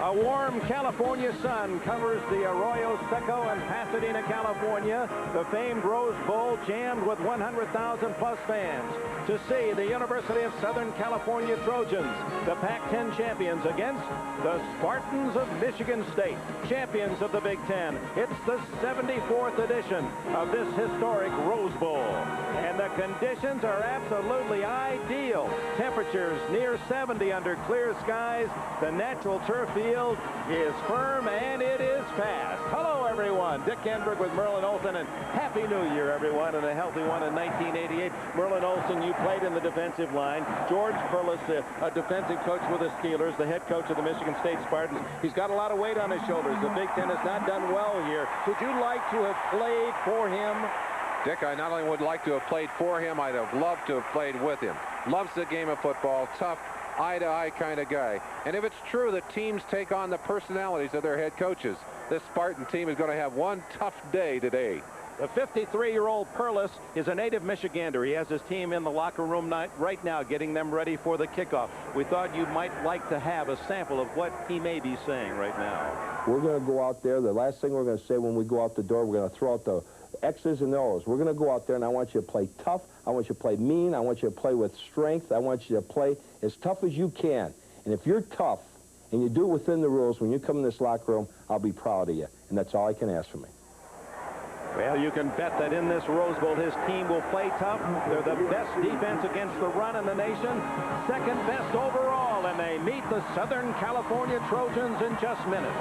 A warm California sun covers the Arroyo Seco in Pasadena, California. The famed Rose Bowl jammed with 100,000 plus fans to see the University of Southern California Trojans, the Pac-10 champions, against the Spartans of Michigan State, champions of the Big Ten. It's the 74th edition of this historic Rose Bowl, and the conditions are absolutely ideal. Temperatures near 70 under clear skies. The natural turf field is firm and it is fast. Hello, everyone. Dick Enberg with Merlin Olsen, and Happy New Year, everyone, and a healthy one in 1988. Merlin Olsen, you played in the defensive line. George Perlis, a defensive coach with the Steelers, the head coach of the Michigan State Spartans. He's got a lot of weight on his shoulders. The Big Ten has not done well here. Would you like to have played for him? Dick, I not only would like to have played for him, I'd have loved to have played with him. Loves the game of football, tough, eye-to-eye kind of guy. And if it's true that teams take on the personalities of their head coaches, this Spartan team is going to have one tough day today. The 53-year-old Perlis is a native Michigander. He has his team in the locker room right now, getting them ready for the kickoff. We thought you might like to have a sample of what he may be saying right now. We're going to go out there. The last thing we're going to say when we go out the door, we're going to throw out the X's and O's. We're going to go out there, and I want you to play tough. I want you to play mean. I want you to play with strength. I want you to play as tough as you can. And if you're tough and you do it within the rules, when you come in this locker room, I'll be proud of you. And that's all I can ask from me. Well, you can bet that in this Rose Bowl, his team will play tough. They're the best defense against the run in the nation, second best overall, and they meet the Southern California Trojans in just minutes.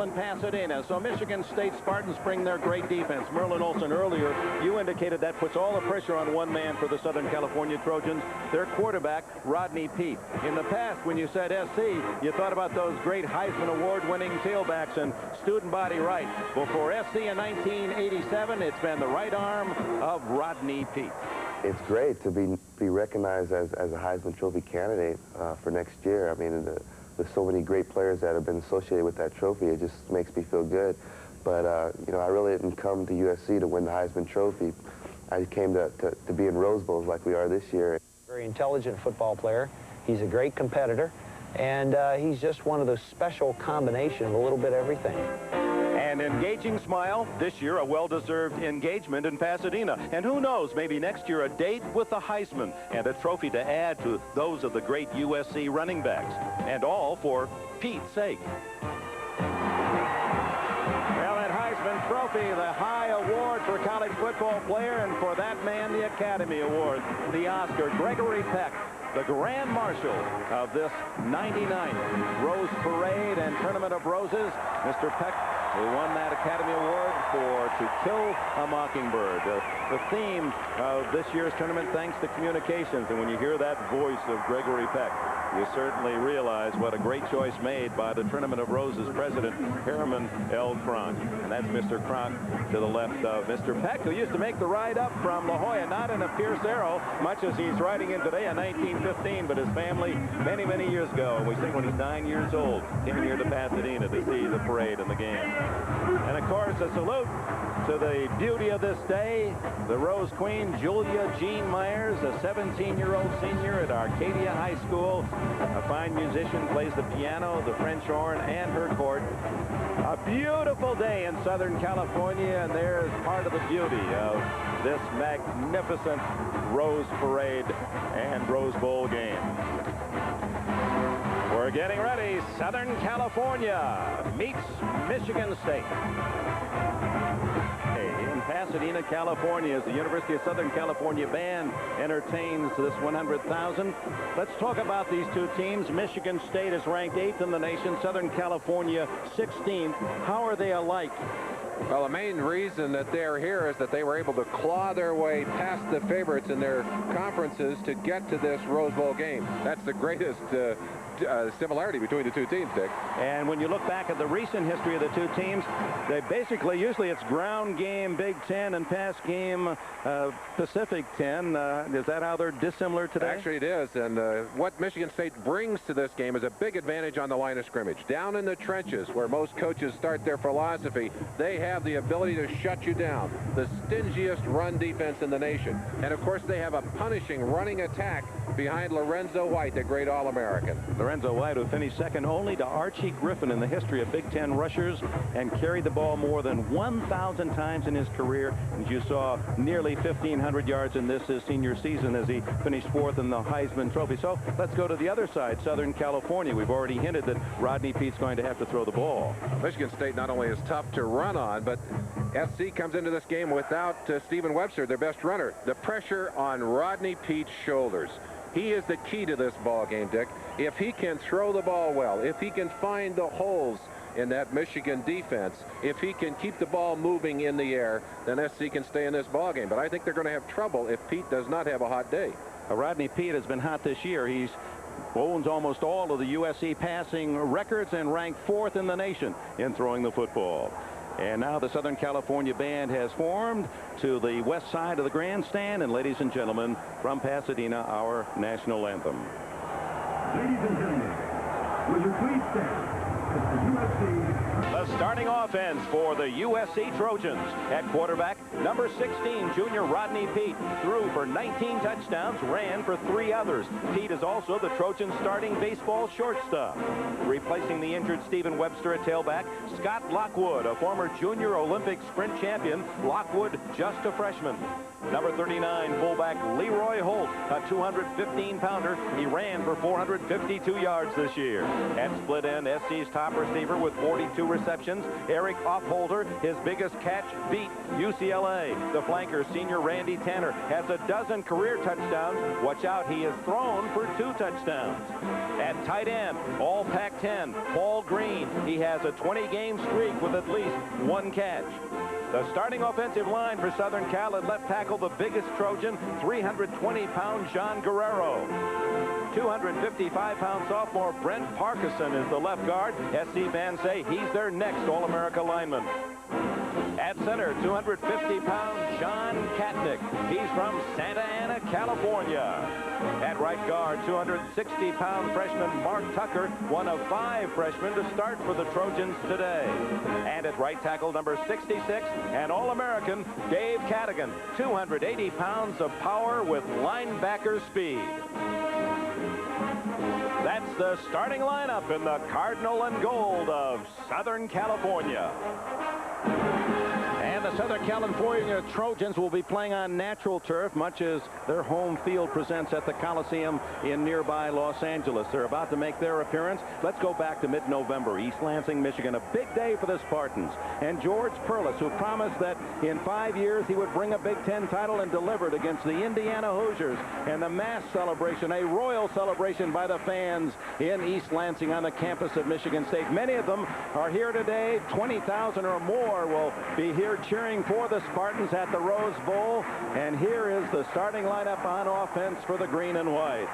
In Pasadena, so Michigan State Spartans bring their great defense. Merlin Olsen, earlier, you indicated that puts all the pressure on one man for the Southern California Trojans, their quarterback, Rodney Peete. In the past, when you said SC, you thought about those great Heisman Award-winning tailbacks and student body right. Well, for SC in 1987, it's been the right arm of Rodney Peete. It's great to be recognized as a Heisman Trophy candidate for next year. I mean, there's so many great players that have been associated with that trophy. It just makes me feel good. But, you know, I really didn't come to USC to win the Heisman Trophy. I came to be in Rose Bowls like we are this year. Very intelligent football player. He's a great competitor. And he's just one of those special combination of a little bit of everything. An engaging smile. This year, a well-deserved engagement in Pasadena. And who knows, maybe next year a date with the Heisman and a trophy to add to those of the great USC running backs. And all for Pete's sake. Well, that Heisman Trophy, the high award for college football player, and for that man, the Academy Award, the Oscar. Gregory Peck, the Grand Marshal of this 99th Rose Parade and Tournament of Roses. Mr. Peck, who won that Academy Award for To Kill a Mockingbird. The theme of this year's tournament, thanks to communications. And when you hear that voice of Gregory Peck, you certainly realize what a great choice made by the Tournament of Roses president, Herman L. Kronk. And that's Mr. Kronk to the left of Mr. Peck, who used to make the ride up from La Jolla, not in a Pierce Arrow, much as he's riding in today in 1915, but his family, many, many years ago, we think when he's 9 years old, came here to Pasadena to see the parade and the game. And of course, a salute to the beauty of this day, the Rose Queen, Julia Jean Myers, a 17-year-old senior at Arcadia High School, a fine musician, plays the piano, the French horn, and her chord. A beautiful day in Southern California, and there's part of the beauty of this magnificent Rose Parade and Rose Bowl game. We're getting ready. Southern California meets Michigan State. In Pasadena, California, as the University of Southern California band entertains this 100,000. Let's talk about these two teams. Michigan State is ranked 8th in the nation. Southern California 16th. How are they alike? Well, the main reason that they're here is that they were able to claw their way past the favorites in their conferences to get to this Rose Bowl game. That's the greatest similarity between the two teams, Dick. And when you look back at the recent history of the two teams, they basically, usually it's ground game Big Ten and pass game Pacific 10. Is that how they're dissimilar today? Actually, it is. And what Michigan State brings to this game is a big advantage on the line of scrimmage. Down in the trenches, where most coaches start their philosophy, they have the ability to shut you down. The stingiest run defense in the nation. And, of course, they have a punishing running attack behind Lorenzo White, the great All-American. Lorenzo White, who finished second only to Archie Griffin in the history of Big Ten rushers and carried the ball more than 1,000 times in his career. As you saw, nearly 1,500 yards in this his senior season as he finished fourth in the Heisman Trophy. So let's go to the other side, Southern California. We've already hinted that Rodney Peete's going to have to throw the ball. Michigan State not only is tough to run on, but SC comes into this game without Stephen Webster, their best runner. The pressure on Rodney Peete's shoulders. He is the key to this ball game, Dick. If he can throw the ball well, if he can find the holes in that Michigan defense, if he can keep the ball moving in the air, then SC can stay in this ball game. But I think they're going to have trouble if Peete does not have a hot day. Rodney Peete has been hot this year. He owns almost all of the USC passing records and ranked fourth in the nation in throwing the football. And now the Southern California band has formed to the west side of the grandstand. And ladies and gentlemen, from Pasadena, our national anthem. Ladies and gentlemen, will you please stand? The starting offense for the USC Trojans. At quarterback, number 16, junior Rodney Peete, threw for 19 touchdowns, ran for 3 others. Peete is also the Trojans' starting baseball shortstop. Replacing the injured Stephen Webster at tailback, Scott Lockwood, a former junior Olympic sprint champion. Lockwood, just a freshman. Number 39, fullback Leroy Holt, a 215-pounder. He ran for 452 yards this year. At split end, SC's top receiver with 42 receptions, Eric Offholder. His biggest catch beat UCLA. The flanker, senior Randy Tanner, has a dozen career touchdowns. Watch out, he has thrown for 2 touchdowns. At tight end, all Pac-10, Paul Green. He has a 20-game streak with at least 1 catch. The starting offensive line for Southern Cal at left tackle, the biggest Trojan, 320-pound John Guerrero. 255-pound sophomore Brent Parkinson is the left guard. SC fans say he's their next All-America lineman. At center, 250-pound John Katnick. He's from Santa Ana, California. At right guard, 260-pound freshman Mark Tucker, one of 5 freshmen to start for the Trojans today. And at right tackle, number 66, an All-American, Dave Cadigan, 280 pounds of power with linebacker speed. That's the starting lineup in the Cardinal and Gold of Southern California. And the Southern California Trojans will be playing on natural turf, much as their home field presents at the Coliseum in nearby Los Angeles. They're about to make their appearance. Let's go back to mid-November, East Lansing, Michigan. A big day for the Spartans. And George Perlis, who promised that in 5 years he would bring a Big Ten title, and delivered against the Indiana Hoosiers. And the mass celebration, a royal celebration by the fans in East Lansing on the campus of Michigan State. Many of them are here today. 20,000 or more will be here cheering for the Spartans at the Rose Bowl. And here is the starting lineup on offense for the green and white.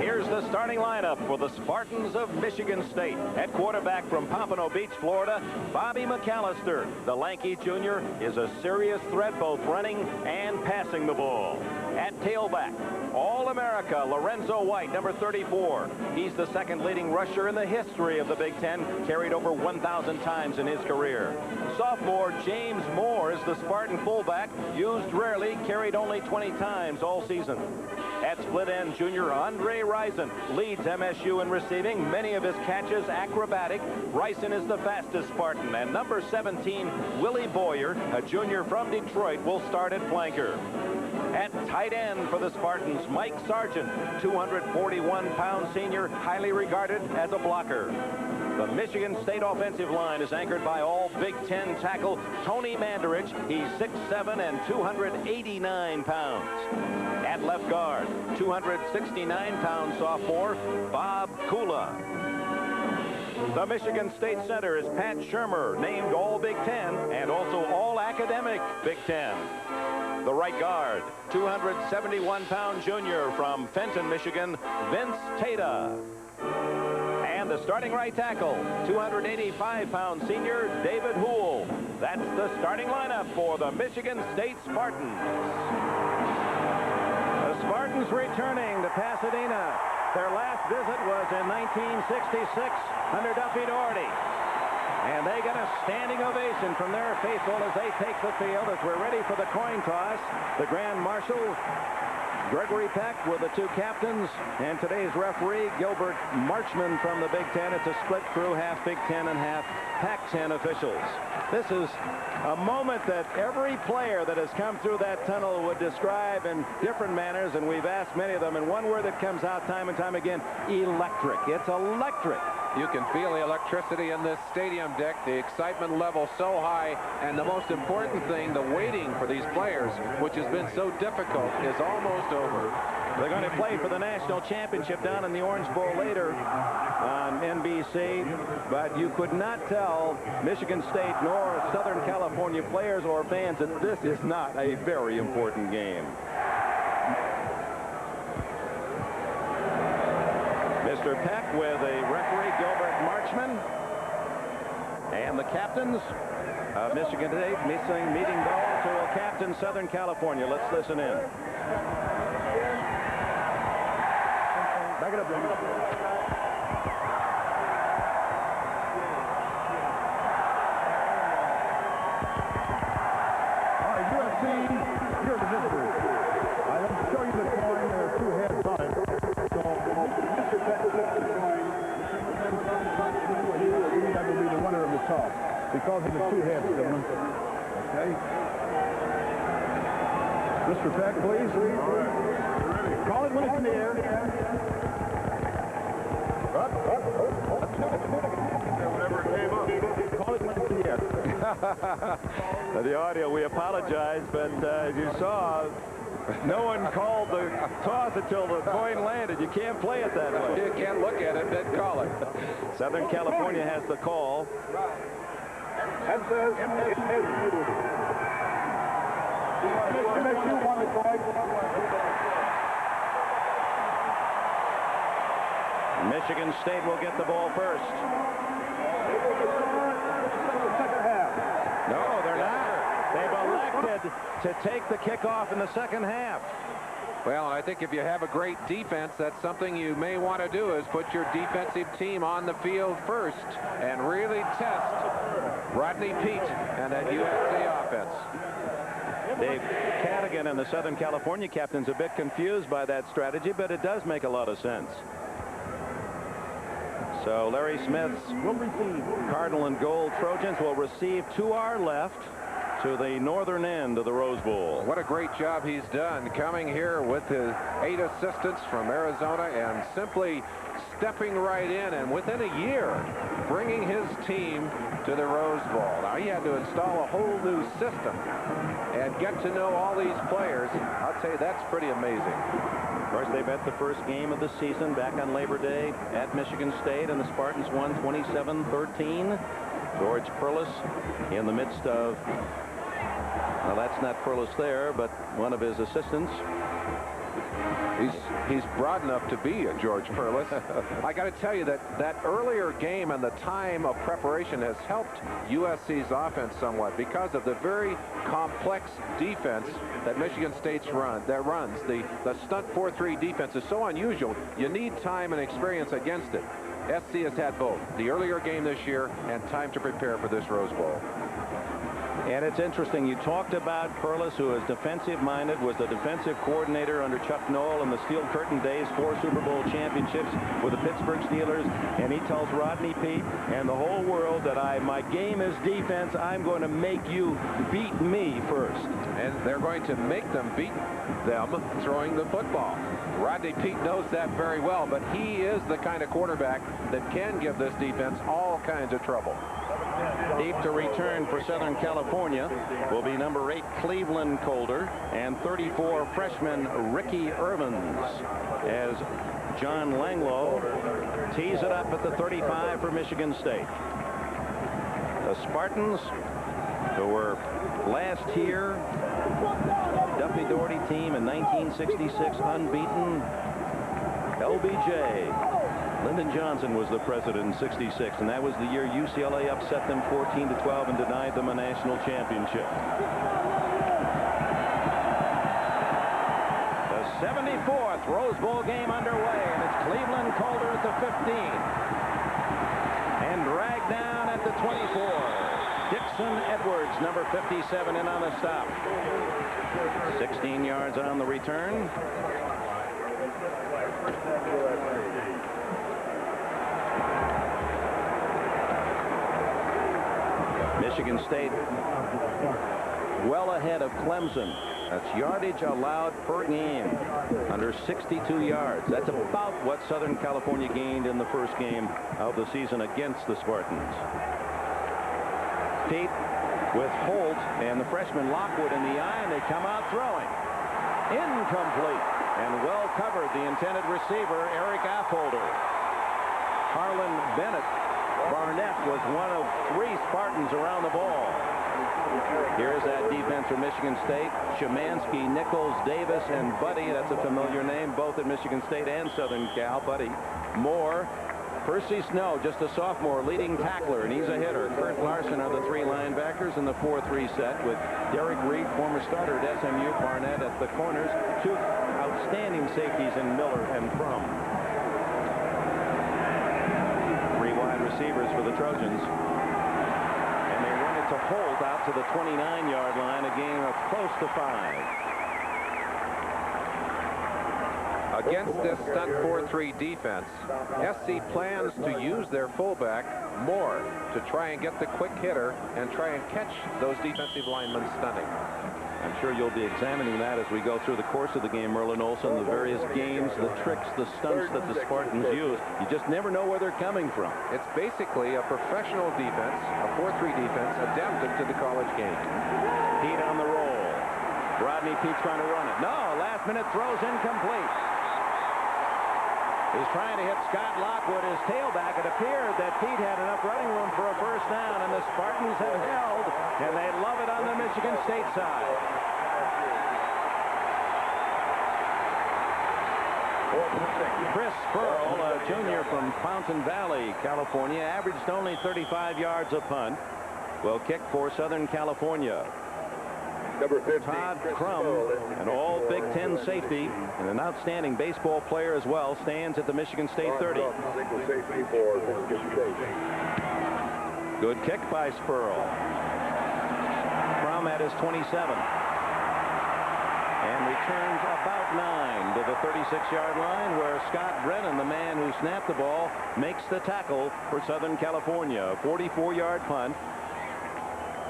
Here's the starting lineup for the Spartans of Michigan State. At quarterback from Pompano Beach, Florida, Bobby McAllister. The lanky junior is a serious threat both running and passing the ball. At tailback, All-America Lorenzo White, number 34. He's the second leading rusher in the history of the Big Ten, carried over 1,000 times in his career. Sophomore James Moore is the Spartan fullback, used rarely, carried only 20 times all season. At split end, junior Andre Rison leads MSU in receiving, many of his catches acrobatic. Rison is the fastest Spartan, and number 17, Willie Boyer, a junior from Detroit, will start at flanker. At tight end for the Spartans, Mike Sargent, 241-pound senior, highly regarded as a blocker. The Michigan State offensive line is anchored by all Big Ten tackle Tony Mandarich. He's 6'7" and 289 pounds. At left guard, 269-pound sophomore Bob Kula. The Michigan State center is Pat Shermer, named All Big Ten and also All Academic Big Ten. The right guard, 271-pound junior from Fenton, Michigan, Vince Tata. And the starting right tackle, 285-pound senior David Houle. That's the starting lineup for the Michigan State Spartans. The Spartans returning to Pasadena. Their last visit was in 1966 under Duffy Daugherty. And they get a standing ovation from their faithful as they take the field as we're ready for the coin toss. The Grand Marshal, Gregory Peck, with the two captains, and today's referee, Gilbert Marchman from the Big Ten. It's a split crew, half Big Ten and half Pac-10 officials. This is a moment that every player that has come through that tunnel would describe in different manners, and we've asked many of them, and one word that comes out time and time again: electric. It's electric. You can feel the electricity in this stadium, Dick. The excitement level so high, and the most important thing, the waiting for these players, which has been so difficult, is almost over. They're going to play for the national championship down in the Orange Bowl later on NBC, but you could not tell Michigan State nor Southern California players or fans that this is not a very important game. Mr. Peck with a referee, Gilbert Marchman, and the captains of Michigan State meeting ball to a captain, Southern California. Let's listen in. Back it up, baby. All right, USC, here's the history. I don't show you the coin. There are two heads on it. So, Mr. Peck flips the coin. That will be the winner of the toss because of the two heads, gentlemen. Okay. Mr. Peck, please. All right. Call it when it's in the air. Whenever it came up. Call it when it's in the air. The audio, we apologize, but as you saw, no one called the toss until the coin landed. You can't play it that way. You can't look at it, then call it. Southern California has the call. That says MSU won the coin. Michigan State will get the ball first. No, they're not. They've elected to take the kickoff in the second half. Well, I think if you have a great defense, that's something you may want to do, is put your defensive team on the field first and really test Rodney Peete and that USC offense. Dave Cadigan and the Southern California captains a bit confused by that strategy, but it does make a lot of sense. So Larry Smith's Cardinal and Gold Trojans will receive to our left to the northern end of the Rose Bowl. What a great job he's done coming here with his 8 assistants from Arizona and simply stepping right in, and within a year bringing his team to the Rose Bowl. Now he had to install a whole new system and get to know all these players. I'll tell you, that's pretty amazing. Of course, they bet the first game of the season back on Labor Day at Michigan State, and the Spartans won 27-13. George Perlis in the midst of, well, that's not Perlis there, but one of his assistants. He's broad enough to be a George Perlis. I got to tell you that earlier game and the time of preparation has helped USC's offense somewhat because of the very complex defense that Michigan State's runs. The stunt 4-3 defense is so unusual. You need time and experience against it. SC has had both the earlier game this year and time to prepare for this Rose Bowl. And it's interesting, you talked about Perlis, who is defensive-minded, was the defensive coordinator under Chuck Noll in the Steel Curtain days, 4 Super Bowl championships with the Pittsburgh Steelers, and he tells Rodney Peete and the whole world that my game is defense. I'm going to make you beat me first. And they're going to make them beat them throwing the football. Rodney Peete knows that very well, but he is the kind of quarterback that can give this defense all kinds of trouble. Deep to return for Southern California will be number 8 Cleveland Colder and 34 freshman Ricky Irvins, as John Langlow tees it up at the 35 for Michigan State. The Spartans, who were last here, Duffy Doherty team in 1966, unbeaten. LBJ. Lyndon Johnson was the president in '66, and that was the year UCLA upset them 14-12 and denied them a national championship. The 74th Rose Bowl game underway, and it's Cleveland Colder at the 15. And dragged down at the 24. Dixon Edwards, number 57, in on the stop. 16 yards on the return. Michigan State well ahead of Clemson. That's yardage allowed per game, under 62 yards. That's about what Southern California gained in the first game of the season against the Spartans. Pete with Holt and the freshman Lockwood in the eye, and they come out throwing. Incomplete, and well covered. The intended receiver, Eric Affolter. Harlan Bennett Barnett was one of 3 Spartans around the ball. Here's that defense for Michigan State. Szymanski, Nichols, Davis, and Buddy. That's a familiar name, both at Michigan State and Southern Cal. Buddy Moore. Percy Snow, just a sophomore, leading tackler, and he's a hitter. Kurt Larson are the 3 linebackers in the 4-3 set, with Derek Reed, former starter at SMU, Barnett at the corners. 2 outstanding safeties in Miller and Crum. 3 wide receivers for the Trojans. And they run it to Holt out to the 29-yard line, a gain of close to 5. Against this stunt 4-3 defense, SC plans to use their fullback more to try and get the quick hitter and try and catch those defensive linemen stunning. I'm sure you'll be examining that as we go through the course of the game, Merlin Olsen, the various games, the tricks, the stunts that the Spartans use. You just never know where they're coming from. It's basically a professional defense, a 4-3 defense, adapted to the college game. Pete on the roll. Rodney Pete's trying to run it. No, last-minute throw's incomplete. He's trying to hit Scott Lockwood, his tailback. It appeared that Pete had enough running room for a first down, and the Spartans have held, and they love it on the Michigan State side. Chris Pearl, a junior from Fountain Valley, California, averaged only 35 yards a punt, will kick for Southern California. Todd Crum, an all Big Ten safety and an outstanding baseball player as well, stands at the Michigan State 30. Good kick by Spurl. Crum at his 27. And returns about 9 to the 36-yard line, where Scott Brennan, the man who snapped the ball, makes the tackle for Southern California. A 44-yard punt.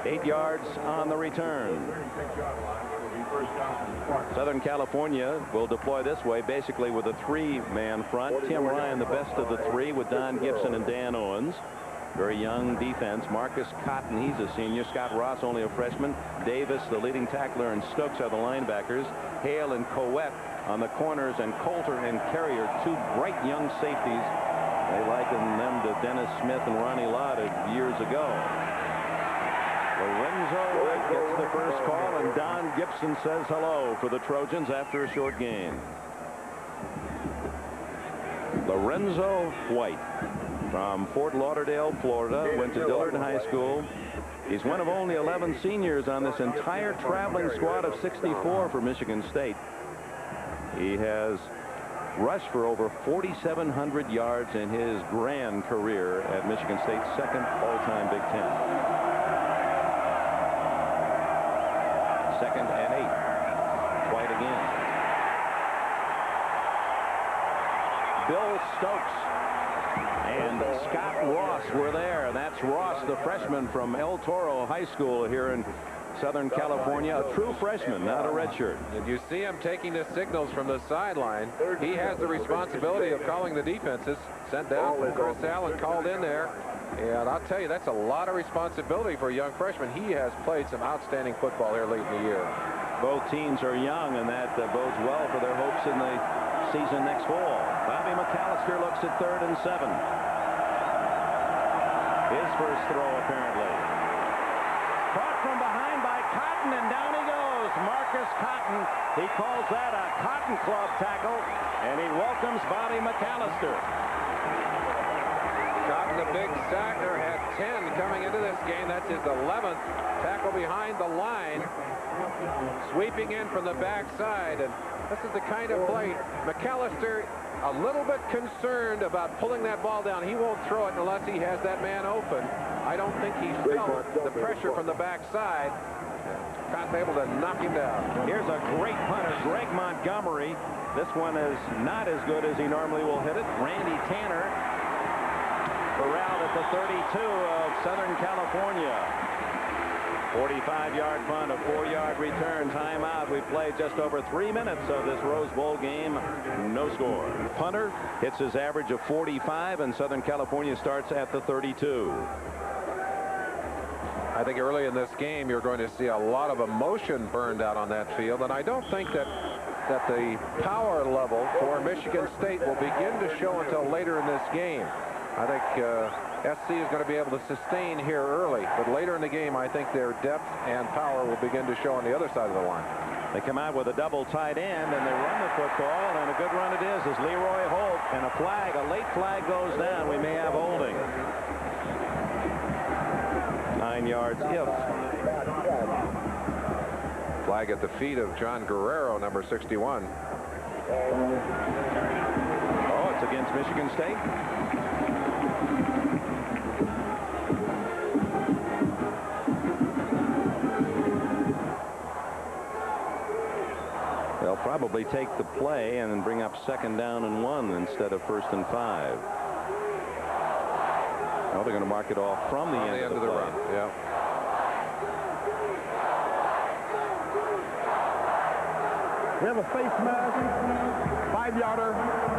8 yards on the return. Southern California will deploy this way, basically with a 3-man front. Tim Ryan, the best of the 3, with Don Gibson and Dan Owens. Very young defense. Marcus Cotton, he's a senior. Scott Ross, only a freshman. Davis, the leading tackler, and Stokes are the linebackers. Hale and Coette on the corners, and Coulter and Carrier, 2 bright young safeties. They liken them to Dennis Smith and Ronnie Lott of years ago. Lorenzo gets the first call, and Don Gibson says hello for the Trojans after a short game. Lorenzo White from Fort Lauderdale, Florida, went to Dillard High School. He's one of only 11 seniors on this entire traveling squad of 64 for Michigan State. He has rushed for over 4,700 yards in his grand career at Michigan State's 2nd all-time Big Ten. 2nd and 8. White again. Bill Stokes and Scott Ross were there. That's Ross, the freshman from El Toro High School here in Southern California, a true freshman, not a redshirt. And you see him taking the signals from the sideline. He has the responsibility of calling the defenses. Sent down from Chris Allen, called in there. And I'll tell you, that's a lot of responsibility for a young freshman. He has played some outstanding football here late in the year. Both teams are young, and that bodes well for their hopes in the season next fall. Bobby McAllister looks at 3rd and 7. His first throw, apparently. Caught from behind by Cotton, and down he goes. Marcus Cotton. He calls that a Cotton Club tackle, and he welcomes Bobby McAllister. Shot in the big Sackner had 10 coming into this game. That's his 11th tackle behind the line. Sweeping in from the backside. And this is the kind of play. McAllister a little bit concerned about pulling that ball down. He won't throw it unless he has that man open. I don't think he felt the pressure from the backside. Not able to knock him down. Here's a great punter, Greg Montgomery. This one is not as good as he normally will hit it. Randy Tanner corralled at the 32 of Southern California. 45-yard punt, a 4-yard return, timeout. We played just over 3 minutes of this Rose Bowl game. No score. Punter hits his average of 45, and Southern California starts at the 32. I think early in this game you're going to see a lot of emotion burned out on that field, and I don't think that the power level for Michigan State will begin to show until later in this game. I think SC is going to be able to sustain here early, but later in the game I think their depth and power will begin to show on the other side of the line. They come out with a double tight end, and they run the football, and a good run it is as Leroy Holt, and a late flag goes down. We may have holding. 9 yards if. Flag at the feet of John Guerrero, number 61. Oh, it's against Michigan State. They'll probably take the play and bring up 2nd down and 1 instead of 1st and 5. Now they're going to mark it off from the end of the run. Yeah. We have a face mask, 5-yarder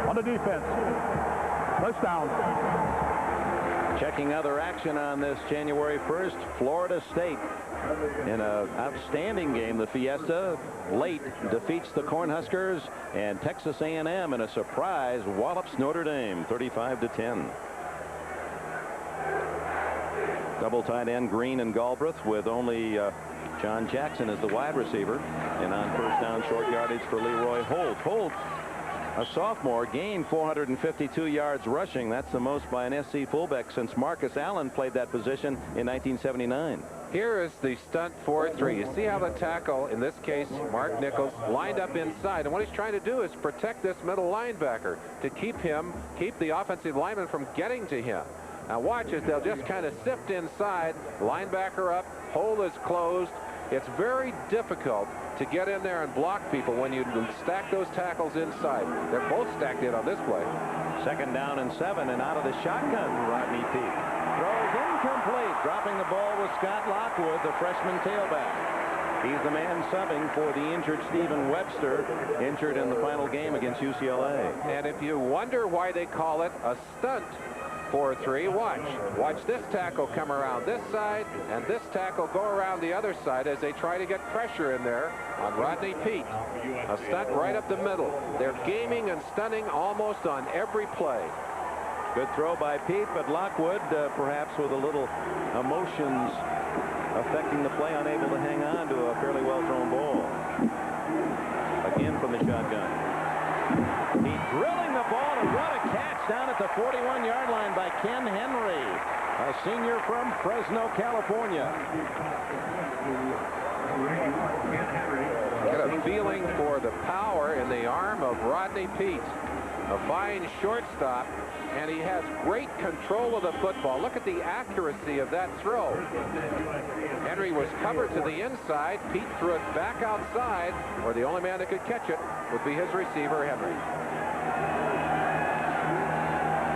on the defense. Touchdown. Checking other action on this January 1st, Florida State in an outstanding game. The Fiesta late defeats the Cornhuskers, and Texas A&M in a surprise wallops Notre Dame 35-10. Double tight end Green and Galbraith with only John Jackson as the wide receiver, and on 1st down short yardage for Leroy Holt. Holt, a sophomore, gained 452 yards rushing. That's the most by an SC fullback since Marcus Allen played that position in 1979. Here is the stunt 4-3. You see how the tackle, in this case Mark Nichols, lined up inside, and what he's trying to do is protect this middle linebacker to keep the offensive lineman from getting to him. Now watch as they'll just kind of sift inside, linebacker up, hole is closed. It's very difficult to get in there and block people when you stack those tackles inside. They're both stacked in on this play. 2nd down and 7, and out of the shotgun, Rodney Peete throws incomplete, dropping the ball with Scott Lockwood, the freshman tailback. He's the man subbing for the injured Stephen Webster, injured in the final game against UCLA. And if you wonder why they call it a stunt 4-3, watch this tackle come around this side and this tackle go around the other side as they try to get pressure in there on Rodney Peete. A stunt right up the middle. They're gaming and stunning almost on every play. Good throw by Peete, but Lockwood perhaps with a little emotions affecting the play, unable to hang on to a fairly well thrown ball. Again from the shotgun. He's drilling the ball, and what a catch down at the 41-yard line by Ken Henry, a senior from Fresno, California. Get a feeling for the power in the arm of Rodney Peete, a fine shortstop, and he has great control of the football. Look at the accuracy of that throw. Henry was covered to the inside. Peete threw it back outside, where the only man that could catch it would be his receiver, Henry.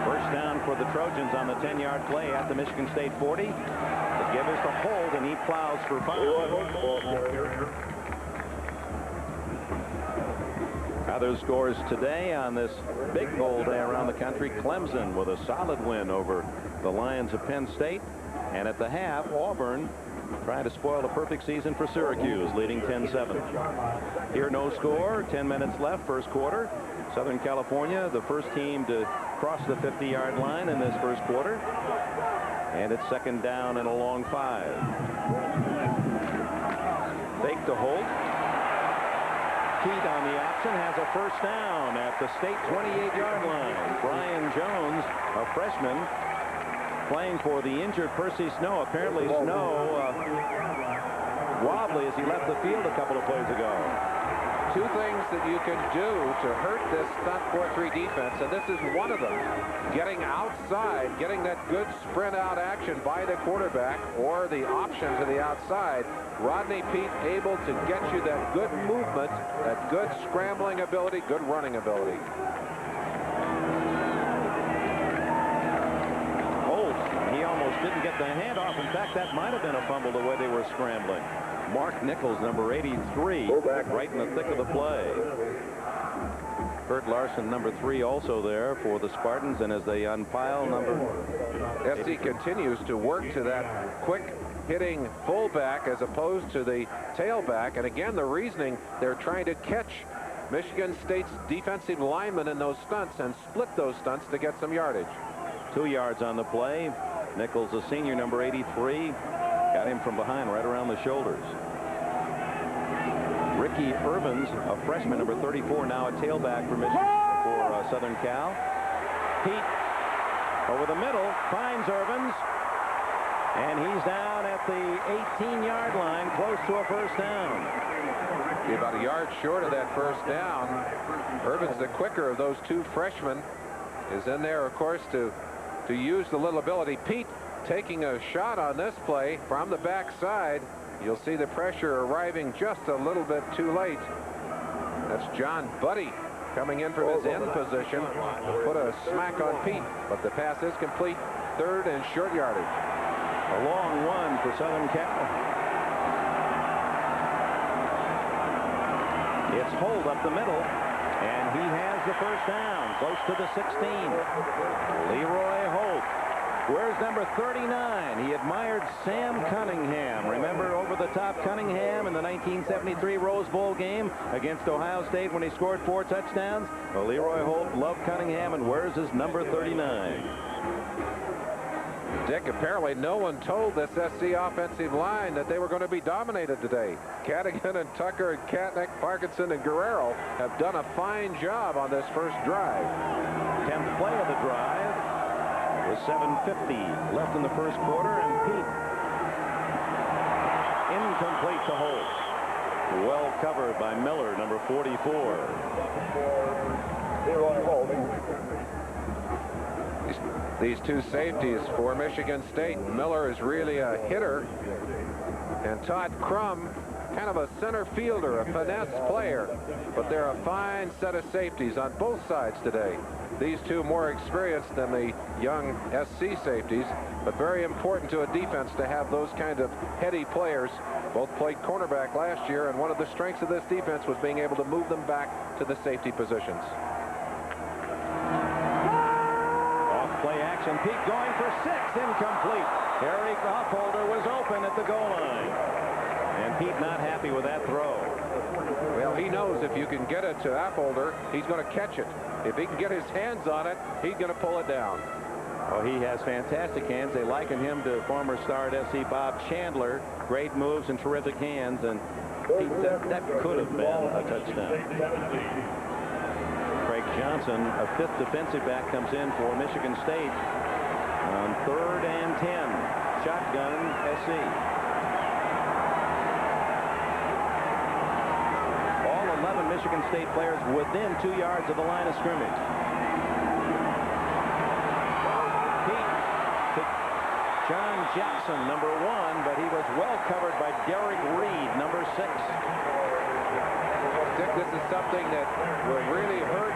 1st down for the Trojans on the 10-yard play at the Michigan State 40. The give is the hold, and he plows for 5. Other scores today on this big bowl day around the country. Clemson with a solid win over the Lions of Penn State. And at the half, Auburn trying to spoil a perfect season for Syracuse, leading 10-7. Here, no score, 10 minutes left, 1st quarter. Southern California, the first team to cross the 50-yard line in this 1st quarter. And it's 2nd down and a long 5. Fake to Holt. Peete on the option has a 1st down at the state 28-yard line. Brian Jones, a freshman, playing for the injured Percy Snow. Apparently Snow wobbly as he left the field a couple of plays ago. Two things that you can do to hurt this stunt 4-3 defense, and this is one of them. Getting outside, getting that good sprint out action by the quarterback, or the option to the outside. Rodney Peete able to get you that good movement, that good scrambling ability, good running ability. Holt, he almost didn't get the handoff. In fact, that might have been a fumble the way they were scrambling. Mark Nichols, number 83, right in the thick of the play. Kurt Larson, number 3, also there for the Spartans, and as they unpile number... SC continues to work to that quick hitting fullback as opposed to the tailback, and again the reasoning, they're trying to catch Michigan State's defensive linemen in those stunts and split those stunts to get some yardage. 2 yards on the play. Nichols, a senior, number 83. Got him from behind, right around the shoulders. Ricky Irvins, a freshman, number 34, now a tailback for Michigan, for Southern Cal. Peete over the middle, finds Irvins, and he's down at the 18-yard line, close to a first down. Be about a yard short of that first down. Irvins, the quicker of those 2 freshmen, is in there, of course, to use the little ability. Peete taking a shot on this play from the backside. You'll see the pressure arriving just a little bit too late. That's John Buddy coming in from his end position to put a smack on Peete, but the pass is complete. 3rd and short yardage. A long one for Southern Cal. It's Holt up the middle, and he has the first down, close to the 16. Leroy Holt. Where's number 39? He admired Sam Cunningham. Remember over-the-top Cunningham in the 1973 Rose Bowl game against Ohio State when he scored 4 touchdowns? Well, Leroy Holt loved Cunningham, and where's his number 39? Dick, apparently no one told this SC offensive line that they were going to be dominated today. Cadigan and Tucker and Katnick, Parkinson and Guerrero have done a fine job on this first drive. 10th play of the drive. With 7:50 left in the first quarter, and Peete incomplete to Holt. Well covered by Miller, number 44. These 2 safeties for Michigan State. Miller is really a hitter, and Todd Crum, kind of a center fielder, a finesse player, but they're a fine set of safeties on both sides today. These 2 more experienced than the young SC safeties, but very important to a defense to have those kind of heady players. Both played cornerback last year, and one of the strengths of this defense was being able to move them back to the safety positions. Off play action. Peete going for 6, incomplete. Eric Hoffolder was open at the goal line, and Peete not happy with that throw. Well, he knows if you can get it to Hoffolder, he's going to catch it. If he can get his hands on it, he's going to pull it down. Oh, he has fantastic hands. They liken him to former star at SC Bob Chandler. Great moves and terrific hands, and Peete said that could have been a touchdown. Craig Johnson, a 5th defensive back, comes in for Michigan State on 3rd and 10. Shotgun SC. 11 Michigan State players within 2 yards of the line of scrimmage. Peete to John Jackson, number 1, but he was well covered by Derek Reed, number 6. Dick, this is something that will really hurt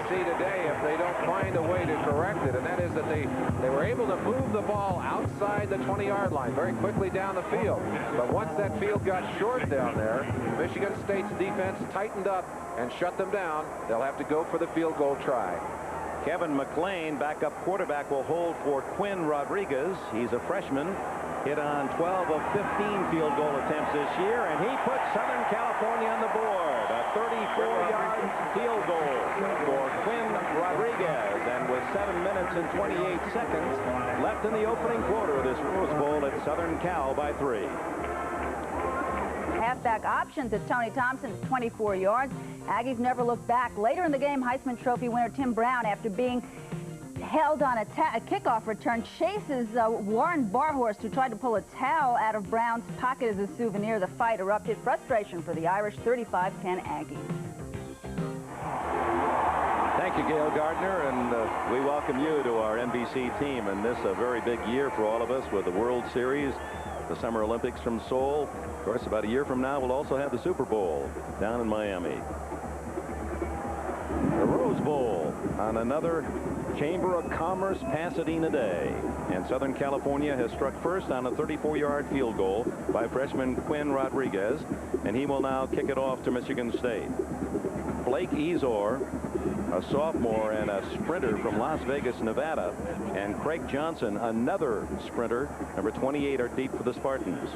SC today if they don't find a way to correct it, and that is that they were able to move the ball outside the 20-yard line very quickly down the field. But once that field got short down there, Michigan State's defense tightened up and shut them down. They'll have to go for the field goal try. Kevin McLean, backup quarterback, will hold for Quinn Rodriguez. He's a freshman. Hit on 12 of 15 field goal attempts this year, and he put Southern California on the board. A 34-yard field goal for Quinn Rodriguez, and with 7 minutes and 28 seconds left in the opening quarter of this Rose Bowl, at Southern Cal by 3. Halfback option to Tony Thompson, 24 yards. Aggies never looked back. Later in the game, Heisman Trophy winner Tim Brown, after being held on a kickoff return, chases Warren Barhorst, who tried to pull a towel out of Brown's pocket as a souvenir. The fight erupted. Frustration for the Irish 35-10 Aggies. Thank you, Gail Gardner, and we welcome you to our NBC team. And this is a very big year for all of us with the World Series, the Summer Olympics from Seoul. Of course, about a year from now, we'll also have the Super Bowl down in Miami. The Rose Bowl on another Chamber of Commerce Pasadena day. And Southern California has struck first on a 34-yard field goal by freshman Quinn Rodriguez, and he will now kick it off to Michigan State. Blake Ezor, a sophomore and a sprinter from Las Vegas, Nevada, and Craig Johnson, another sprinter, number 28, are deep for the Spartans.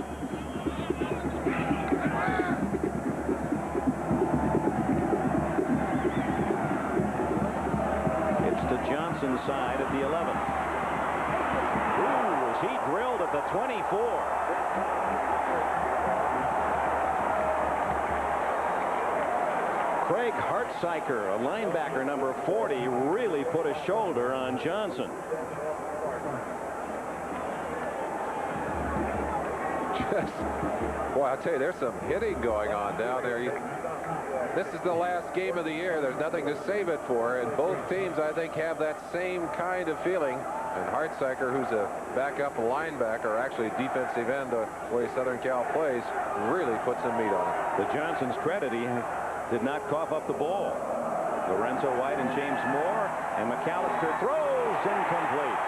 It's to Johnson's side at the 11. Ooh, was he drilled at the 24. Craig Hartsiker, a linebacker, number 40, really put a shoulder on Johnson. Boy, I'll tell you, there's some hitting going on down there. This is the last game of the year. There's nothing to save it for, and both teams, I think, have that same kind of feeling. And Hartsiker, who's a backup linebacker, actually defensive end, the way Southern Cal plays, really puts some meat on it. To Johnson's credit, he did not cough up the ball. Lorenzo White and James Moore, and McAllister throws incomplete.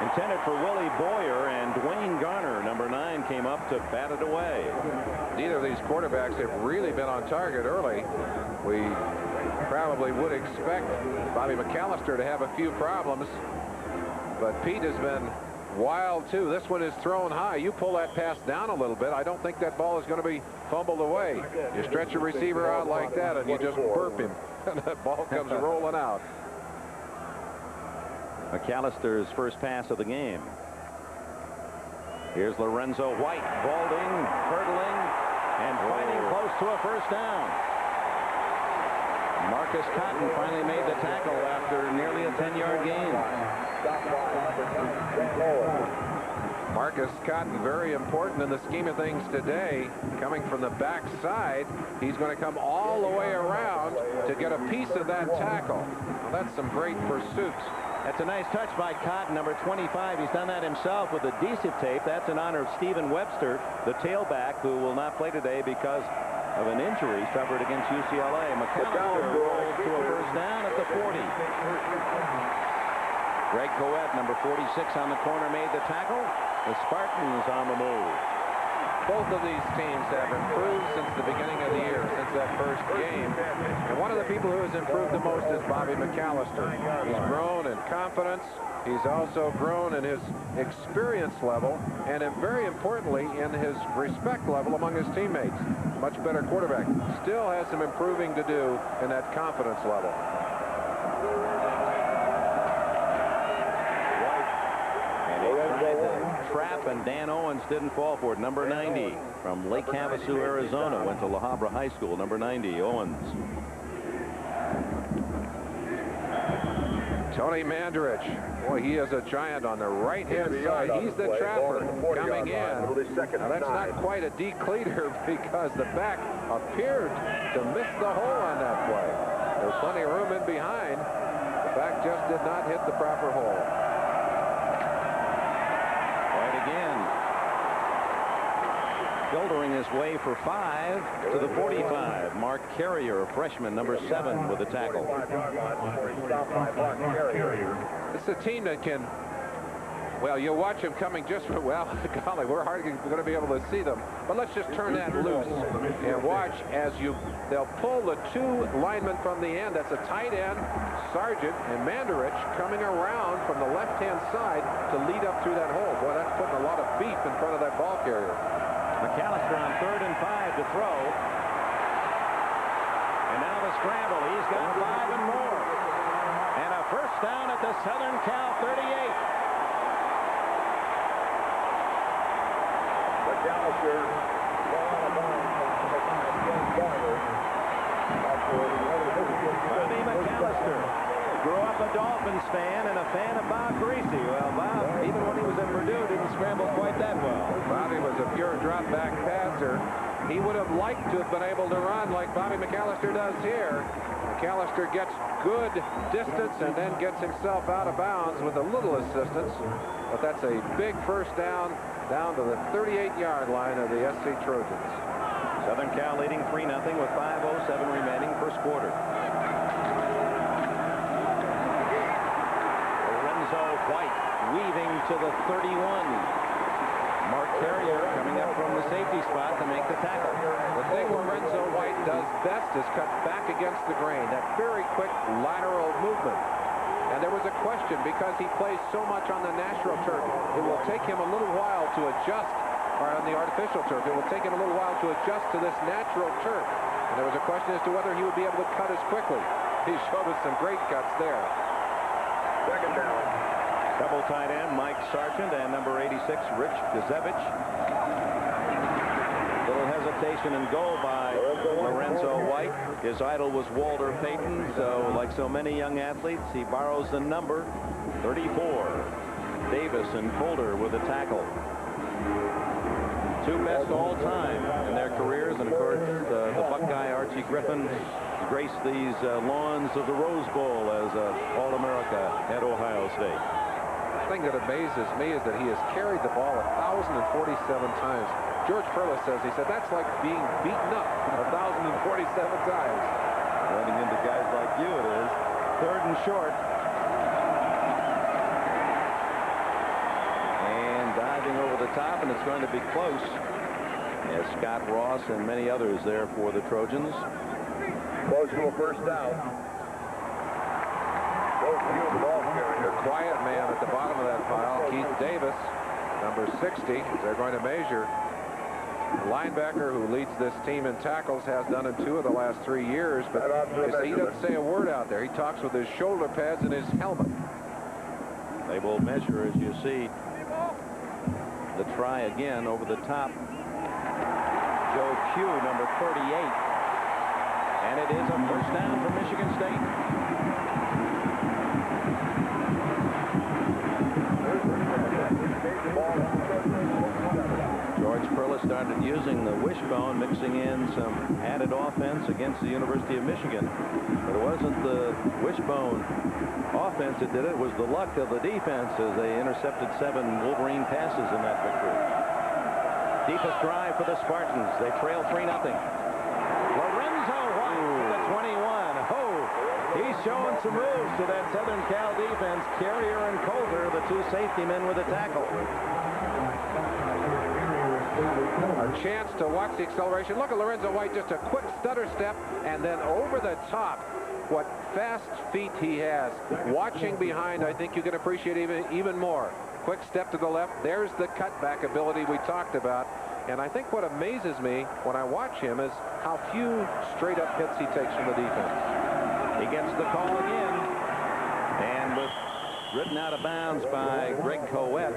Intended for Willie Boyer, and Dwayne Garner, number 9, came up to bat it away. Neither of these quarterbacks have really been on target early. We probably would expect Bobby McAllister to have a few problems, but Pete has been wild too. This one is thrown high. You pull that pass down a little bit, I don't think that ball is going to be fumbled away. You stretch a receiver out like that and you just burp him, and that ball comes rolling out. McAllister's first pass of the game. Here's Lorenzo White, balding, hurdling, and fighting close to a first down. Marcus Cotton finally made the tackle after nearly a 10-yard gain. Marcus Cotton, very important in the scheme of things today. Coming from the backside, he's going to come all the way around to get a piece of that tackle. Well, that's some great pursuit. That's a nice touch by Cotton, number 25. He's done that himself with adhesive tape. That's in honor of Stephen Webster, the tailback, who will not play today because of an injury suffered against UCLA. McAllister rolls to a first down at the 40. Greg Coet, number 46 on the corner, made the tackle. The Spartans on the move. Both of these teams have improved since the beginning of the year, since that first game. And one of the people who has improved the most is Bobby McAllister. He's grown in confidence. He's also grown in his experience level, and very importantly, in his respect level among his teammates. Much better quarterback. Still has some improving to do in that confidence level. Trap, and Dan Owens didn't fall for it. Number 90 from Lake Havasu, Arizona, went to La Habra High School. Number 90, Owens. Tony Mandarich, boy, he is a giant on the right-hand side. He's the trapper coming in. Now, that's not quite a decleater because the back appeared to miss the hole on that play. There's plenty of room in behind. The back just did not hit the proper hole. Shouldering his way for 5 to the 45. Mark Carrier, a freshman, number 7, with a tackle. It's a team that can, well, you'll watch them coming just for, well, golly, we're hardly going to be able to see them. But let's just turn that loose and watch as they'll pull the 2 linemen from the end. That's a tight end, Sargent, and Mandarich coming around from the left-hand side to lead up through that hole. Boy, that's putting a lot of beef in front of that ball carrier. McAllister on 3rd and 5 to throw. And now the scramble. He's got 5 and more. And a first down at the Southern Cal 38. McAllister. Bobby McAllister Grew up a Dolphins fan and a fan of Bob Greasy. Well, Bob, even when he was at Purdue, didn't scramble quite that well. Bobby was a pure drop-back passer. He would have liked to have been able to run like Bobby McAllister does here. McAllister gets good distance and then gets himself out of bounds with a little assistance. But that's a big first down to the 38-yard line of the SC Trojans. Southern Cal leading 3-0 with 5:07 remaining first quarter. Lorenzo White weaving to the 31. Mark Carrier coming up from the safety spot to make the tackle. The thing Lorenzo White does best is cut back against the grain. That very quick lateral movement. And there was a question because he plays so much on the natural turf. It will take him a little while to adjust, or on the artificial turf. It will take him a little while to adjust to this natural turf. And there was a question as to whether he would be able to cut as quickly. He showed us some great cuts there. Second down. Double tight end Mike Sargent and number 86 Rich Gazevich. Little hesitation and goal by Lorenzo White. His idol was Walter Payton, so like so many young athletes, he borrows the number 34. Davis and Coulter with a tackle. Two best all time in their careers, and of course the Buckeye Archie Griffin graced these lawns of the Rose Bowl as All-America at Ohio State. The thing that amazes me is that he has carried the ball 1,047 times. George Perlis says, he said, that's like being beaten up 1,047 times. Running into guys like you, it is. Third and short. And diving over the top, and it's going to be close. As Scott Ross and many others there for the Trojans. Close to a first down. The quiet man at the bottom of that pile, Keith Davis, number 60, they're going to measure. The linebacker who leads this team in tackles has done in 2 of the last 3 years, but he doesn't say a word out there. He talks with his shoulder pads and his helmet. They will measure, as you see, the try again over the top. Joe Q, number 38. And it is a first down for Michigan State. George Perlis started using the wishbone, mixing in some added offense against the University of Michigan. But it wasn't the wishbone offense that did it. It was the luck of the defense as they intercepted 7 Wolverine passes in that victory. Deepest drive for the Spartans. They trail 3-0. Lorenzo White to the 21. Oh, he's showing some moves to that Southern Cal defense. Carrier and Coulter, the 2 safety men with a tackle. A chance to watch the acceleration. Look at Lorenzo White, just a quick stutter step and then over the top. What fast feet he has. Watching behind, I think you can appreciate even more. Quick step to the left. There's the cutback ability we talked about. And I think what amazes me when I watch him is how few straight-up hits he takes from the defense. He gets the call again. And with ridden out of bounds by Greg Coet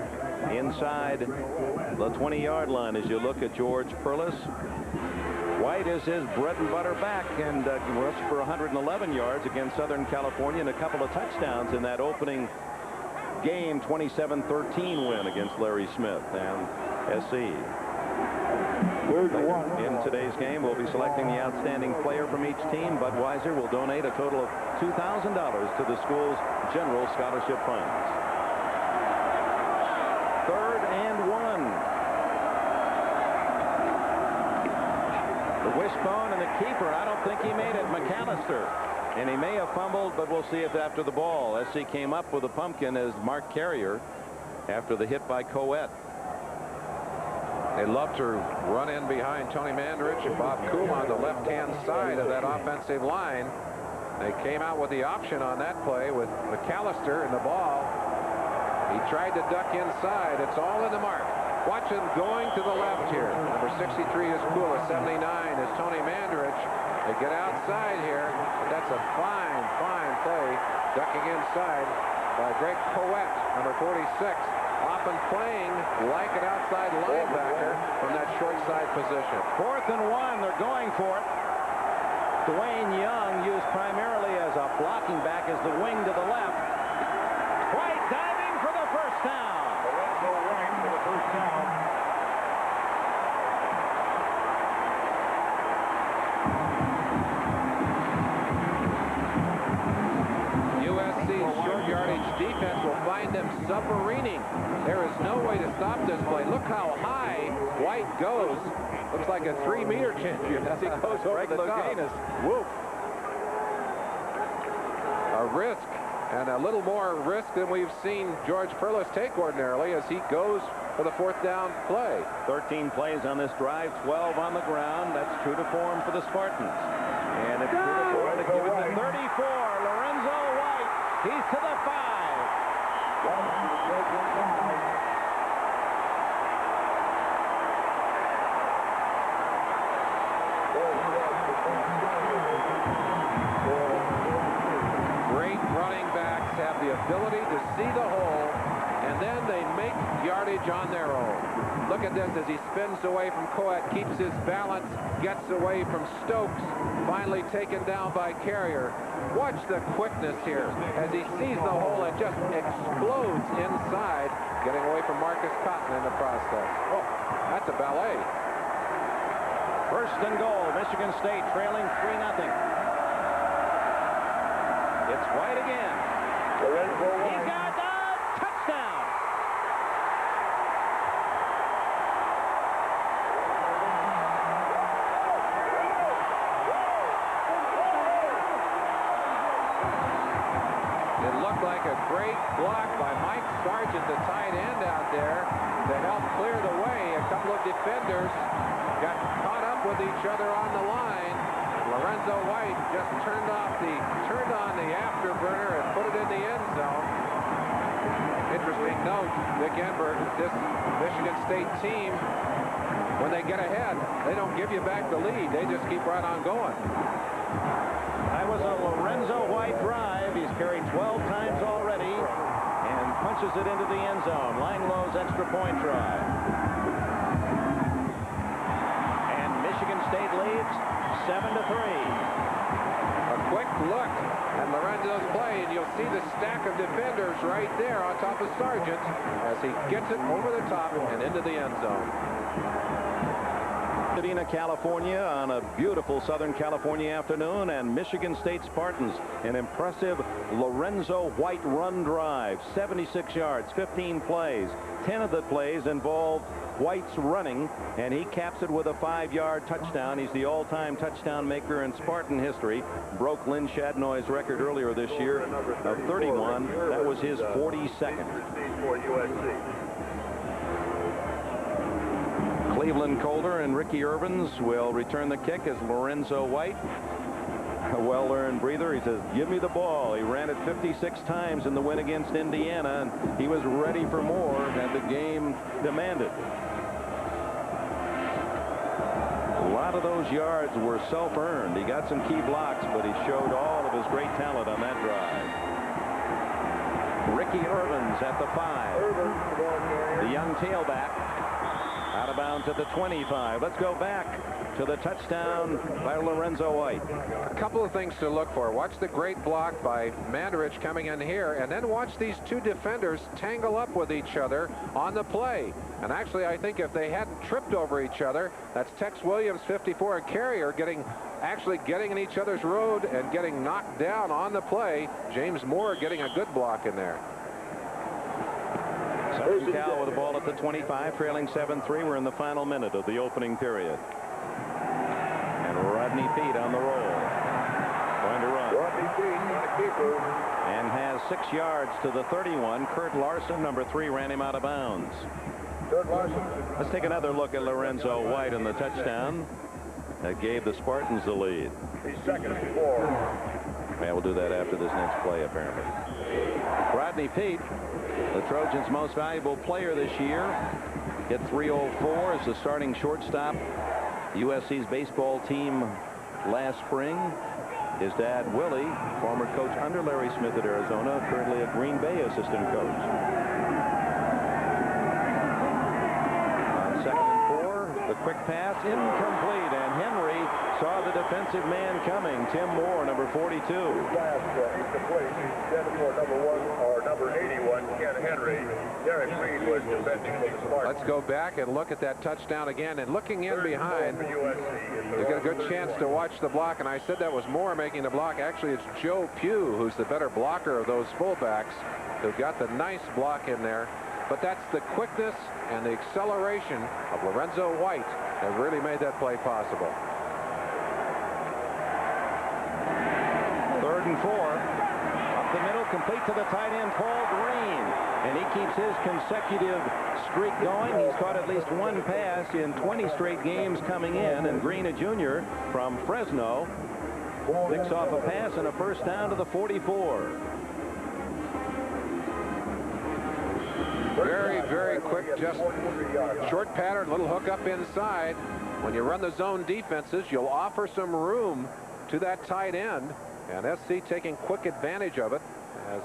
inside the 20-yard line as you look at George Perlis. White is his bread and butter back and rushed for 111 yards against Southern California and a couple of touchdowns in that opening game 27-13 win against Larry Smith and SC. In today's game, we'll be selecting the outstanding player from each team. Budweiser will donate a total of $2,000 to the school's general scholarship funds. 3rd and 1. The wishbone and the keeper, I don't think he made it. McAllister. And he may have fumbled, but we'll see if after the ball. SC came up with a pumpkin as Mark Carrier after the hit by Coet. They love to run in behind Tony Mandarich and Bob Coom on the left-hand side of that offensive line. They came out with the option on that play with McAllister in the ball. He tried to duck inside. It's all in the mark. Watch him going to the left here. Number 63 is Kula. 79 is Tony Mandarich. They get outside here. That's a fine, fine play. Ducking inside by Greg Coet, number 46. Often playing like an outside linebacker from that short side position. 4th and 1. They're going for it. Dwayne Young used primarily as a blocking back as is the wing to the left. White diving for the first down. Lorenzo White for the first down. USC's short yardage defense will find them submarining. There is no way to stop this play. Look how high White goes. Looks like a 3-meter champion as he goes over the top. Woof. A risk, and a little more risk than we've seen George Perlis take ordinarily as he goes for the fourth down play. 13 plays on this drive, 12 on the ground. That's true to form for the Spartans. And it's true to form to give it to 34. Lorenzo White. He's to the 5. Great running backs have the ability to see the hole, and then they make yardage on their own. Look at this as he spins away from Coet, keeps his balance, gets away from Stokes, finally taken down by Carrier. Watch the quickness here as he sees the hole and just explodes inside, getting away from Marcus Cotton in the process. Oh, that's a ballet. First and goal, Michigan State trailing 3-0. It's White again. He's got a touchdown. It looked like a great block by Mike Sargent, the tight end out there, to help clear the way. A couple of defenders got caught up with each other on the line. Lorenzo White just turned on the afterburner and put it in the end zone. Interesting note, Dick Enberg, this Michigan State team, when they get ahead, they don't give you back the lead. They just keep right on going. That was a Lorenzo White drive. He's carried 12 times already and punches it into the end zone. Langlow's extra point try. And Michigan State leads 7-3. A quick look at Lorenzo's play, and you'll see the stack of defenders right there on top of Sargent as he gets it over the top and into the end zone. Pasadena, California on a beautiful Southern California afternoon, and Michigan State Spartans an impressive Lorenzo White run drive, 76 yards, 15 plays. 10 of the plays involved White's running, and he caps it with a 5-yard touchdown. He's the all-time touchdown maker in Spartan history. Broke Lynn Shadnoy's record earlier this year of 31. That was his 42nd. For USC. Cleveland Calder and Ricky Irvins will return the kick as Lorenzo White, a well-earned breather. He says, give me the ball. He ran it 56 times in the win against Indiana, and he was ready for more had the game demanded. A lot of those yards were self-earned. He got some key blocks, but he showed all of his great talent on that drive. Ricky Irvins at the 5. The young tailback. Out of bounds at the 25. Let's go back to the touchdown by Lorenzo White. A couple of things to look for. Watch the great block by Mandarich coming in here, and then watch these two defenders tangle up with each other on the play. And actually, I think if they hadn't tripped over each other, that's Tex Williams, 54, and Carrier actually getting in each other's road and getting knocked down on the play. James Moore getting a good block in there. Southern Cal with the ball at the 25, trailing 7-3. We're in the final minute of the opening period. And Rodney Peete on the roll. Going to run. Rodney Peete on a keeper. And has 6 yards to the 31. Kurt Larson, number 3, ran him out of bounds. Kurt Larson. Let's take another look at Lorenzo White and the touchdown that gave the Spartans the lead. He's 2nd and 4. Yeah, we'll do that after this next play, apparently. Rodney Peete, the Trojans' most valuable player this year, hit 304 as the starting shortstop. USC's baseball team last spring. His dad, Willie, former coach under Larry Smith at Arizona, currently a Green Bay assistant coach. On 2nd and 4, The quick pass incomplete, and Henry saw the defensive man coming. Tim Moore, number 42. Pass incomplete. Intended for number 1 or number 81, Ken Henry. Derek Reed was defending for the Spartans. Let's go back and look at that touchdown again. And looking in behind, you get a good chance to watch the block. And I said that was Moore making the block. Actually, it's Joe Pugh who's the better blocker of those fullbacks who got the nice block in there. But that's the quickness and the acceleration of Lorenzo White that really made that play possible. 3rd and 4. Up the middle, complete to the tight end, Paul Green. And he keeps his consecutive streak going. He's caught at least one pass in 20 straight games coming in. And Green, a junior from Fresno, picks off a pass and a first down to the 44. Very, very quick, just short pattern, little hook up inside. When you run the zone defenses, you'll offer some room to that tight end. And SC taking quick advantage of it as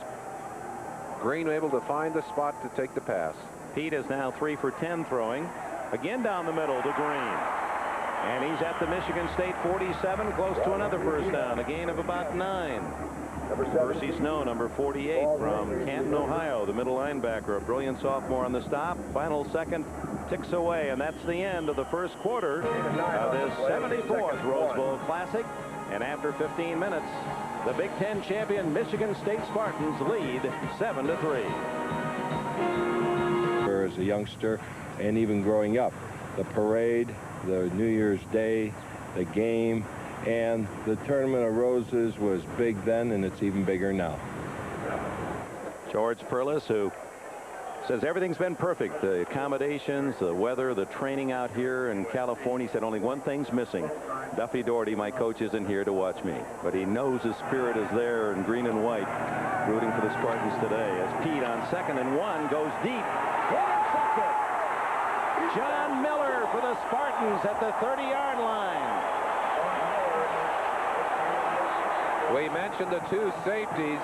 Green able to find the spot to take the pass. Pete is now 3 for 10 throwing. Again down the middle to Green. And he's at the Michigan State 47, close to another first down, a gain of about 9. Percy Snow, number 48 from Canton, Ohio, the middle linebacker, a brilliant sophomore on the stop. Final second ticks away, and that's the end of the first quarter of this 74th Rose Bowl Classic. And after 15 minutes, the Big Ten champion Michigan State Spartans lead 7-3. As a youngster and even growing up, the parade, the New Year's Day, the game, and the Tournament of Roses was big then, and it's even bigger now. George Perlis, who says everything's been perfect. The accommodations, the weather, the training out here in California. He said only one thing's missing. Duffy Doherty, my coach, isn't here to watch me. But he knows his spirit is there in green and white, rooting for the Spartans today. As Pete on 2nd and 1 goes deep. Intercepted. John Miller for the Spartans at the 30-yard line. We mentioned the two safeties,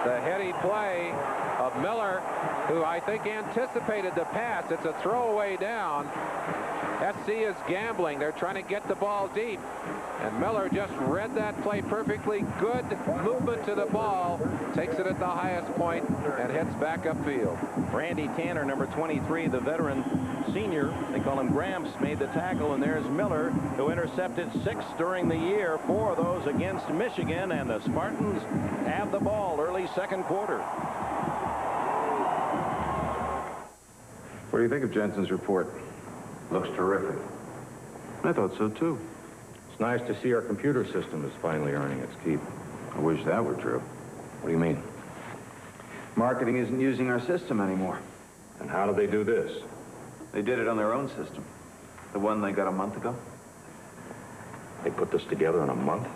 the heady play of Miller, who I think anticipated the pass. It's a throwaway down. SC is gambling. They're trying to get the ball deep. And Miller just read that play perfectly. Good movement to the ball. Takes it at the highest point and heads back upfield. Randy Tanner, number 23, the veteran senior, they call him Gramps, made the tackle. And there's Miller, who intercepted 6 during the year, 4 of those against Michigan. And the Spartans have the ball early second quarter. What do you think of Jensen's report? Looks terrific. I thought so, too. It's nice to see our computer system is finally earning its keep. I wish that were true. What do you mean? Marketing isn't using our system anymore. And how do they do this? They did it on their own system. The one they got a month ago. They put this together in a month?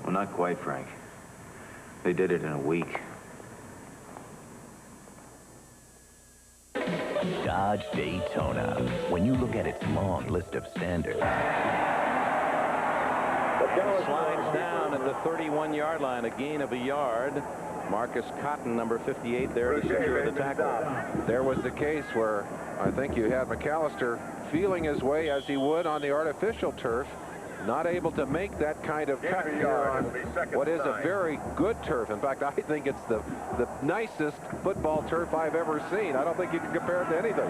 Well, not quite, Frank. They did it in a week. Dodge Daytona. When you look at its long list of standards. Slides down at the 31-yard line, a gain of a yard. Marcus Cotton, number 58, there to secure the tackle. There was the case where I think you had McAllister feeling his way as he would on the artificial turf, not able to make that kind of cut here on what is a very good turf. In fact, I think it's the nicest football turf I've ever seen. I don't think you can compare it to anything.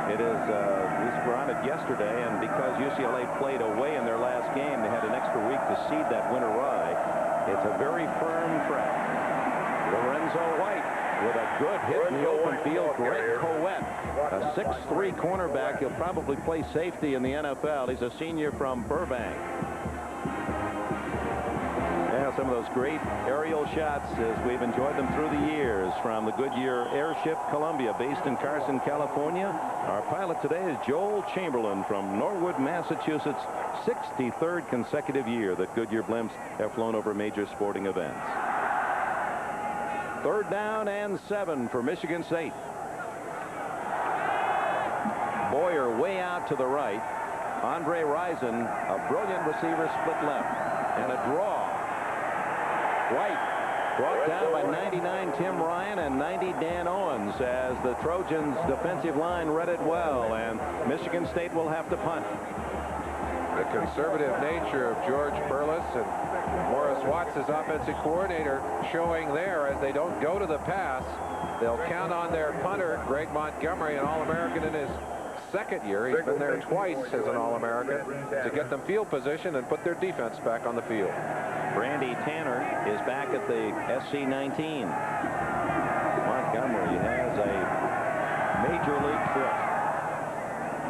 It is, we were on it yesterday, and because UCLA played away in their last game, they had an extra week to seed that winter rye. It's a very firm track. Lorenzo White with a good hit in the open field. Greg Coet, a 6'3" cornerback. He'll probably play safety in the NFL. He's a senior from Burbank. Yeah, some of those great aerial shots as we've enjoyed them through the years from the Goodyear Airship Columbia, based in Carson, California. Our pilot today is Joel Chamberlain from Norwood, Massachusetts. 63rd consecutive year that Goodyear blimps have flown over major sporting events. 3rd down and 7 for Michigan State. Boyer way out to the right. Andre Rison, a brilliant receiver, split left. And a draw. White Brought down by 99 Tim Ryan and 90 Dan Owens as the Trojans' defensive line read it well, and Michigan State will have to punt. The conservative nature of George Perlis and Morris Watts as offensive coordinator showing there as they don't go to the pass. They'll count on their punter, Greg Montgomery, an All-American in his second year. He's been there twice as an All-American to get them field position and put their defense back on the field. Randy Tanner is back at the SC-19. Montgomery has a major league foot,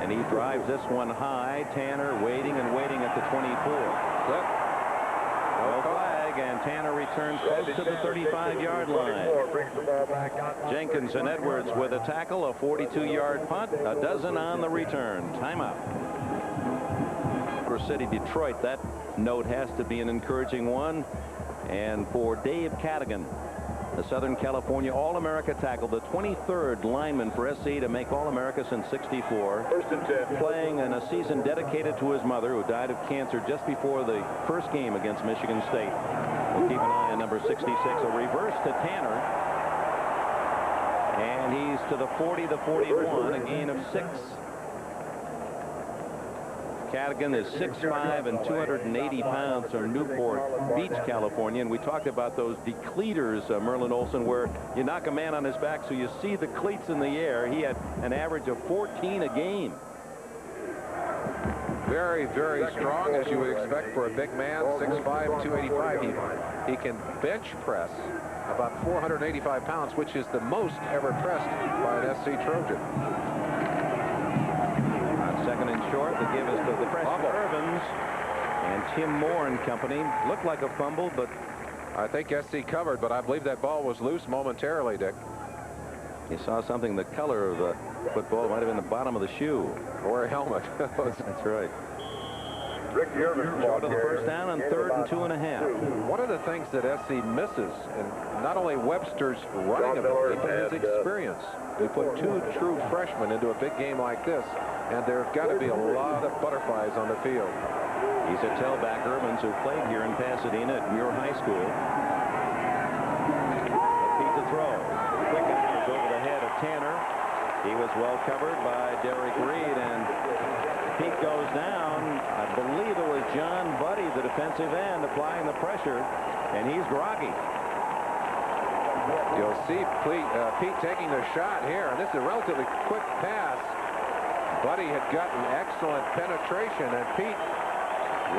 and he drives this one high. Tanner waiting and waiting at the 24. Clip. No flag, and Tanner returns close to the 35-yard line. Jenkins and Edwards with a tackle, a 42-yard punt, a dozen on the return. Timeout. For City, Detroit, that note has to be an encouraging one. And for Dave Cadigan, the Southern California All-America tackle, the 23rd lineman for SC to make All-America since '64, playing in a season dedicated to his mother, who died of cancer just before the first game against Michigan State. We'll keep an eye on number 66. A reverse to Tanner, and he's to the 40, the 41, a gain of 6. Cadigan is 6'5" and 280 pounds from Newport Beach, California. And we talked about those decleaters, Merlin Olsen, where you knock a man on his back so you see the cleats in the air. He had an average of 14 a game. Very, very strong, as you would expect for a big man, 6'5", 285. He can bench press about 485 pounds, which is the most ever pressed by an SC Trojan. Second and short. The give is to the freshman Irvins, and Tim Moore and company. Looked like a fumble, but I think SC covered, but I believe that ball was loose momentarily, Dick. You saw something, the color of the football might have been the bottom of the shoe. Or a helmet. That's right. Short of the first down on 3rd and 2.5. One of the things that SC misses, and not only Webster's running ability, but his experience. We put 2 true freshmen into a big game like this, and there's got to be a lot of butterflies on the field. He's a tailback, Irvins, who played here in Pasadena at Muir High School. Pete to throw. Quick out is over the head of Tanner. He was well covered by Derek Reed, and Pete goes down. I believe it was John Buddy, the defensive end, applying the pressure, and he's groggy. You'll see Pete taking the shot here, and this is a relatively quick pass. Buddy had gotten excellent penetration, and Pete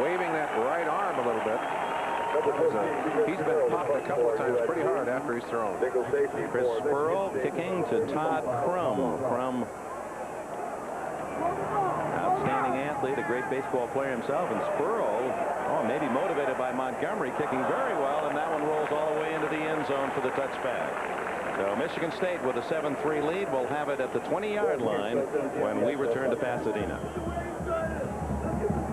waving that right arm a little bit. He's been popped a couple of times pretty hard after he's thrown. Chris Spurl kicking to Todd Crum. Crum, outstanding athlete, a great baseball player himself, and Spurl, maybe motivated by Montgomery, kicking very well, and that one rolls all the way into the end zone for the touchback. So Michigan State with a 7-3 lead will have it at the 20-yard line when we return to Pasadena.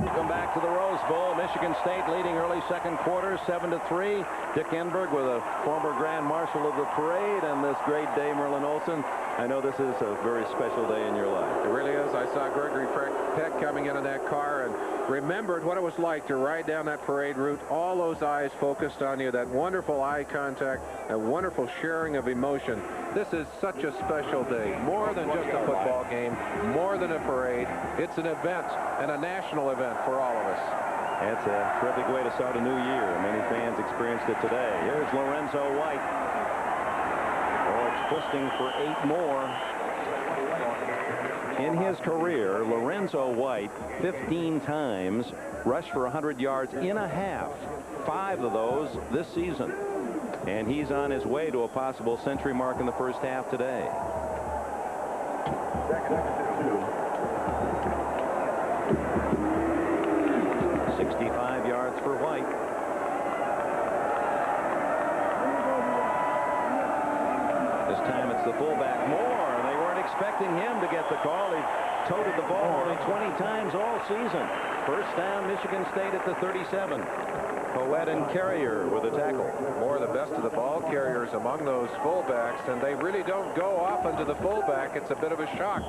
Welcome back to the Rose Bowl. Michigan State leading early second quarter, 7-3. Dick Enberg with a former Grand Marshal of the parade, and this great day, Merlin Olsen. I know this is a very special day in your life. It really is. I saw Gregory Peck coming into that car and remembered what it was like to ride down that parade route. All those eyes focused on you, that wonderful eye contact, that wonderful sharing of emotion. This is such a special day. More than just a football game, more than a parade. It's an event, and a national event for all of us. That's a terrific way to start a new year. Many fans experienced it today. Here's Lorenzo White. Twisting for 8 more. In his career, Lorenzo White 15 times rushed for 100 yards in a half. 5 of those this season. And he's on his way to a possible century mark in the first half today. 65 yards for White. This time it's the fullback Moore. They weren't expecting him to get the call. He toted the ball only 20 times all season. First down, Michigan State at the 37. Poet and Carrier with a tackle. Moore the best of the ball carriers among those fullbacks, and they really don't go often to the fullback. It's a bit of a shock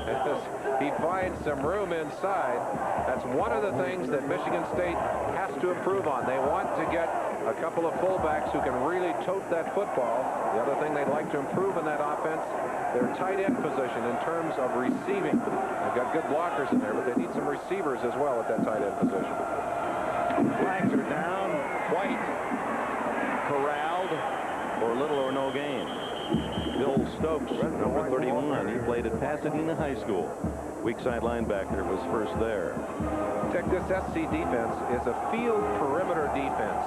as he finds some room inside. That's one of the things that Michigan State has to improve on. They want to get a couple of fullbacks who can really tote that football. The other thing they'd like to improve in that offense, their tight end position in terms of receiving. They've got good blockers in there, but they need some receivers as well at that tight end position. Flags are down. White corralled for little or no gain. Bill Stokes, number 31. He played at Pasadena High School. Weak side linebacker, was first there. Dick, this SC defense is a field perimeter defense.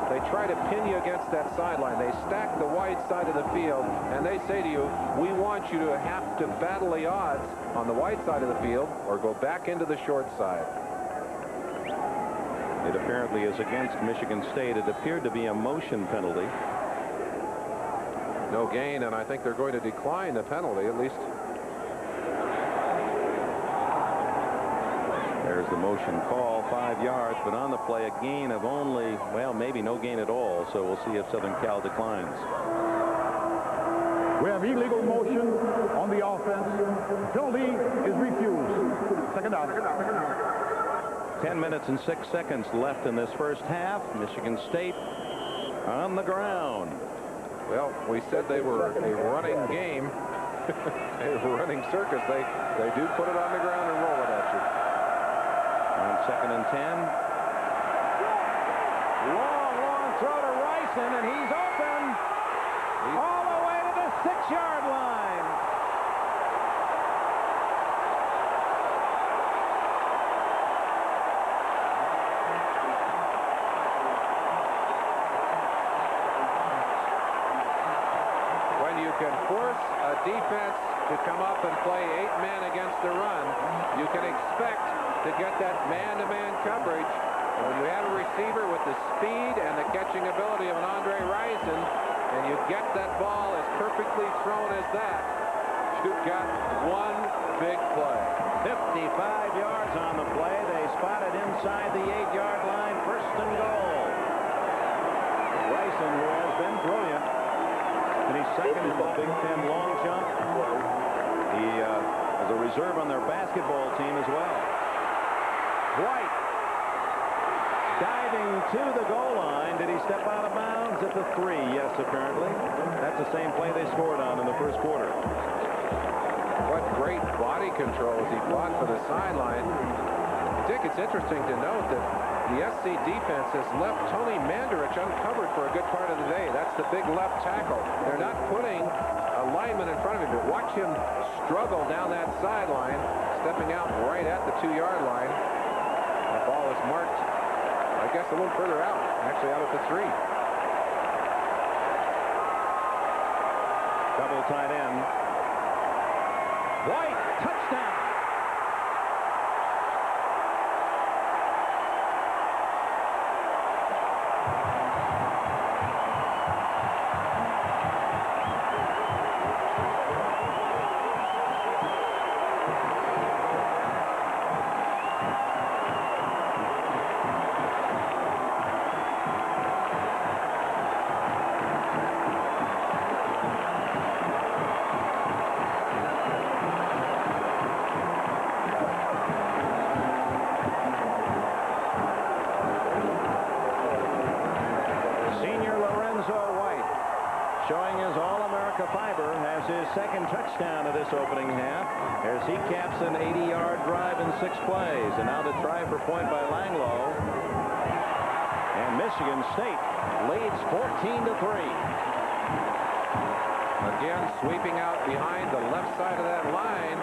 They try to pin you against that sideline. They stack the wide side of the field, and they say to you, we want you to have to battle the odds on the wide side of the field or go back into the short side. It apparently is against Michigan State. It appeared to be a motion penalty. No gain, and I think they're going to decline the penalty, at least. There's the motion call, 5 yards, but on the play a gain of only, well, maybe no gain at all, so we'll see if Southern Cal declines. We have illegal motion on the offense. Penalty is refused. Second down. 10 minutes and 6 seconds left in this first half. Michigan State on the ground. Well, we said they were a running game, a running circus. They do put it on the ground and roll it at you. On 2nd and 10. Long throw to Ryson, and he's open all the way to the 6-yard line. When you can force a defense to come up and play 8 men against the run, you can expect to get that man-to-man coverage. And when you have a receiver with the speed and the catching ability of an Andre Rison, and you get that ball as perfectly thrown as that, you've got one big play. 55 yards on the play. They spotted inside the 8-yard line. First and goal. Rison, who has been brilliant, and he's second in the Big Ten long jump. He is a reserve on their basketball team as well. White diving to the goal line. Did he step out of bounds at the 3? Yes, apparently. That's the same play they scored on in the first quarter. What great body control as he fought for the sideline. Dick, it's interesting to note that the SC defense has left Tony Mandarich uncovered for a good part of the day. That's the big left tackle. They're not putting a lineman in front of him, but watch him struggle down that sideline, stepping out right at the 2-yard line. That ball is marked, I guess, a little further out, actually out at the 3. Double tight end. White, touchdown. Showing his All-America fiber, has his second touchdown of this opening half as he caps an 80-yard drive in 6 plays. And now the try for point by Langloh. And Michigan State leads 14-3. Again, sweeping out behind the left side of that line.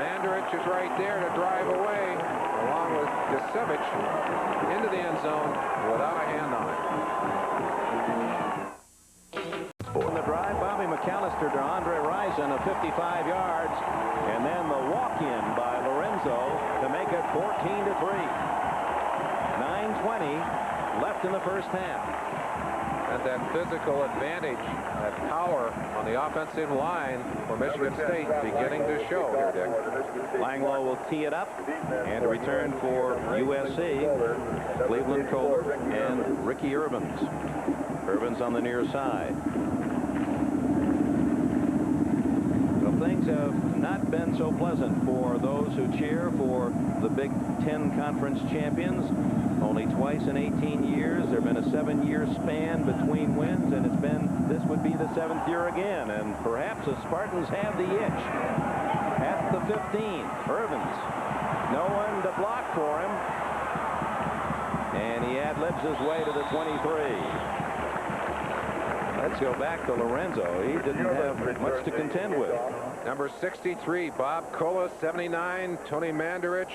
Mandarich is right there to drive away, along with Gisevich into the end zone without a hand on it. On the drive, Bobby McAllister to Andre Rison of 55 yards, and then the walk-in by Lorenzo to make it 14-3. 9:20 left in the first half. And that physical advantage, that power on the offensive line for Michigan State beginning to show here, Dick. Langloh will tee it up, and a return for USC, Cleveland Kohler and Ricky Urbans. Irvin's on the near side. Well, things have not been so pleasant for those who cheer for the Big Ten Conference champions. Only twice in 18 years. There have been a 7-year span between wins, and this would be the 7th year again. And perhaps the Spartans have the itch. At the 15, Irvins. No one to block for him. And he ad-libs his way to the 23. Let's go back to Lorenzo. He didn't have much to contend with. Number 63, Bob Cola. 79, Tony Mandarich.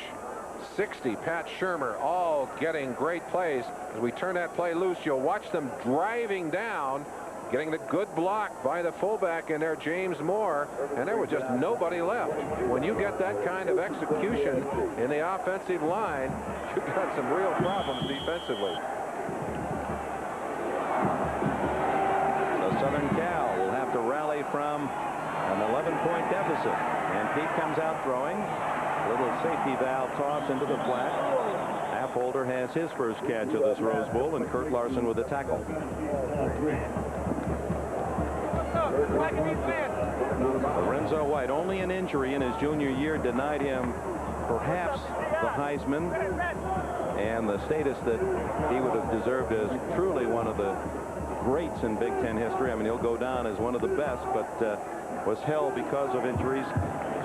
60, Pat Shermer, all getting great plays. As we turn that play loose, you'll watch them driving down, getting the good block by the fullback in there, James Moore, and there was just nobody left. When you get that kind of execution in the offensive line, you've got some real problems defensively. So Southern Cal will have to rally from an 11-point deficit, and Pete comes out throwing. Little safety valve toss into the flat. Affolter has his first catch of this Rose Bowl, and Kurt Larson with a tackle. Lorenzo White, only an injury in his junior year denied him perhaps the Heisman and the status that he would have deserved as truly one of the greats in Big Ten history. I mean, he'll go down as one of the best, but was held because of injuries.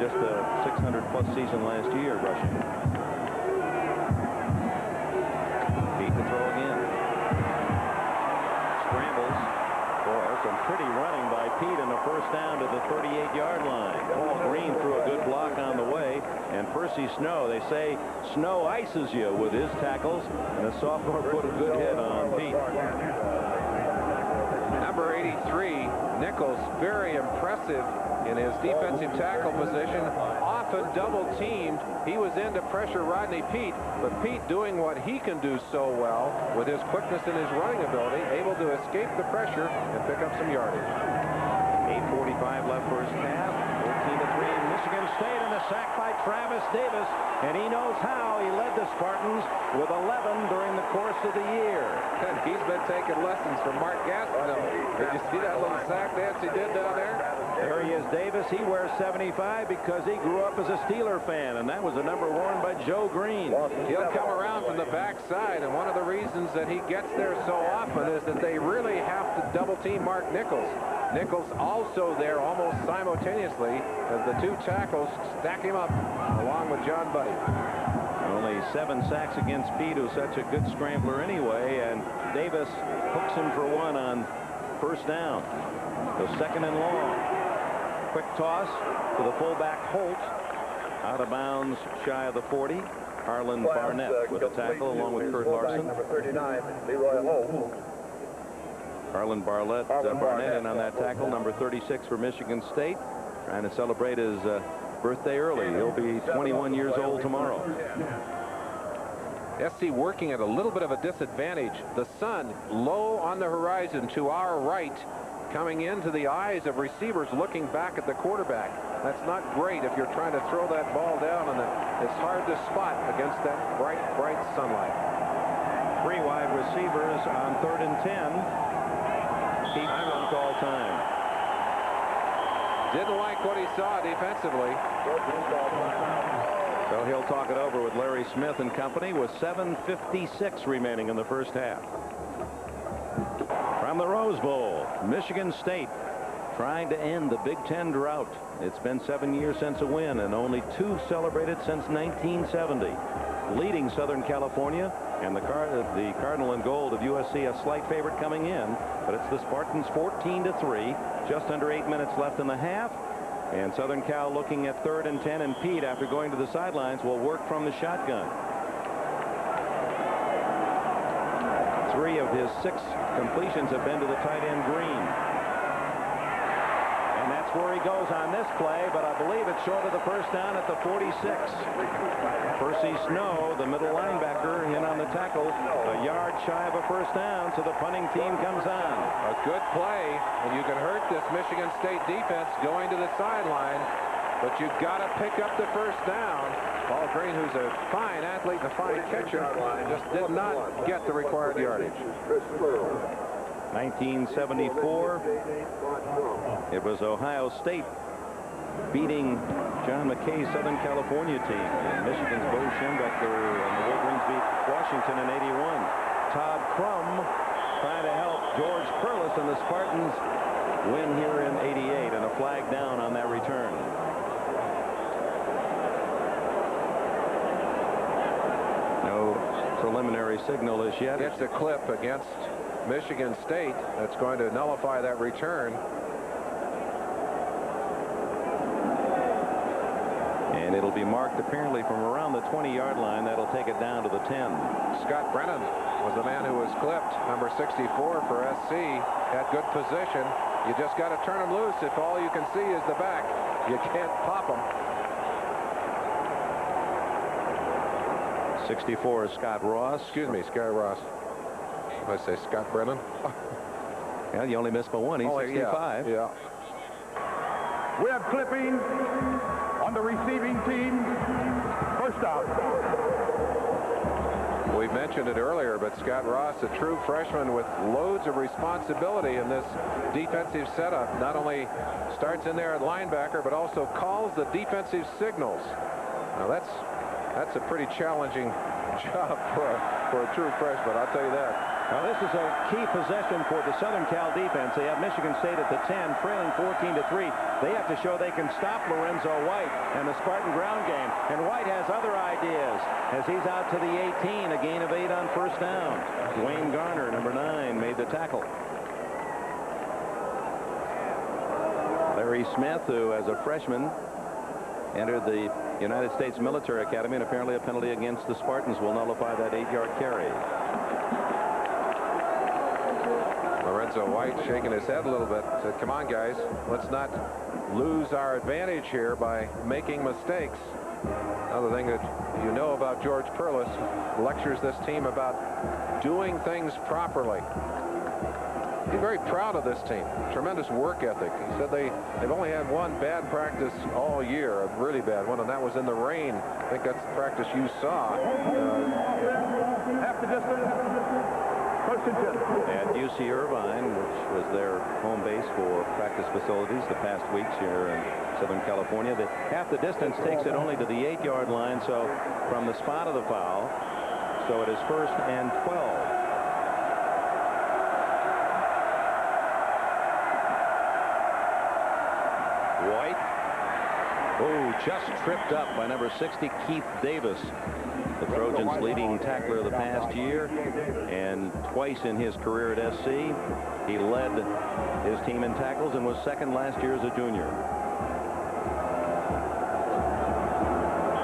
Just a 600-plus season last year rushing. Pete to throw again. Scrambles. Boy, some pretty running by Pete in the first down to the 38-yard line. Paul Green threw a good block on the way, and Percy Snow, they say Snow ices you with his tackles, and the sophomore put a good hit on Pete. Number 83, Nichols, very impressive in his defensive tackle position, often double teamed. He was in to pressure Rodney Peete, but Pete doing what he can do so well with his quickness and his running ability, able to escape the pressure and pick up some yardage. 8:45 left first half. 14-3 Michigan State, and a sack by Travis Davis, and he knows how. He led the Spartans with 11 during the course of the year. And he's been taking lessons from Mark Gastineau. Did you see that little sack dance he did down there? There he is, Davis. He wears 75 because he grew up as a Steeler fan, and that was the number worn by Joe Green. He'll come around from the backside, and one of the reasons that he gets there so often is that they really have to double team Mark Nichols. Nichols also there almost simultaneously as the two tackles stack him up along with John Buddy. Only 7 sacks against Pete, who's such a good scrambler anyway, and Davis hooks him for 1 on first down. So 2nd and long. Quick toss to the fullback Holt. Out of bounds shy of the 40. Harlan Barnett with a tackle along with Kurt Larson. Number 39, Leroy Holt. Harlan Barnett in on that tackle. Number 36 for Michigan State. Trying to celebrate his birthday early. He'll be 21 years old tomorrow. SC working at a little bit of a disadvantage. The sun low on the horizon to our right, coming into the eyes of receivers looking back at the quarterback. That's not great if you're trying to throw that ball down, and it's hard to spot against that bright sunlight. 3 wide receivers on 3rd and 10. Pete on call time. Didn't like what he saw defensively. So he'll talk it over with Larry Smith and company with 7:56 remaining in the first half. From the Rose Bowl, Michigan State trying to end the Big Ten drought. It's been 7 years since a win, and only 2 celebrated since 1970. Leading Southern California, and the Cardinal and Gold of USC a slight favorite coming in, but it's the Spartans 14-3. Just under 8 minutes left in the half, and Southern Cal looking at 3rd and 10, and Pete, after going to the sidelines, will work from the shotgun. 3 of his 6 completions have been to the tight end Green. And that's where he goes on this play, but I believe it's short of the first down at the 46. Percy Snow, the middle linebacker, in on the tackle, a yard shy of a first down, so the punting team comes on. A good play, and you can hurt this Michigan State defense going to the sideline, but you've got to pick up the first down. Paul Green, who's a fine athlete and a fine catcher, just did not get the required yardage. 1974, it was Ohio State beating John McKay's Southern California team. And Michigan's Bo Schembechler and the Wolverines beat Washington in 81. Todd Crum trying to help George Perlis and the Spartans win here in 88, and a flag down on that return. No preliminary signal as yet. Gets a clip against Michigan State that's going to nullify that return. And it'll be marked apparently from around the 20-yard line. That'll take it down to the 10. Scott Brennan was the man who was clipped. Number 64 for SC. Had good position. You just got to turn him loose. If all you can see is the back, you can't pop him. 64 is Scott Ross. Excuse me, Scott Ross. Did I say Scott Brennan? Yeah, you only missed by one. He's 65. Yeah. We have clipping on the receiving team. First out. We mentioned it earlier, but Scott Ross, a true freshman with loads of responsibility in this defensive setup, not only starts in there at linebacker, but also calls the defensive signals. Now that's a pretty challenging job for a true freshman, I'll tell you that. Now this is a key possession for the Southern Cal defense. They have Michigan State at the 10, trailing 14-3. They have to show they can stop Lorenzo White and the Spartan ground game. And White has other ideas as he's out to the 18, a gain of 8 on first down. Dwayne Garner, number 9, made the tackle. Larry Smith, who as a freshman entered the United States Military Academy, and apparently a penalty against the Spartans will nullify that 8-yard carry. Lorenzo White shaking his head a little bit. Said, come on, guys, let's not lose our advantage here by making mistakes. Another thing that you know about George Perlis, lectures this team about doing things properly. He's very proud of this team. Tremendous work ethic. He said they've only had one bad practice all year, a really bad one, and that was in the rain. I think that's the practice you saw. Half the distance. At UC Irvine, which was their home base for practice facilities the past weeks here in Southern California, that half the distance takes it only to the 8-yard line, so from the spot of the foul, so it is 1st and 12. White, oh, just tripped up by number 60, Keith Davis, the Trojans' leading tackler of the past year, and twice in his career at SC, he led his team in tackles and was second last year as a junior.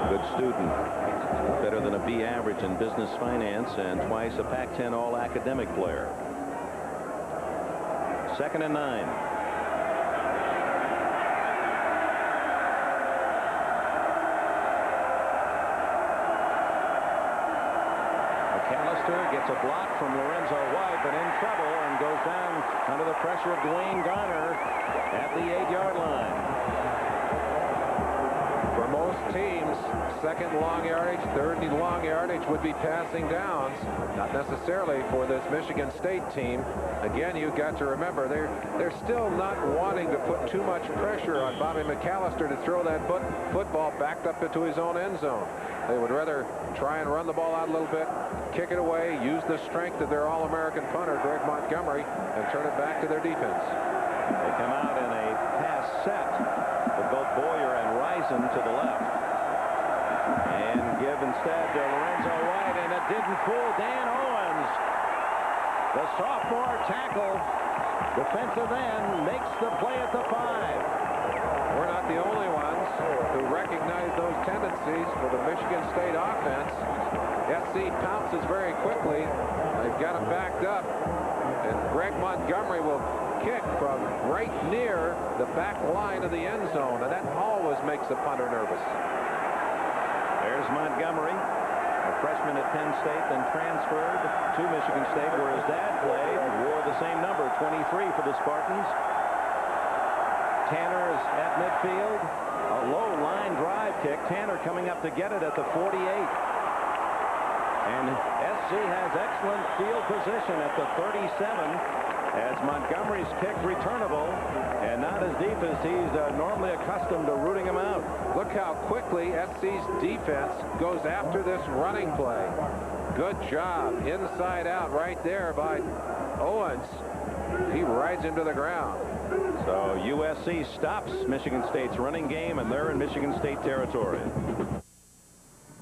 Good student, better than a B average in business finance, and twice a Pac-10 all-academic player. 2nd and 9. Gets a block from Lorenzo White, but in trouble and goes down under the pressure of Dwayne Garner at the 8-yard line. For most teams, 2nd long yardage, 3rd long yardage would be passing downs. Not necessarily for this Michigan State team. Again, you've got to remember they're still not wanting to put too much pressure on Bobby McAllister to throw that football backed up into his own end zone. They would rather try and run the ball out a little bit, kick it away, use the strength of their All-American punter, Greg Montgomery, and turn it back to their defense. They come out in a pass set with both Boyer and Rison to the left. And give instead to Lorenzo White, and it didn't fool Dan Owens. The sophomore tackle, defensive end, makes the play at the 5. We're not the only ones who recognize those tendencies for the Michigan State offense. SC pounces very quickly. They've got him backed up, and Greg Montgomery will kick from right near the back line of the end zone, and that always makes the punter nervous. There's Montgomery, a freshman at Penn State, then transferred to Michigan State, where his dad played, wore the same number, 23 for the Spartans. Tanner is at midfield. A low line drive kick. Tanner coming up to get it at the 48. And SC has excellent field position at the 37. as Montgomery's kick returnable and not as deep as he's normally accustomed to rooting him out. Look how quickly SC's defense goes after this running play. Good job inside out right there by Owens. He rides him to the ground. So USC stops Michigan State's running game, and they're in Michigan State territory.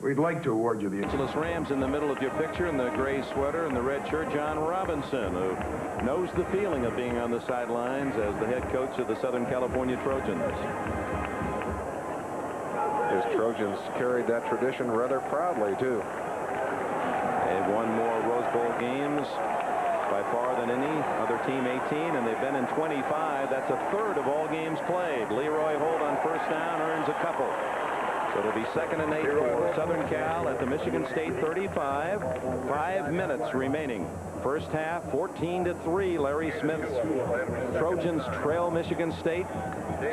We'd like to award you the Los Angeles Rams in the middle of your picture in the gray sweater and the red shirt, John Robinson, who knows the feeling of being on the sidelines as the head coach of the Southern California Trojans. His Trojans carried that tradition rather proudly, too. They've won more Rose Bowl games by far than any other team, 18, and they've been in 25. That's a third of all games played. Leroy Holt on first down earns a couple. So it'll be 2nd and 8 for Southern Cal at the Michigan State 35. 5 minutes remaining. First half, 14-3. Larry Smith's Trojans trail Michigan State.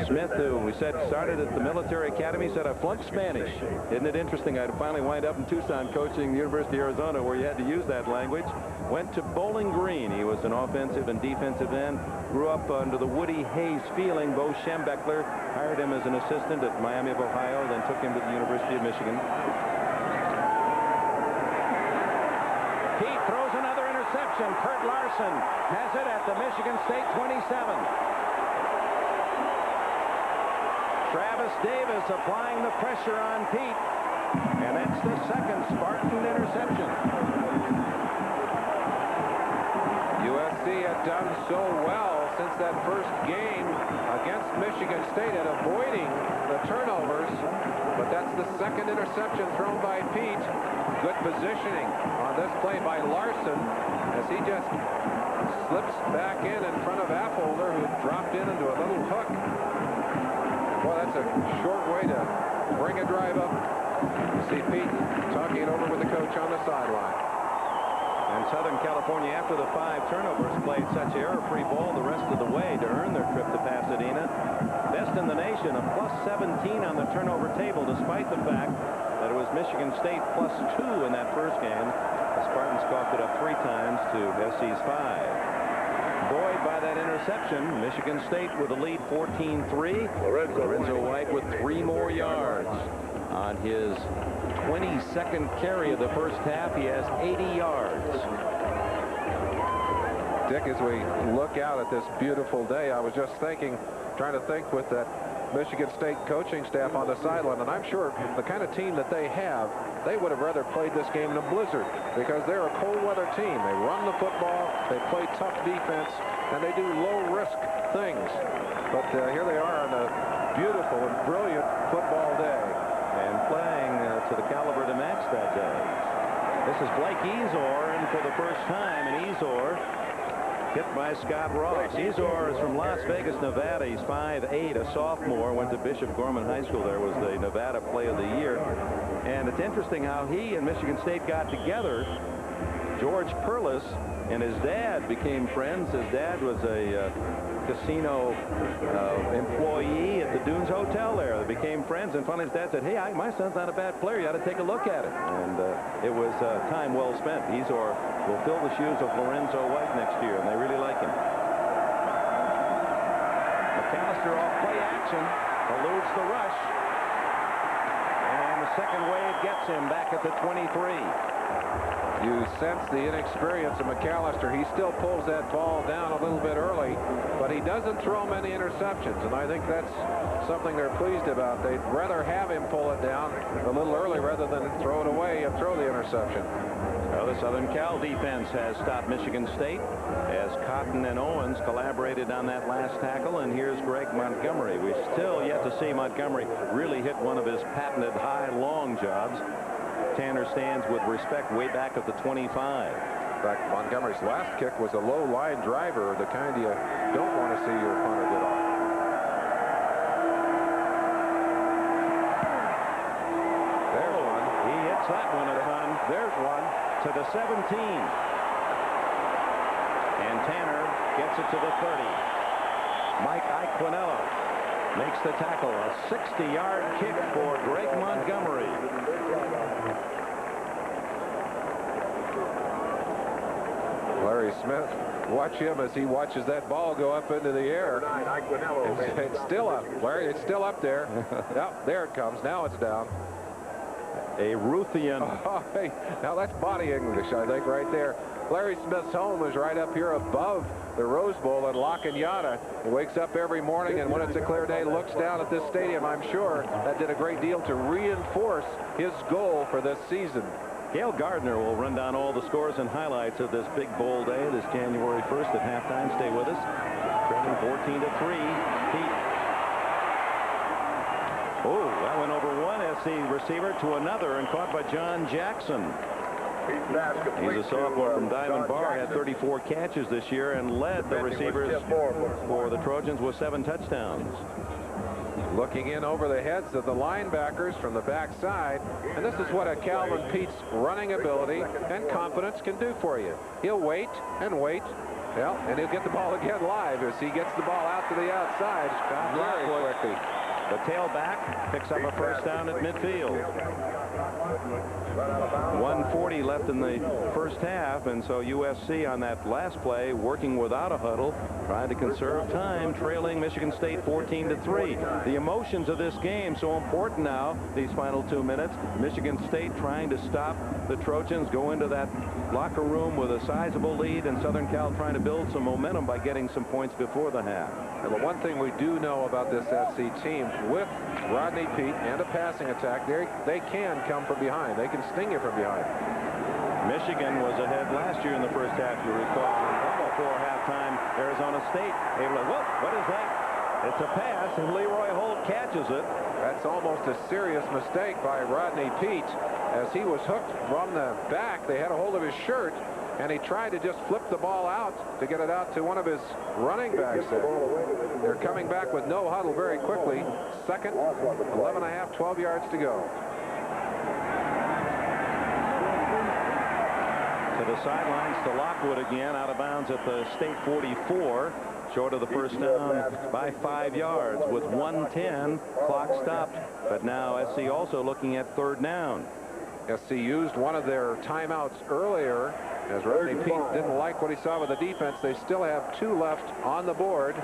Smith, who we said started at the military academy, said, I flunked Spanish. Isn't it interesting? I'd finally wind up in Tucson coaching the University of Arizona, where you had to use that language. Went to Bowling Green. He was an offensive and defensive end. Grew up under the Woody Hayes feeling. Bo Schembechler hired him as an assistant at Miami of Ohio, then took him to the University of Michigan. Pete throws another interception. Kurt Larson has it at the Michigan State 27. Travis Davis applying the pressure on Pete, and that's the second Spartan interception. USC had done so well since that first game against Michigan State at avoiding the turnovers, but that's the second interception thrown by Pete. Good positioning on this play by Larson as he just slips back in front of Affolter, who dropped in into a little hook. Well, that's a short way to bring a drive up. You see Pete talking it over with the coach on the sideline. And Southern California, after the 5 turnovers, played such error-free ball the rest of the way to earn their trip to Pasadena. Best in the nation, a +17 on the turnover table, despite the fact that it was Michigan State +2 in that first game. The Spartans coughed it up 3 times to SC's 5. Buoyed by that interception, Michigan State with a lead 14-3. Lorenzo White with 3 more yards. On his 22nd carry of the first half, he has 80 yards. Dick, as we look out at this beautiful day, I was just trying to think with that Michigan State coaching staff on the sideline, and I'm sure the kind of team that they have, they would have rather played this game in a blizzard, because they're a cold weather team. They run the football, they play tough defense, and they do low-risk things. But here they are on a beautiful and brilliant football day. And playing to the caliber to match that day. This is Blake Ezor in for the first time, and Ezor hit by Scott Ross. Ezor is from Las Vegas, Nevada. He's 5'8", a sophomore. Went to Bishop Gorman High School. There was the Nevada Play of the Year. And it's interesting how he and Michigan State got together. George Perlis and his dad became friends. His dad was a casino employee at the Dunes Hotel there. They became friends, and finally his dad said, hey, my son's not a bad player. You ought to take a look at it. And it was time well spent. Ezor will fill the shoes of Lorenzo White next year, and they really like him. McAllister off play action, eludes the rush, and the second wave gets him back at the 23. You sense the inexperience of McAllister. He still pulls that ball down a little bit early, but he doesn't throw many interceptions, and I think that's something they're pleased about. They'd rather have him pull it down a little early rather than throw it away and throw the interception. Well, the Southern Cal defense has stopped Michigan State as Cotton and Owens collaborated on that last tackle, and here's Greg Montgomery. We've still yet to see Montgomery really hit one of his patented high long jobs. Tanner stands with respect way back at the 25. In fact, Montgomery's last kick was a low line driver, the kind you don't want to see your punter get off. There's one. He hits that one a ton. There's one to the 17. And Tanner gets it to the 30. Mike Iaquinello makes the tackle. A 60-yard kick for Greg Montgomery. Larry Smith, watch him as he watches that ball go up into the air. It's still up, Larry. It's still up there. Yep, there it comes. Now it's down. A Ruthian. Oh, hey, now that's body English, I think, right there. Larry Smith's home is right up here above the Rose Bowl at La Cañada. He wakes up every morning, and when it's a clear day, looks down at this stadium. I'm sure that did a great deal to reinforce his goal for this season. Gail Gardner will run down all the scores and highlights of this big bowl day, this January 1st at halftime. Stay with us. Trailing 14-3. Pete. Oh, that went over one SC receiver to another and caught by John Jackson. He's a sophomore from Diamond Bar, had 34 catches this year and led the receivers for the Trojans with 7 touchdowns. Looking in over the heads of the linebackers from the backside, and this is what a Calvin Pete's running ability and confidence can do for you. He'll wait and wait, well, and he'll get the ball again live as he gets the ball out to the outside very quickly. The tailback picks up a first down at midfield. 1:40 left in the first half, and so USC on that last play working without a huddle, trying to conserve time, trailing Michigan State 14-3. The emotions of this game so important now, these final 2 minutes. Michigan State trying to stop the Trojans, go into that locker room with a sizable lead, and Southern Cal trying to build some momentum by getting some points before the half. Well, one thing we do know about this SC team, with Rodney Peete and a passing attack, they can come from behind. They can sting you from behind. Michigan was ahead last year in the first half, you recall. Before halftime, Arizona State able to, whoop, what is that? It's a pass, and Leroy Holt catches it. That's almost a serious mistake by Rodney Peete. As he was hooked from the back, they had a hold of his shirt, and he tried to just flip the ball out to get it out to one of his running backs there. They're coming back with no huddle very quickly. Second, 11.5, 12 yards to go. To the sidelines to Lockwood again, out of bounds at the State 44. Short of the first down by 5 yards with 1:10. Clock stopped. But now SC also looking at third down. SC used one of their timeouts earlier. As Rodney Peete didn't like what he saw with the defense, they still have 2 left on the board.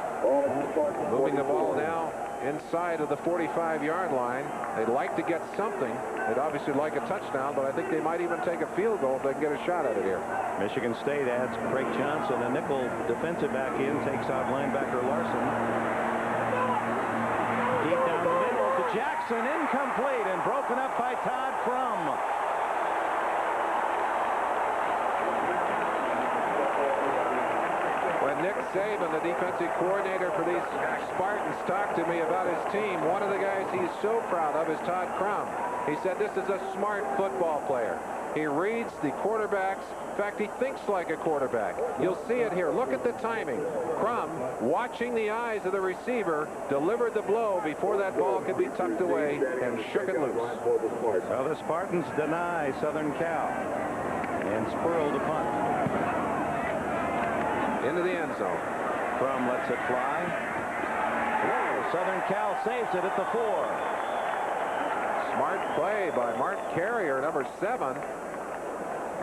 Moving the ball now inside of the 45-yard line. They'd like to get something. They'd obviously like a touchdown, but I think they might even take a field goal if they can get a shot at it here. Michigan State adds Craig Johnson, a nickel defensive back in, takes out linebacker Larson. Deep down the middle to Jackson, incomplete, and broken up by Todd Crum. Nick Saban, the defensive coordinator for these Spartans, talked to me about his team. One of the guys he's so proud of is Todd Crum. He said this is a smart football player. He reads the quarterbacks. In fact, he thinks like a quarterback. You'll see it here. Look at the timing. Crum, watching the eyes of the receiver, delivered the blow before that ball could be tucked away and shook it loose. Well, the Spartans deny Southern Cal and Spurl to punt. Into the end zone. Crum lets it fly. Whoa, Southern Cal saves it at the 4. Smart play by Mark Carrier, number 7.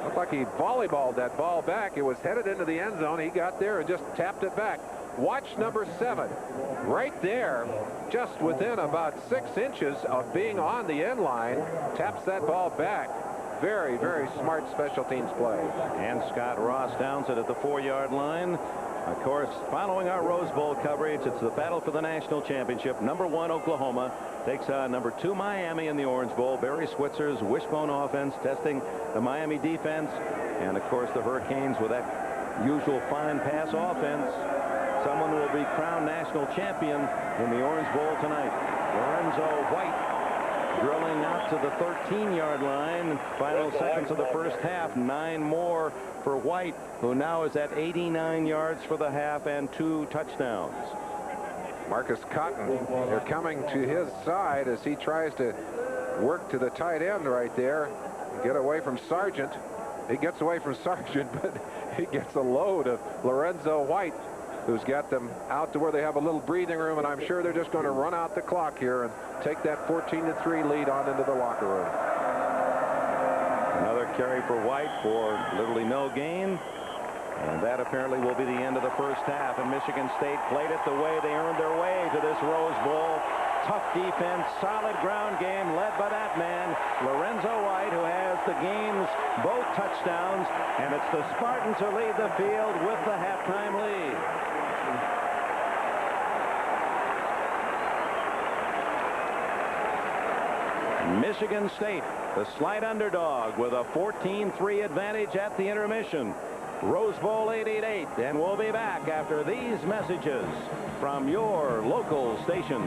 Looked like he volleyballed that ball back. It was headed into the end zone. He got there and just tapped it back. Watch number 7. Right there, just within about 6 inches of being on the end line, taps that ball back. Very, very smart special teams play. And Scott Ross downs it at the 4-yard line. Of course, following our Rose Bowl coverage, it's the battle for the national championship. Number 1, Oklahoma, takes on number 2, Miami in the Orange Bowl. Barry Switzer's wishbone offense testing the Miami defense. And, of course, the Hurricanes with that usual fine pass offense. Someone will be crowned national champion in the Orange Bowl tonight. Lorenzo White drilling out to the 13-yard line. Final seconds of the first half. 9 more for White, who now is at 89 yards for the half and 2 touchdowns. Marcus Cotton, they're coming to his side as he tries to work to the tight end right there. Get away from Sargent. He gets away from Sargent, but he gets a load of Lorenzo White, who's got them out to where they have a little breathing room, and I'm sure they're just going to run out the clock here and take that 14-3 lead on into the locker room. Another carry for White for literally no gain. And that apparently will be the end of the first half. And Michigan State played it the way they earned their way to this Rose Bowl. Tough defense, solid ground game led by that man, Lorenzo White, who has the game's both touchdowns. And it's the Spartans who lead the field with the halftime lead. Michigan State, the slight underdog, with a 14-3 advantage at the intermission. Rose Bowl 888, and we'll be back after these messages from your local station.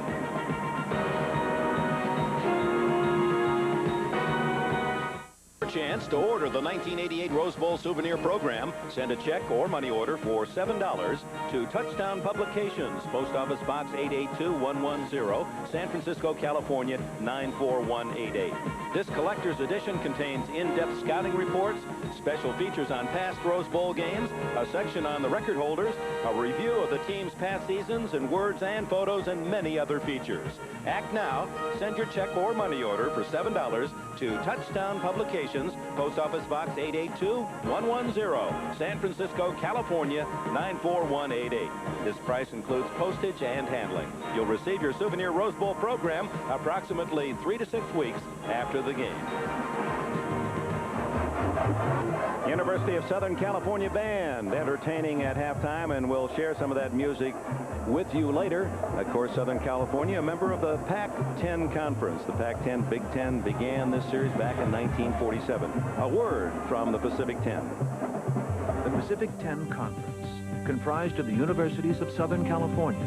Chance to order the 1988 Rose Bowl souvenir program. Send a check or money order for $7 to Touchdown Publications, Post Office Box 882110, San Francisco, California 94188. This collector's edition contains in-depth scouting reports, special features on past Rose Bowl games, a section on the record holders, a review of the team's past seasons in words and photos, and many other features. Act now. Send your check or money order for $7 to Touchdown Publications, Post Office Box 882110, San Francisco, California 94188. This price includes postage and handling. You'll receive your souvenir Rose Bowl program approximately 3 to 6 weeks after the game. University of Southern California Band entertaining at halftime, and we'll share some of that music with you later. Of course, Southern California, a member of the Pac-10 Conference. The Pac-10 Big Ten began this series back in 1947. A word from the Pacific 10. The Pacific 10 Conference, comprised of the universities of Southern California,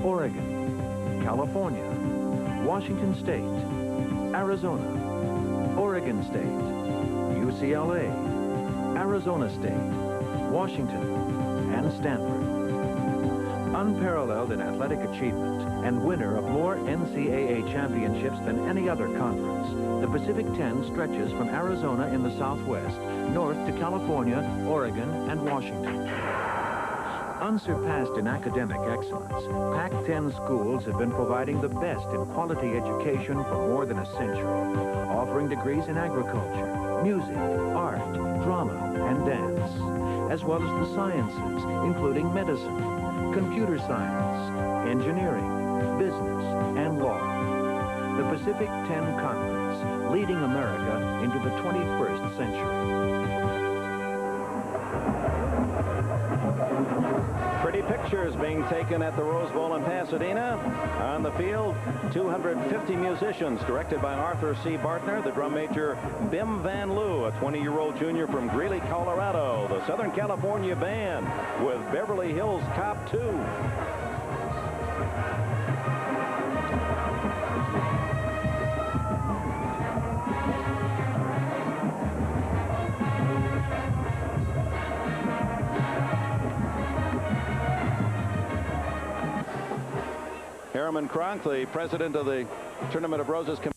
Oregon, California, Washington State, Arizona, Oregon State, UCLA, Arizona State, Washington, and Stanford. Unparalleled in athletic achievement and winner of more NCAA championships than any other conference, the Pacific 10 stretches from Arizona in the southwest, north to California, Oregon, and Washington. Unsurpassed in academic excellence, Pac-10 schools have been providing the best in quality education for more than a century, offering degrees in agriculture, music, art, drama, and dance, as well as the sciences, including medicine, computer science, engineering, business, and law. The Pacific 10 Conference, leading America into the 21st century. Pretty pictures being taken at the Rose Bowl in Pasadena. On the field, 250 musicians, directed by Arthur C. Bartner. The drum major, Bim Van Loo, a 20-year-old junior from Greeley, Colorado. The Southern California Band with Beverly Hills Cop 2. Harriman Kronk, the president of the Tournament of Roses. White,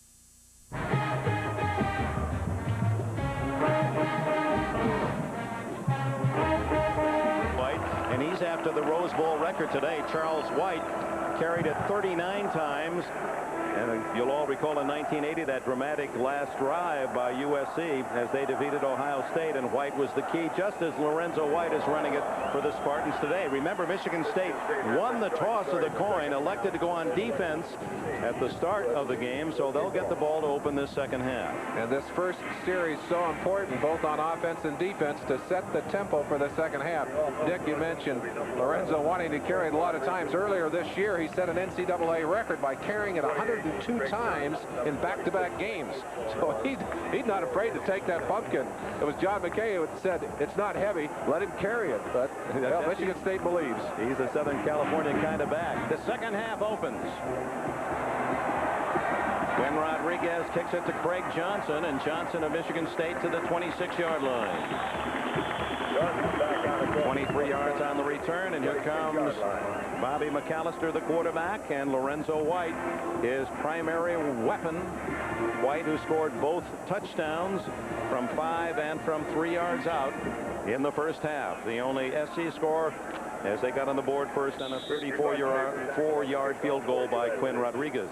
and he's after the Rose Bowl record today. Charles White carried it 39 times. And you'll all recall in 1980 that dramatic last drive by USC as they defeated Ohio State, and White was the key, just as Lorenzo White is running it for the Spartans today. Remember, Michigan State won the toss of the coin, elected to go on defense at the start of the game, so they'll get the ball to open this second half. And this first series so important, both on offense and defense, to set the tempo for the second half. Dick, you mentioned Lorenzo wanting to carry it a lot of times. Earlier this year, he set an NCAA record by carrying it 102 times in back-to-back games. So he's not afraid to take that pumpkin. It was John McKay who said, it's not heavy, let him carry it. But well, Michigan State believes. He's a Southern California kind of back. The second half opens. Quinn Rodriguez kicks it to Craig Johnson, and Johnson of Michigan State to the 26-yard line. 23 yards on the return, and here comes Bobby McAllister, the quarterback, and Lorenzo White, his primary weapon. White, who scored both touchdowns from 5 and from 3 yards out in the first half. The only SC score as they got on the board first on a 34-yard field goal by Quinn Rodriguez.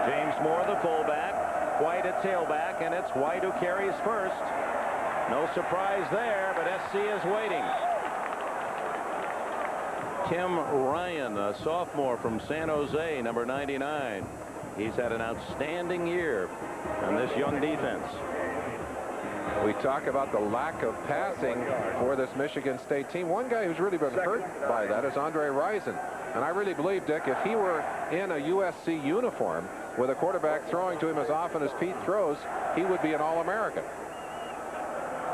James Moore, the fullback. White at tailback, and it's White who carries first. No surprise there, but SC is waiting. Tim Ryan, a sophomore from San Jose, number 99. He's had an outstanding year on this young defense. We talk about the lack of passing for this Michigan State team. One guy who's really been hurt by that is Andre Rison. And I really believe, Dick, if he were in a USC uniform with a quarterback throwing to him as often as Pete throws, he would be an All-American.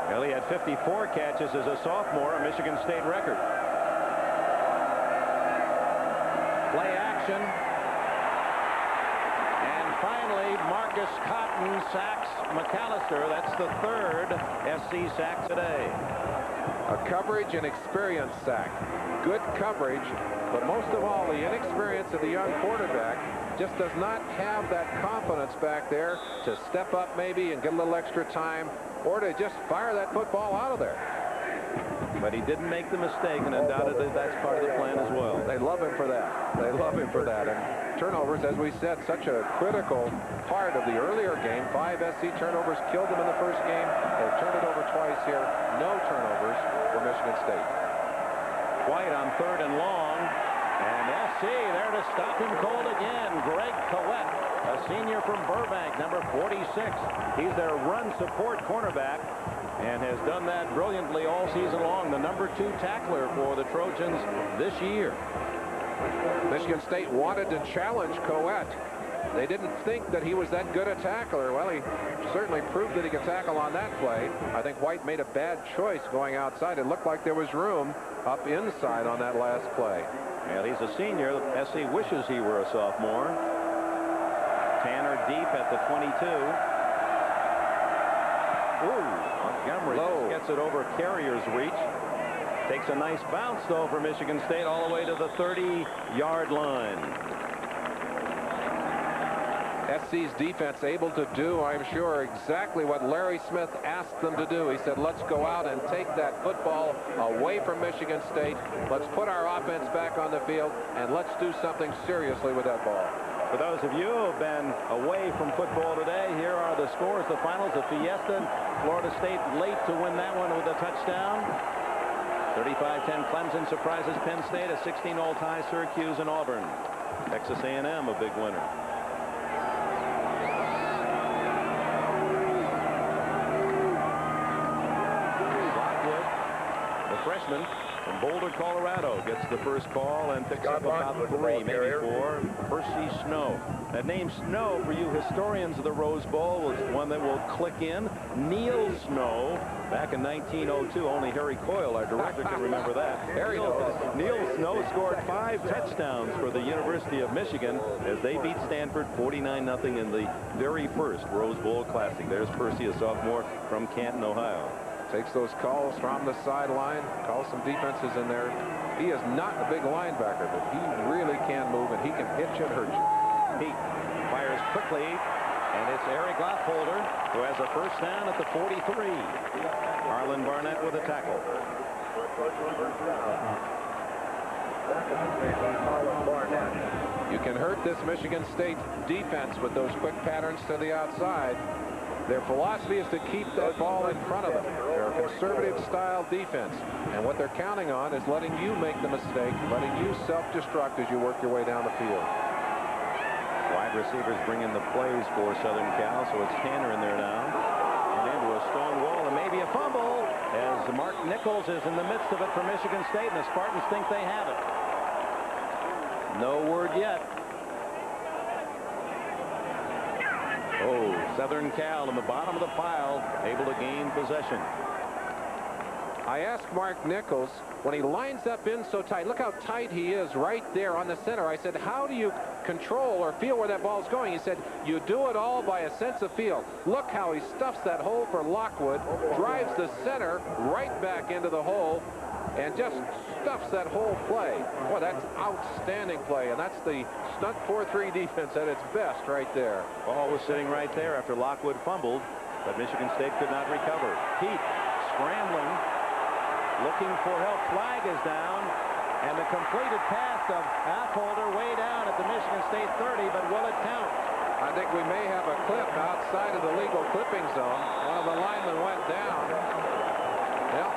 Well, he had 54 catches as a sophomore, a Michigan State record. Play action. And finally, Marcus Cotton sacks McAllister. That's the third SC sack today. A coverage and experience sack. Good coverage, but most of all, the inexperience of the young quarterback just does not have that confidence back there to step up maybe and get a little extra time, or to just fire that football out of there. But he didn't make the mistake, and undoubtedly that's part of the plan as well. They love him for that. They love him for that. And turnovers, as we said, such a critical part of the earlier game. 5 SC turnovers killed them in the first game. They've turned it over twice here. No turnovers for Michigan State. White on 3rd and long. And SC there to stop him cold again. Greg Collette, a senior from Burbank, number 46. He's their run support cornerback and has done that brilliantly all season long. The number 2 tackler for the Trojans this year. Michigan State wanted to challenge Collette. They didn't think that he was that good a tackler. Well, he certainly proved that he could tackle on that play. I think White made a bad choice going outside. It looked like there was room up inside on that last play. Well, he's a senior. SC wishes he were a sophomore. Tanner deep at the 22. Ooh, Montgomery just gets it over Carrier's reach. Takes a nice bounce, though, for Michigan State all the way to the 30-yard line. SC's defense able to do, I'm sure, exactly what Larry Smith asked them to do. He said, let's go out and take that football away from Michigan State. Let's put our offense back on the field, and let's do something seriously with that ball. For those of you who have been away from football today, here are the scores, the finals of Fiesta. Florida State late to win that one with a touchdown. 35-10 Clemson surprises Penn State. A 16-all tie Syracuse and Auburn. Texas A&M a big winner. Freshman from Boulder, Colorado, gets the first call and picks up about 3, maybe 4. Percy Snow. That name Snow, for you historians of the Rose Bowl, was one that will click in. Neil Snow, back in 1902. Only Harry Coyle, our director, can remember that. Neil Snow scored 5 touchdowns for the University of Michigan as they beat Stanford 49-0 in the very first Rose Bowl Classic. There's Percy, a sophomore from Canton, Ohio. Takes those calls from the sideline, calls some defenses in there. He is not a big linebacker, but he really can move, and he can hit you and hurt you. He fires quickly, and it's Eric Lockholder, who has a first down at the 43. Arlen Barnett with a tackle. You can hurt this Michigan State defense with those quick patterns to the outside. Their philosophy is to keep that ball in front of them. They're a conservative-style defense, and what they're counting on is letting you make the mistake, letting you self-destruct as you work your way down the field. Wide receivers bring in the plays for Southern Cal, so it's Tanner in there now. And into a stone wall, and maybe a fumble, as Mark Nichols is in the midst of it for Michigan State, and the Spartans think they have it. No word yet. Oh, Southern Cal in the bottom of the pile, able to gain possession. I asked Mark Nichols, when he lines up in so tight, look how tight he is right there on the center. I said, how do you control or feel where that ball's going? He said, you do it all by a sense of feel. Look how he stuffs that hole for Lockwood, drives the center right back into the hole, and just stuffs that whole play. Boy, that's outstanding play, and that's the stunt 4-3 defense at its best right there. Ball was sitting right there after Lockwood fumbled, but Michigan State could not recover. Heath scrambling, looking for help. Flag is down, and the completed pass of Affolter way down at the Michigan State 30, but will it count? I think we may have a clip outside of the legal clipping zone. One of the linemen went down. Well,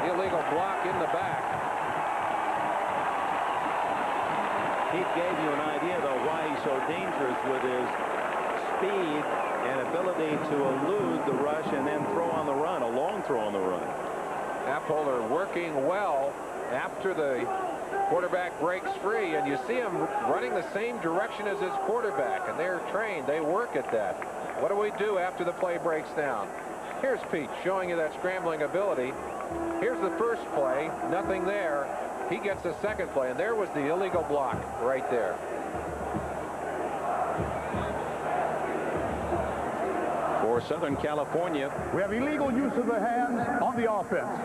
illegal block in the back. Pete gave you an idea, though, why he's so dangerous with his speed and ability to elude the rush and then throw on the run, a long throw on the run. Appoler working well after the quarterback breaks free, and you see him running the same direction as his quarterback, and they're trained. They work at that. What do we do after the play breaks down? Here's Pete showing you that scrambling ability. Here's the first play, nothing there. He gets the second play, and there was the illegal block right there. For Southern California, we have illegal use of the hands on the offense.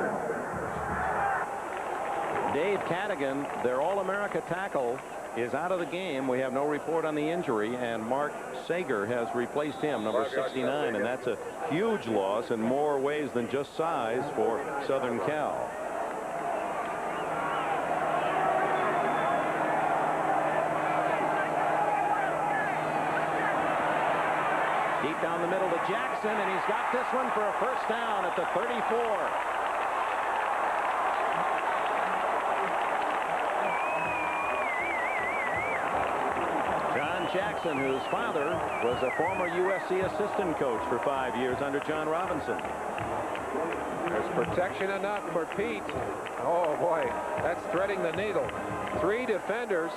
Dave Cadigan, their All-America tackle, is out of the game. We have no report on the injury, and Mark Sager has replaced him, number 69, and that's a huge loss in more ways than just size for Southern Cal. Deep down the middle to Jackson, and he's got this one for a first down at the 34. Jackson, whose father was a former USC assistant coach for 5 years under John Robinson. There's protection enough for Pete. Oh boy, that's threading the needle. 3 defenders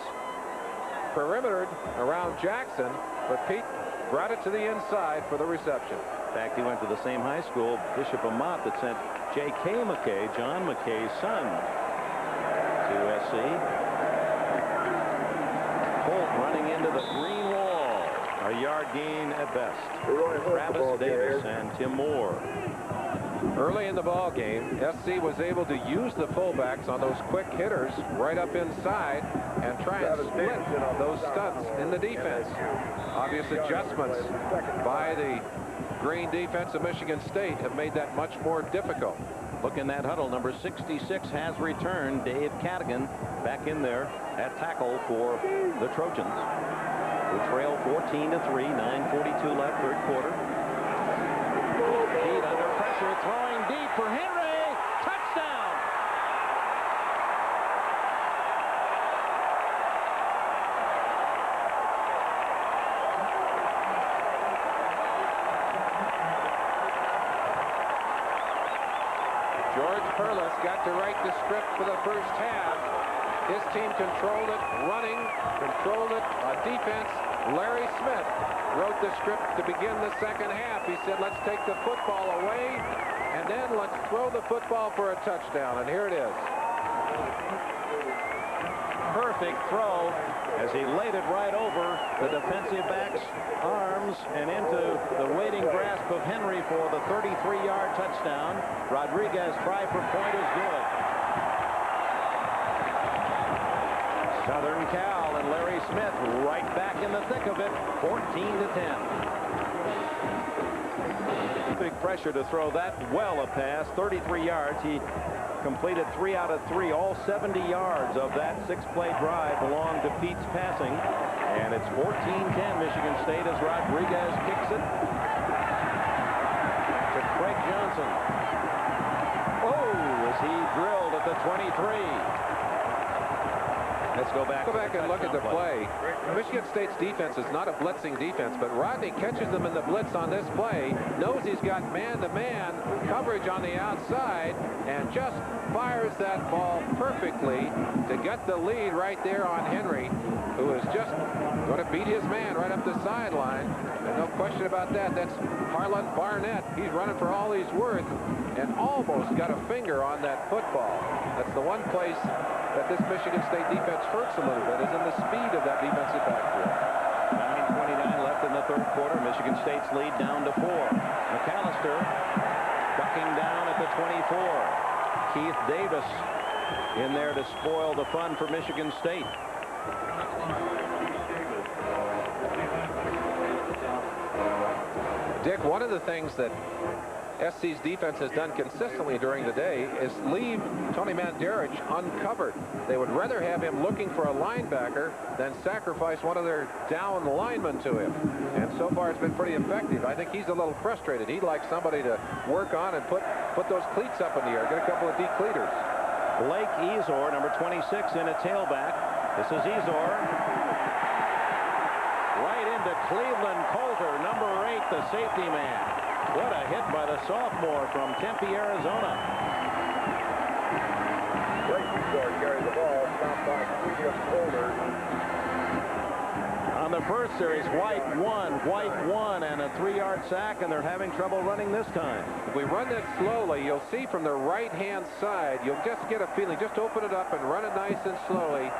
perimetered around Jackson, but Pete brought it to the inside for the reception. In fact, he went to the same high school, Bishop Amat, that sent J.K. McKay, John McKay's son, to USC. Holt running into the green wall. A yard gain at best. Travis Davis and Tim Moore. Early in the ball game, SC was able to use the fullbacks on those quick hitters right up inside and try and split those stunts in the defense. Obvious adjustments by the green defense of Michigan State have made that much more difficult. Look in that huddle. Number 66 has returned. Dave Cadigan back in there at tackle for the Trojans, who trail 14-3, 9:42 left, third quarter. Pete under pressure, throwing deep for Henry. Touchdown! George Perlis got to write the script for the first half. His team controlled it, running, controlled it, defense. Larry Smith wrote the script to begin the second half. He said, let's take the football away, and then let's throw the football for a touchdown. And here it is. Perfect throw as he laid it right over the defensive back's arms and into the waiting grasp of Henry for the 33-yard touchdown. Rodriguez try for point is good. Southern Cal and Larry Smith right back in the thick of it, 14-10. Big pressure to throw that well a pass, 33 yards. He completed 3 out of 3. All 70 yards of that 6-play drive belonged to Pete's passing. And it's 14-10 Michigan State as Rodriguez kicks it to Craig Johnson. Oh, was he drilled at the 23. Let's go back and look at the play. Michigan State's defense is not a blitzing defense, but Rodney catches them in the blitz on this play, knows he's got man-to-man coverage on the outside, and just fires that ball perfectly to get the lead right there on Henry, who is just going to beat his man right up the sideline. And no question about that. That's Harlan Barnett. He's running for all he's worth and almost got a finger on that football. That's the one place that this Michigan State defense hurts a little bit, is in the speed of that defensive backfield. 9:29 left in the third quarter. Michigan State's lead down to 4. McAllister ducking down at the 24. Keith Davis in there to spoil the fun for Michigan State. Dick, one of the things that SC's defense has done consistently during the day is leave Tony Mandarich uncovered. They would rather have him looking for a linebacker than sacrifice one of their down linemen to him. And so far it's been pretty effective. I think he's a little frustrated. He'd like somebody to work on and put those cleats up in the air, get a couple of decleaters. Blake Ezor, number 26, in a tailback. This is Ezor. Right into Cleveland Coulter, number 8, the safety man. What a hit by the sophomore from Tempe, Arizona. Blake Ezor carries the ball, stopped by Cleveland Coulter. On the first series, White won, and a 3-yard sack, and they're having trouble running this time. If we run this slowly, you'll see from the right-hand side, you'll just get a feeling. Just open it up and run it nice and slowly.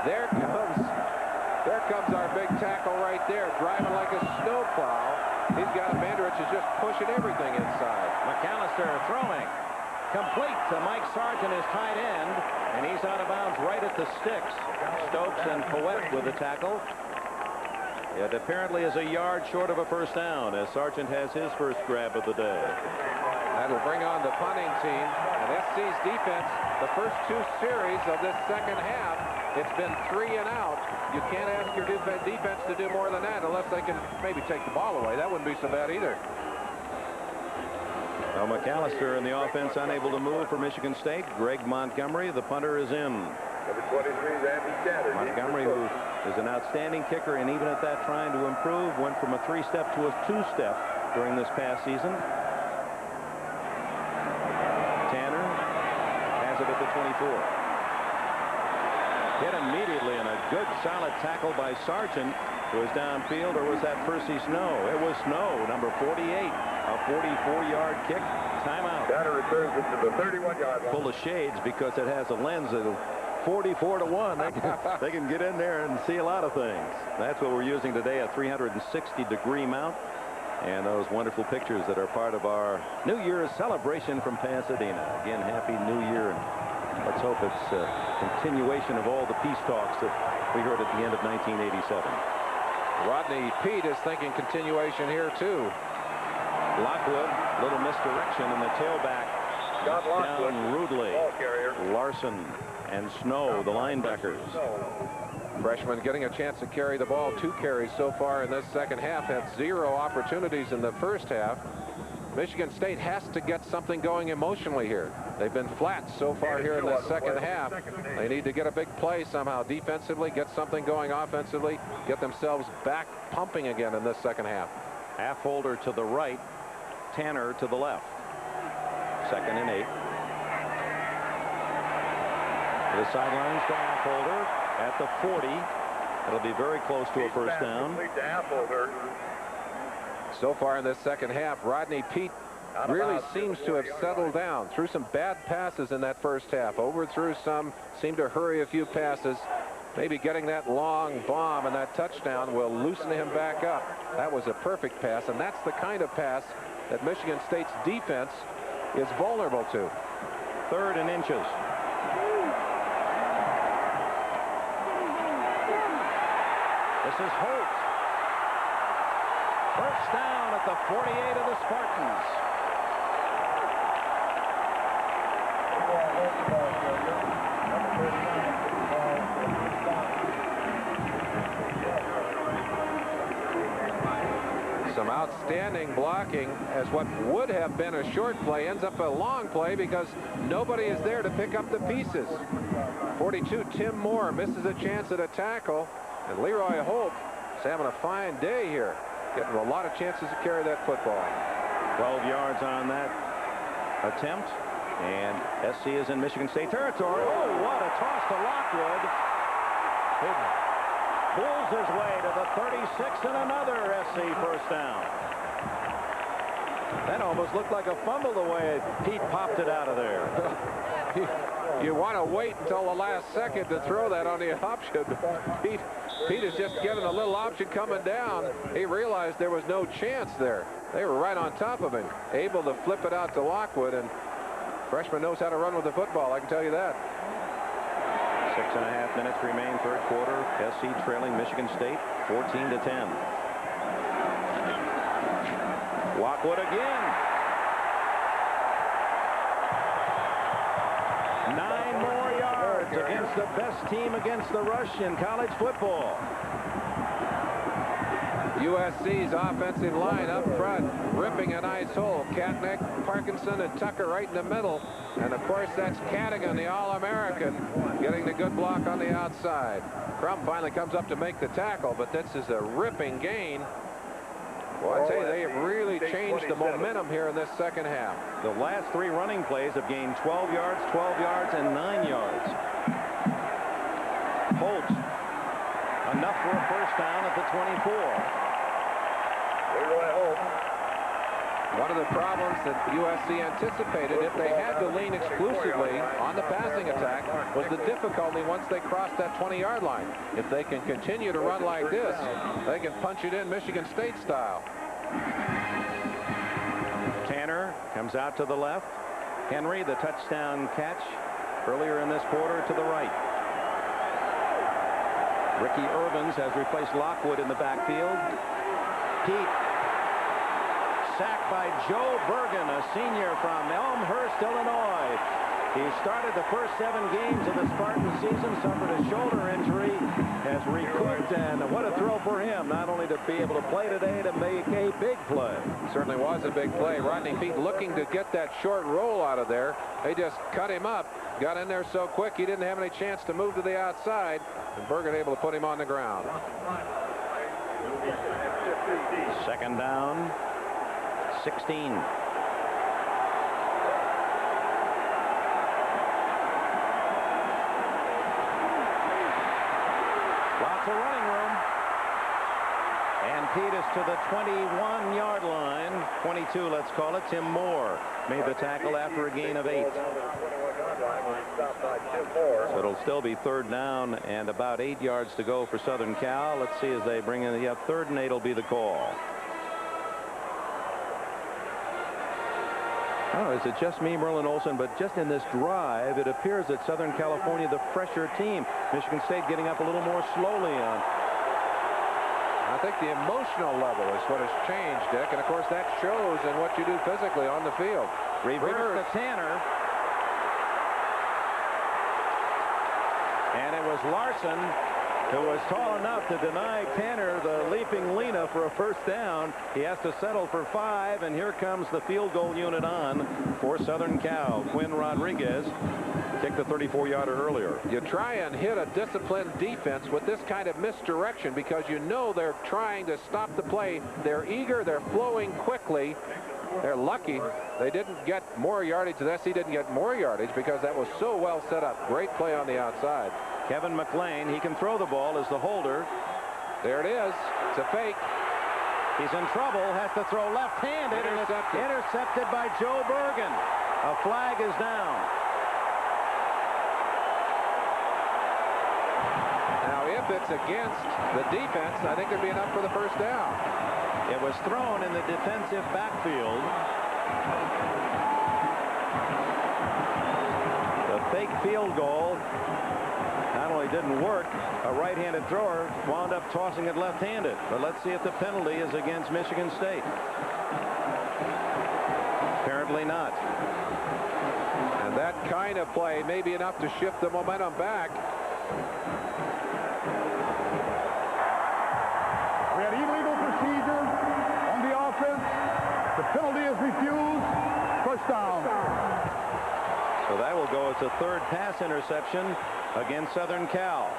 There comes our big tackle right there, driving like a snowplow. He's got Mandarich is just pushing everything inside. McAllister throwing. Complete to Mike Sargent, his tight end, and he's out of bounds right at the sticks. Stokes and Poet with the tackle. It apparently is a yard short of a first down as Sargent has his first grab of the day. That'll bring on the punting team. And SC's defense, the first 2 series of this second half, it's been 3 and out. You can't ask your defense to do more than that unless they can maybe take the ball away. That wouldn't be so bad either. Now McAllister in the offense unable to move for Michigan State. Greg Montgomery, the punter, is in. Number 23, Randy Chatter. Montgomery, who is an outstanding kicker, and even at that trying to improve, went from a 3-step to a 2-step during this past season. Tanner has it at the 24. Hit immediately, and a good solid tackle by Sargent. Was downfield, or was that Percy Snow? It was Snow, number 48. A 44-yard kick. Timeout. Tanner returns it to the 31-yard line. Pull the shades because it has a lens that'll 44-1. They can get in there and see a lot of things. That's what we're using today, a 360-degree mount. And those wonderful pictures that are part of our New Year's celebration from Pasadena. Again, Happy New Year. And let's hope it's a continuation of all the peace talks that we heard at the end of 1987. Rodney Peete is thinking continuation here, too. Lockwood, little misdirection, and the tailback down rudely. Larson and Snow, the linebackers. Freshman getting a chance to carry the ball. 2 carries so far in this second half. Had 0 opportunities in the first half. Michigan State has to get something going emotionally here. They've been flat so far here in the second half. They need to get a big play somehow defensively, get something going offensively, get themselves back pumping again in this second half. Affolter to the right, Tanner to the left. 2nd and 8. The sidelines to Affolter at the 40. It'll be very close to a first down. So far in this second half, Rodney Peete really seems to have settled down. Threw some bad passes in that first half. Overthrew some, seemed to hurry a few passes. Maybe getting that long bomb and that touchdown will loosen him back up. That was a perfect pass, and that's the kind of pass that Michigan State's defense is vulnerable to. 3rd and inches. This is Holtz. First down at the 48 of the Spartans. Some outstanding blocking as what would have been a short play ends up a long play because nobody is there to pick up the pieces. 42, Tim Moore misses a chance at a tackle, and Leroy Holt is having a fine day here, getting a lot of chances to carry that football. 12 yards on that attempt, and SC is in Michigan State territory. Oh, what a toss to Lockwood. It pulls his way to the 36 and another SC first down. That almost looked like a fumble the way Pete popped it out of there. You want to wait until the last second to throw that on the option. Pete is just given a little option coming down. He realized there was no chance there. They were right on top of him, able to flip it out to Lockwood, and freshman knows how to run with the football, I can tell you that. 6.5 minutes remain, third quarter. SC trailing Michigan State 14-10. Lockwood again. the best team against the rush in college football. USC's offensive line up front, ripping a nice hole. Katnick, Parkinson, and Tucker right in the middle. And, of course, that's Cadigan, the All-American, getting the good block on the outside. Crum finally comes up to make the tackle, but this is a ripping gain. Well, I tell you, they have really changed the momentum here in this second half. The last 3 running plays have gained 12 yards, 12 yards, and 9 yards. Holt, enough for a first down at the 24. One of the problems that USC anticipated, if they had to lean exclusively on the passing attack, was the difficulty once they crossed that 20-yard line. If they can continue to run like this, they can punch it in Michigan State style. Tanner comes out to the left. Henry, the touchdown catch earlier in this quarter, to the right. Ricky Irvins has replaced Lockwood in the backfield. Pete, sacked by Joe Bergen, a senior from Elmhurst, Illinois. He started the first 7 games of the Spartan season, suffered a shoulder injury, has recouped, and what a throw for him, not only to be able to play today, to make a big play. Certainly was a big play. Rodney Peete looking to get that short roll out of there. They just cut him up, got in there so quick he didn't have any chance to move to the outside, and Bergen able to put him on the ground. Second down, 16. Lots of running room. And Pete is to the 21-yard line. 22, let's call it. Tim Moore made the tackle after a gain of 8. So it'll still be third down and about 8 yards to go for Southern Cal. Let's see as they bring in the 3rd and 8 will be the call. Oh, is it just me, Merlin Olsen? But just in this drive, it appears that Southern California, the fresher team. Michigan State getting up a little more slowly on. I think the emotional level is what has changed, Dick. And, of course, that shows in what you do physically on the field. Reverse to Tanner. And it was Larson who was tall enough to deny Tanner the leaping Lena for a first down. He has to settle for 5, and here comes the field goal unit on for Southern Cal. Quinn Rodriguez kicked the 34-yarder earlier. You try and hit a disciplined defense with this kind of misdirection because you know they're trying to stop the play. They're eager. They're flowing quickly. They're lucky they didn't get more yardage. The SC didn't get more yardage because that was so well set up. Great play on the outside. Kevin McLean, he can throw the ball as the holder. There it is. It's a fake. He's in trouble, has to throw left-handed, and it's intercepted by Joe Bergen. A flag is down. Now, if it's against the defense, I think there'd be enough for the first down. It was thrown in the defensive backfield. The fake field goal not only didn't work, a right-handed thrower wound up tossing it left-handed. But let's see if the penalty is against Michigan State. Apparently not. And that kind of play may be enough to shift the momentum back. We had illegal procedure on the offense. The penalty is refused. First down. So that will go as a 3rd pass interception against Southern Cal.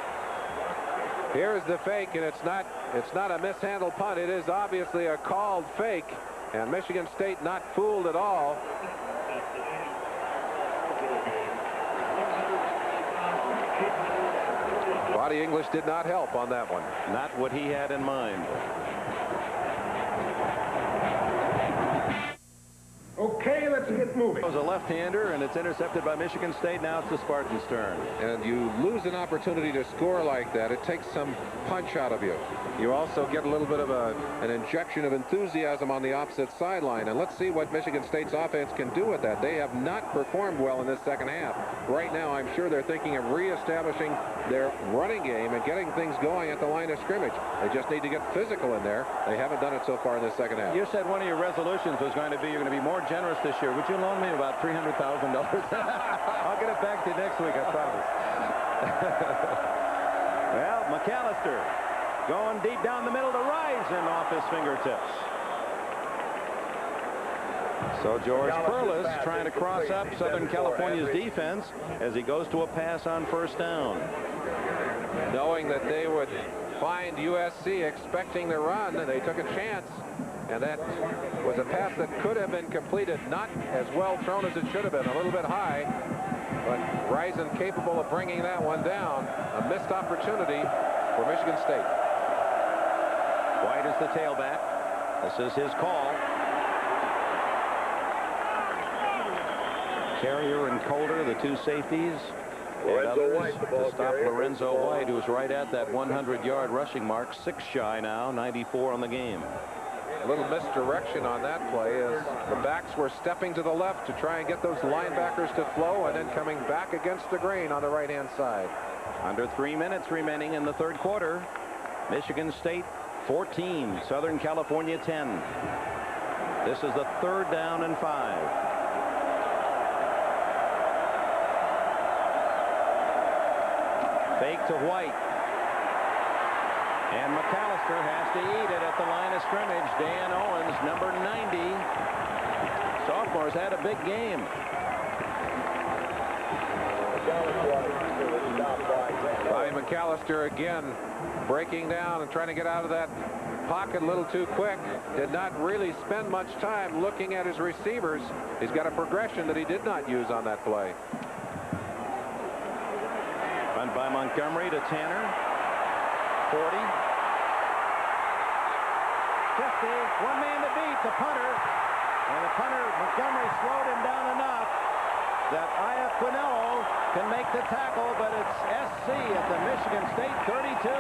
Here's the fake, and it's not a mishandled punt. It is obviously a called fake, and Michigan State not fooled at all. Body English did not help on that one. Not what he had in mind. Okay, let's get moving. It was a left-hander, and it's intercepted by Michigan State. Now it's the Spartans' turn. And you lose an opportunity to score like that. It takes some punch out of you. You also get a little bit of an injection of enthusiasm on the opposite sideline. And let's see what Michigan State's offense can do with that. They have not performed well in this second half. Right now, I'm sure they're thinking of reestablishing their running game and getting things going at the line of scrimmage. They just need to get physical in there. They haven't done it so far in this second half. You said one of your resolutions was going to be you're going to be more generous this year. Would you loan me about $300,000? I'll get it back to you next week, I promise. Well, McAllister going deep down the middle to Risen off his fingertips. So George Perlis trying to cross up Southern California's defense as he goes to a pass on first down. Knowing that they would find USC expecting the run, they took a chance. And that was a pass that could have been completed, not as well thrown as it should have been, a little bit high. But Risen capable of bringing that one down. A missed opportunity for Michigan State. White is the tailback. This is his call. Carrier and Calder, the two safeties. And others to stop Lorenzo White, who's right at that 100-yard rushing mark. 6 shy now, 94 on the game. A little misdirection on that play as the backs were stepping to the left to try and get those linebackers to flow, and then coming back against the grain on the right-hand side. Under 3 minutes remaining in the third quarter. Michigan State 14, Southern California 10. This is the 3rd down and 5. Fake to White. And McAllister has to eat it at the line of scrimmage. Dan Owens, number 90. Sophomores had a big game. Bobby McAllister again breaking down and trying to get out of that pocket a little too quick. Did not really spend much time looking at his receivers. He's got a progression that he did not use on that play. Run by Montgomery to Tanner. 40. 50. One man to beat, the punter. And the punter, Montgomery, slowed him down enough that Iaquinello can make the tackle, but it's SC at the Michigan State 32.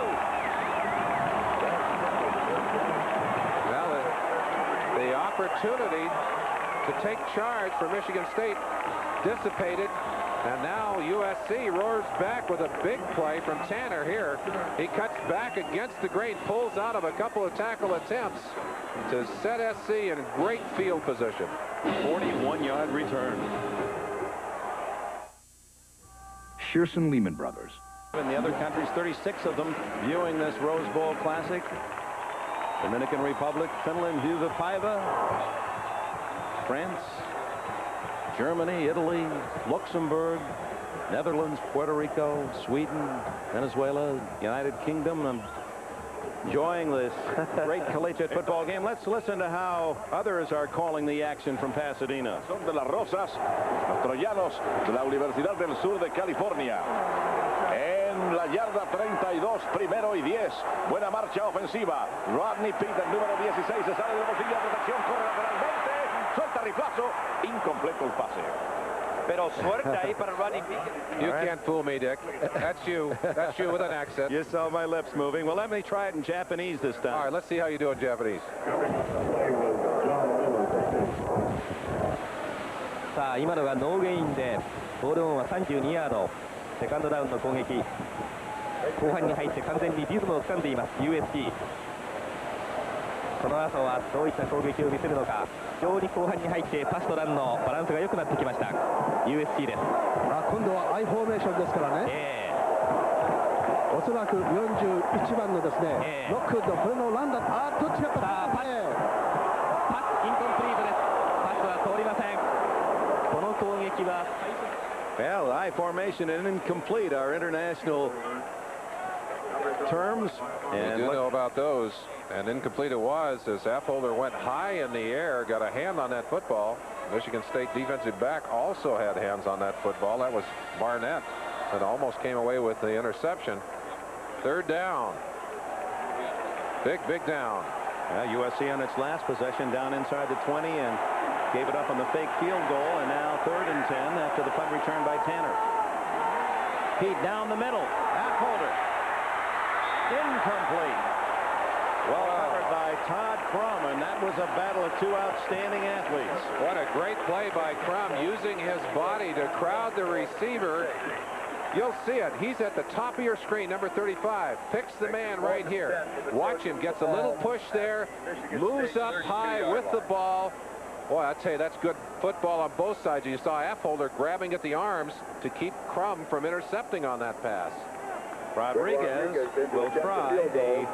Well, the opportunity to take charge for Michigan State dissipated. And now USC roars back with a big play from Tanner here. He cuts back against the grain, pulls out of a couple of tackle attempts to set SC in great field position. 41-yard return. Shearson Lehman Brothers. In the other countries, 36 of them viewing this Rose Bowl Classic. Dominican Republic, Finland, Viva Paiva, France, Germany, Italy, Luxembourg, Netherlands, Puerto Rico, Sweden, Venezuela, United Kingdom. I'm enjoying this great collegiate football game. Let's listen to how others are calling the action from Pasadena. Son de las Rosas, los troyanos de la Universidad del Sur de California. En la yarda 32, primero y 10. Buena marcha ofensiva. Rodney Peter, número 16, se sale de la posición de protección, corre lateralmente. Suelta riflazo, incompleto el pase. Pero suerte ahí para Rodney Peter. You can't fool me, Dick. That's you. That's you with an accent. You saw my lips moving. Well, let me try it in Japanese this time. All right, let's see how you do in Japanese. さあ今のがノーゲインでボールオンは32ヤード。セカンドダウンの攻撃。後半に入って完全にリズムを掴んでいます USC。その後はどういった攻撃を見せるのか。非常に後半に入ってパスとランのバランスが良くなってきました USC です。今度は I フォーメーションですからね。おそらく41番のですね、ロックウッド、これのランだ。どっちがパスインコンプリートです。パスは通りません。この攻撃は Well, I formation and incomplete are international terms. And we do know about those. And incomplete it was as Affolter went high in the air, got a hand on that football. Michigan State defensive back also had hands on that football. That was Barnett that almost came away with the interception. 3rd down. Big down. USC on its last possession down inside the 20 and gave it up on the fake field goal, and now 3rd and 10 after the punt return by Tanner. Pete down the middle. Affolter. Incomplete. Well covered by Todd Crum, and that was a battle of 2 outstanding athletes. What a great play by Crum, using his body to crowd the receiver. You'll see it. He's at the top of your screen, number 35. Picks the man right here. Watch him. Gets a little push there. Moves up high with the ball. Boy, I tell you, that's good football on both sides. You saw Affolter grabbing at the arms to keep Crum from intercepting on that pass. Rodriguez will try a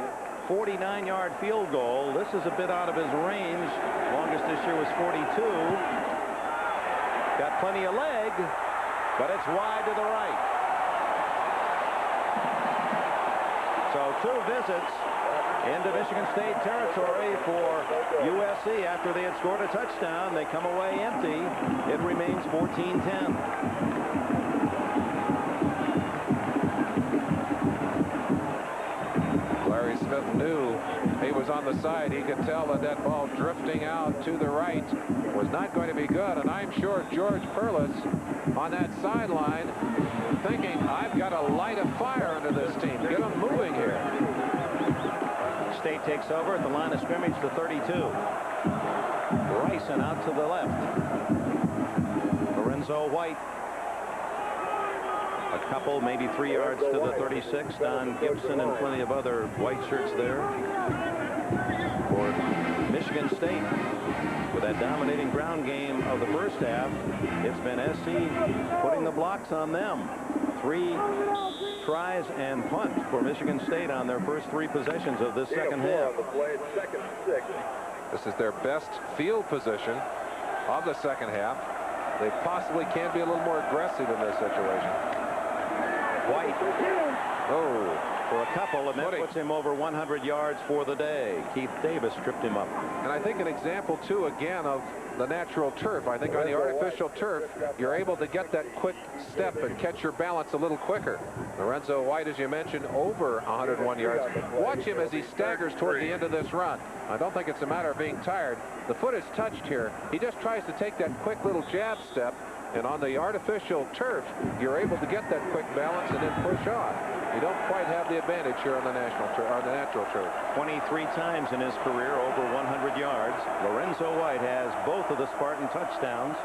49-yard field goal. This is a bit out of his range. Longest this year was 42. Got plenty of leg, but it's wide to the right. So 2 visits into Michigan State territory for USC after they had scored a touchdown. They come away empty. It remains 14-10. Larry Smith knew he was on the side. He could tell that that ball drifting out to the right was not going to be good. And I'm sure George Perlis on that sideline thinking, I've got to light a fire into this team. Get them moving here. State takes over at the line of scrimmage, the 32. Bryson out to the left. Lorenzo White. A couple, maybe 3 yards to the 36. Don Gibson and plenty of other white shirts there for Michigan State. With that dominating ground game of the first half, it's been SC putting the blocks on them. 3 tries and punt for Michigan State on their first 3 possessions of this second half. This is their best field position of the second half. They possibly can be a little more aggressive in this situation. White. Oh, for a couple, and that puts him over 100 yards for the day. Keith Davis tripped him up. And I think an example, too, again, of the natural turf. I think on the artificial turf, you're able to get that quick step and catch your balance a little quicker. Lorenzo White, as you mentioned, over 101 yards. Watch him as he staggers toward the end of this run. I don't think it's a matter of being tired. The foot is touched here. He just tries to take that quick little jab step. And on the artificial turf, you're able to get that quick balance and then push on. You don't quite have the advantage here on the national turf, or the natural turf. 23 times in his career over 100 yards. Lorenzo White has both of the Spartan touchdowns.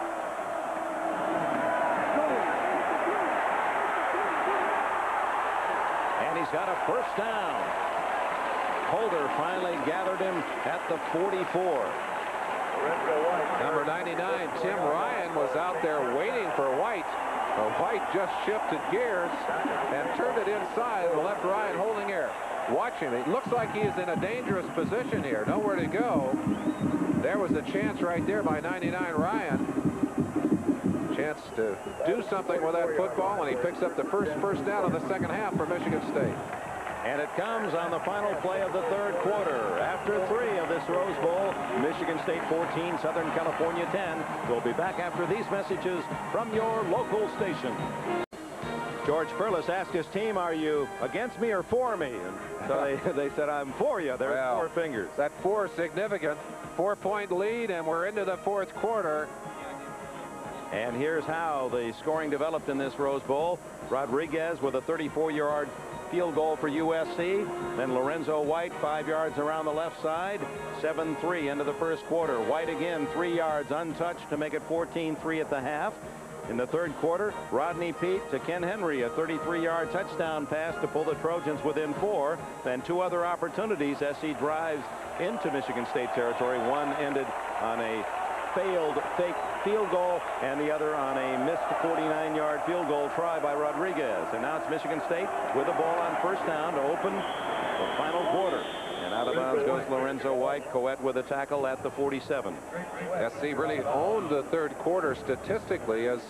And he's got a first down. Holder finally gathered him at the 44. Number 99, Tim Ryan, was out there waiting for White. White just shifted gears and turned it inside and left Ryan holding air. Watch him. It looks like he is in a dangerous position here. Nowhere to go. There was a chance right there by 99 Ryan. Chance to do something with that football, and he picks up the first down of the second half for Michigan State. And it comes on the final play of the third quarter. After 3 of this Rose Bowl, Michigan State 14, Southern California 10. We'll be back after these messages from your local station. George Perlis asked his team, are you against me or for me? And so they said, I'm for you. There's 4 fingers. That 4 is significant. 4-point lead, and we're into the fourth quarter. And here's how the scoring developed in this Rose Bowl. Rodriguez with a 34-yard field goal for USC. Then Lorenzo White 5 yards around the left side. 7-3 into the first quarter. White again 3 yards untouched to make it 14-3 at the half. In the third quarter, Rodney Peete to Ken Henry, a 33-yard touchdown pass to pull the Trojans within 4. Then 2 other opportunities. SC drives into Michigan State territory. One ended on a failed fake field goal, and the other on a missed 49-yard field goal try by Rodriguez. And now it's Michigan State with the ball on first down to open the final quarter. And out of bounds goes Lorenzo White. Coet with a tackle at the 47. SC really owned the third quarter statistically, as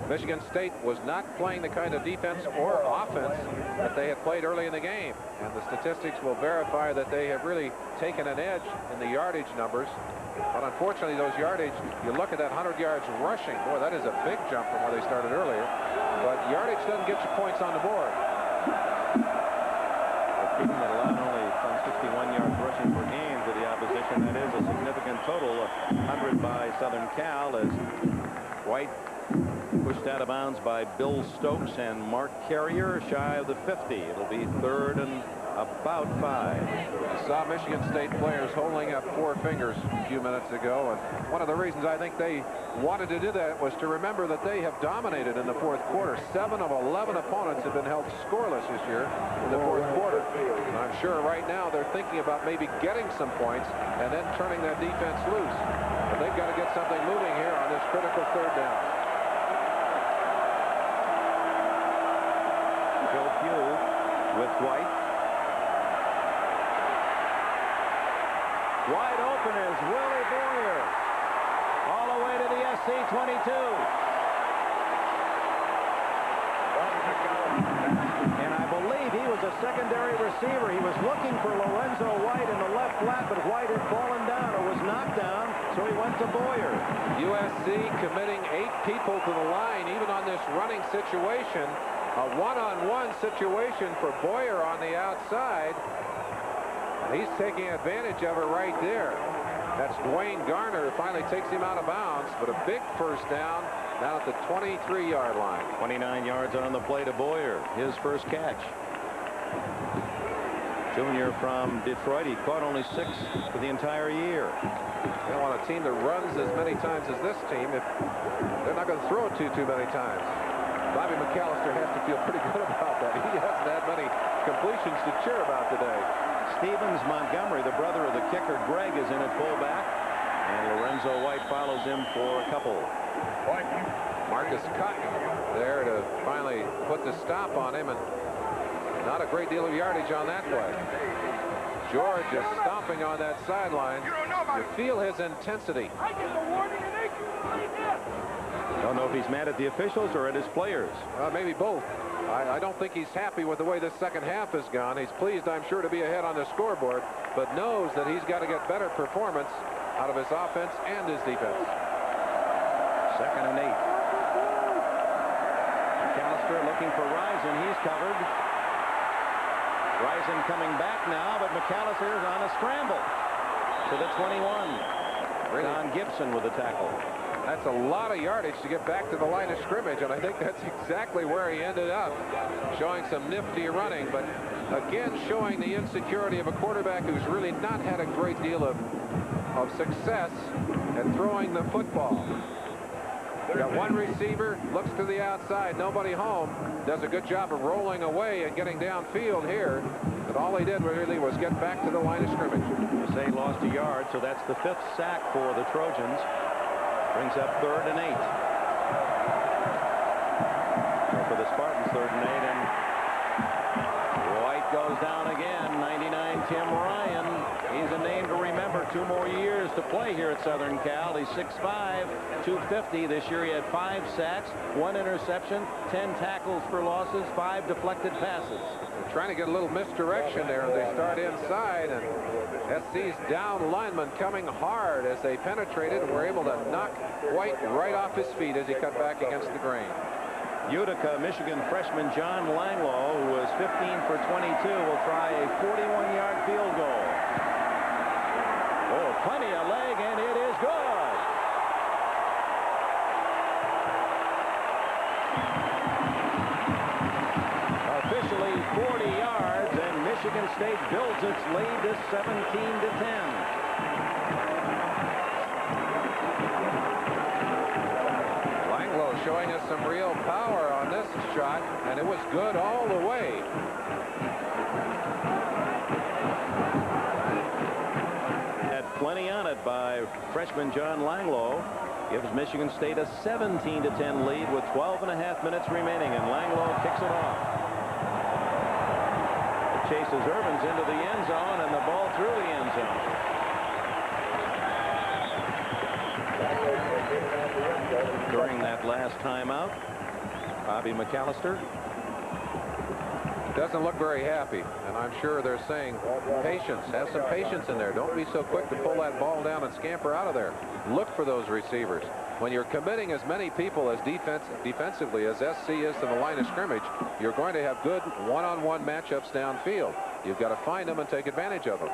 Michigan State was not playing the kind of defense or offense that they had played early in the game. And the statistics will verify that they have really taken an edge in the yardage numbers. But unfortunately, those yardage, you look at that 100 yards rushing. Boy, that is a big jump from where they started earlier. But yardage doesn't get you points on the board. A team that allowed only some 61 yards rushing per game to the opposition. That is a significant total. 100 by Southern Cal as White pushed out of bounds by Bill Stokes and Mark Carrier shy of the 50. It'll be third and about 5. You saw Michigan State players holding up 4 fingers a few minutes ago, and one of the reasons I think they wanted to do that was to remember that they have dominated in the fourth quarter. 7 of 11 opponents have been held scoreless this year in the fourth quarter. And I'm sure right now they're thinking about maybe getting some points and then turning that defense loose. But they've got to get something moving here on this critical third down. Joe Pugh with White. Wide open is Willie Boyer. All the way to the SC 22. And I believe he was a secondary receiver. He was looking for Lorenzo White in the left flat, but White had fallen down or was knocked down, so he went to Boyer. USC committing 8 people to the line, even on this running situation. A one-on-one situation for Boyer on the outside. And he's taking advantage of it right there. That's Dwayne Garner who finally takes him out of bounds, but a big first down now at the 23-yard line. 29 yards on the play to Boyer, his first catch. Junior from Detroit. He caught only 6 for the entire year. They don't want a team that runs as many times as this team if they're not going to throw it too many times. Bobby McAllister has to feel pretty good about that. He hasn't had many completions to cheer about today. Stevens Montgomery, the brother of the kicker Greg, is in at fullback, and Lorenzo White follows him for a couple. Marcus Cotton there to finally put the stop on him, and not a great deal of yardage on that play. George is stomping on that sideline. You feel his intensity. Don't know if he's mad at the officials or at his players. Maybe both. I don't think he's happy with the way this second half has gone. He's pleased, I'm sure, to be ahead on the scoreboard, but knows that he's got to get better performance out of his offense and his defense. 2nd and 8. McAllister looking for Risen. He's covered. Risen coming back now, but McAllister is on a scramble to the 21. Don Gibson with the tackle. That's a lot of yardage to get back to the line of scrimmage, and I think that's exactly where he ended up, showing some nifty running, but again showing the insecurity of a quarterback who's really not had a great deal of success at throwing the football. Got one receiver, looks to the outside, nobody home, does a good job of rolling away and getting downfield here, but all he did really was get back to the line of scrimmage. They lost a yard, so that's the 5th sack for the Trojans. Brings up 3rd and 8. So for the Spartans, 3rd and 8, and White goes down again. 99 Tim Ryan. He's a name to remember. 2 more years to play here at Southern Cal. He's 6'5", 250. This year he had 5 sacks, 1 interception, 10 tackles for losses, 5 deflected passes. They're trying to get a little misdirection there. They start inside, and SC's down lineman coming hard as they penetrated and were able to knock White right off his feet as he cut back against the grain. Utica, Michigan freshman John Langlow, who was 15 for 22, will try a 41-yard field goal. Oh, plenty of leg, and it is good. Officially 40 yards, and Michigan State builds its lead to 17-10. Showing us some real power on this shot, and it was good all the way. Had plenty on it by freshman John Langlow. Gives Michigan State a 17-10 lead with 12.5 minutes remaining, and Langlow kicks it off. It chases Irvins into the end zone, and the ball through the end zone. During that last timeout, Bobby McAllister doesn't look very happy, and I'm sure they're saying patience, have some patience in there. Don't be so quick to pull that ball down and scamper out of there. Look for those receivers. When you're committing as many people as defensively as SC is to the line of scrimmage, you're going to have good one-on-one matchups downfield. You've got to find them and take advantage of them.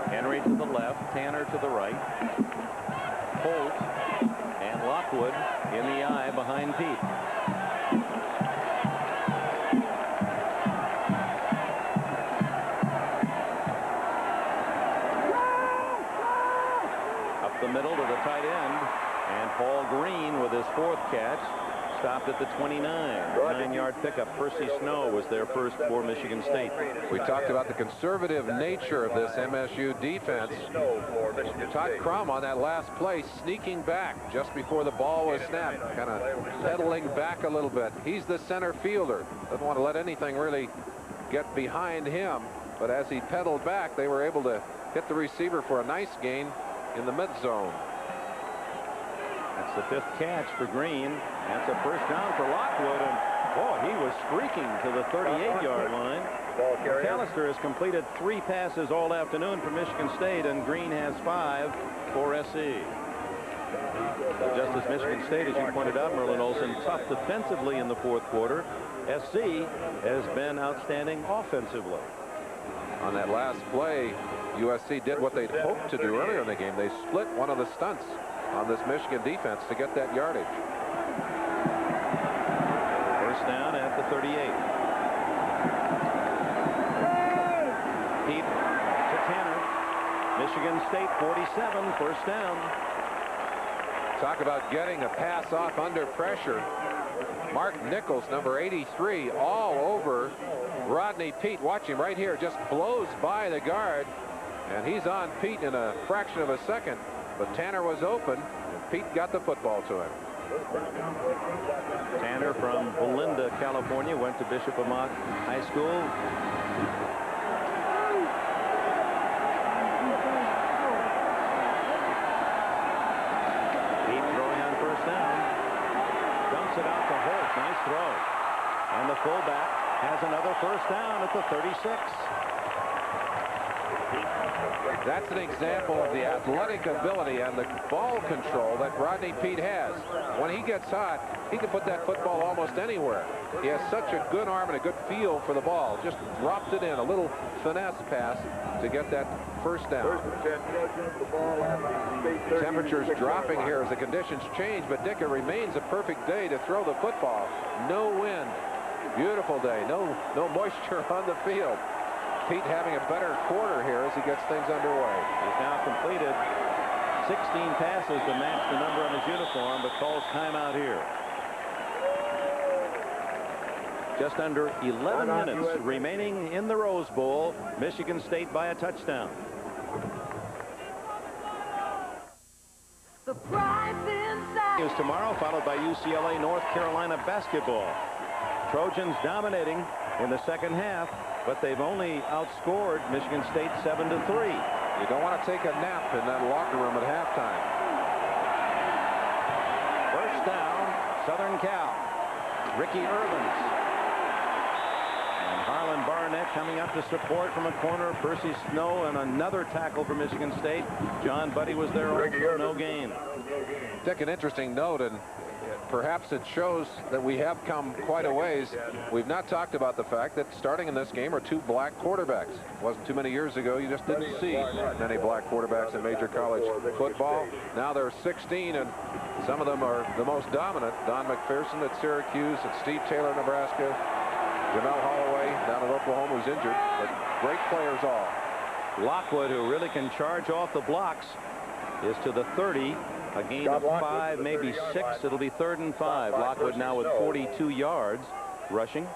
Henry to the left, Tanner to the right. Holt and Lockwood in the eye behind Pete. Up the middle to the tight end, and Paul Green with his 4th catch stopped at the 29. 9-yard guard pickup. Percy Snow was there first for Michigan State. We talked about the conservative nature of this MSU defense. Todd Crum on that last play sneaking back just before the ball was snapped, kind of pedaling back a little bit. He's the center fielder. Doesn't want to let anything really get behind him. But as he pedaled back, they were able to hit the receiver for a nice gain in the mid zone. That's the 5th catch for Green. That's a first down for Lockwood, and boy, he was streaking to the 38-yard line. McAllister has completed 3 passes all afternoon for Michigan State, and Green has 5 for SC. Just as Michigan State, as you pointed out, Merlin Olsen, tough defensively in the 4th quarter, SC has been outstanding offensively. On that last play, USC did what they'd hoped to do earlier in the game. They split one of the stunts on this Michigan defense to get that yardage. First down at the 38. Heat to Tanner. Michigan State 47, first down. Talk about getting a pass off under pressure. Mark Nichols, number 83, all over Rodney Peete. Watch him right here, just blows by the guard, and he's on Peete in a fraction of a second. But Tanner was open, and Peete got the football to him. Tanner from Belinda, California, went to Bishop Amat High School. Peete throwing on first down. Dumps it out to Holt. Nice throw. And the fullback has another first down at the 36. That's an example of the athletic ability and the ball control that Rodney Peete has. When he gets hot, he can put that football almost anywhere. He has such a good arm and a good feel for the ball. Just dropped it in, a little finesse pass to get that first down. Temperatures dropping here as the conditions change, but Dick, it remains a perfect day to throw the football. No wind. Beautiful day. No moisture on the field. Peete having a better quarter here as he gets things underway. He's now completed 16 passes to match the number on his uniform, but calls timeout here. Just under 11 minutes remaining in the Rose Bowl. Michigan State by a touchdown. The prize inside Is tomorrow, followed by UCLA North Carolina basketball. Trojans dominating in the second half, but they've only outscored Michigan State 7-3. You don't want to take a nap in that locker room at halftime. First down, Southern Cal. Ricky Irvins. And Harlan Barnett coming up to support from a corner. Percy Snow and another tackle for Michigan State. John Buddy was there also, no gain. Dick, an interesting note, and perhaps it shows that we have come quite a ways. We've not talked about the fact that starting in this game are 2 black quarterbacks. It wasn't too many years ago. You just didn't see many black quarterbacks in major college football. Now there are 16, and some of them are the most dominant. Don McPherson at Syracuse, and Steve Taylor, Nebraska. Jamel Holloway down at Oklahoma, who's injured, but great players all. Lockwood, who really can charge off the blocks, is to the 30. A gain of 5, maybe 6. It'll be 3rd and 5. Lockwood now with 42 yards rushing.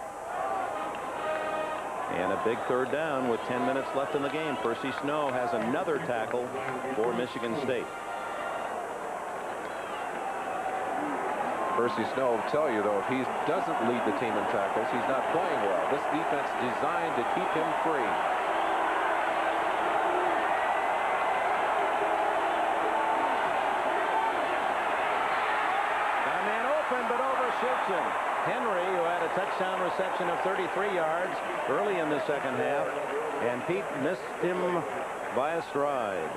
And a big third down with 10 minutes left in the game. Percy Snow has another tackle for Michigan State. Percy Snow will tell you, though, if he doesn't lead the team in tackles, he's not playing well. This defense designed to keep him free. Henry, who had a touchdown reception of 33 yards early in the second half, and Peete missed him by a stride.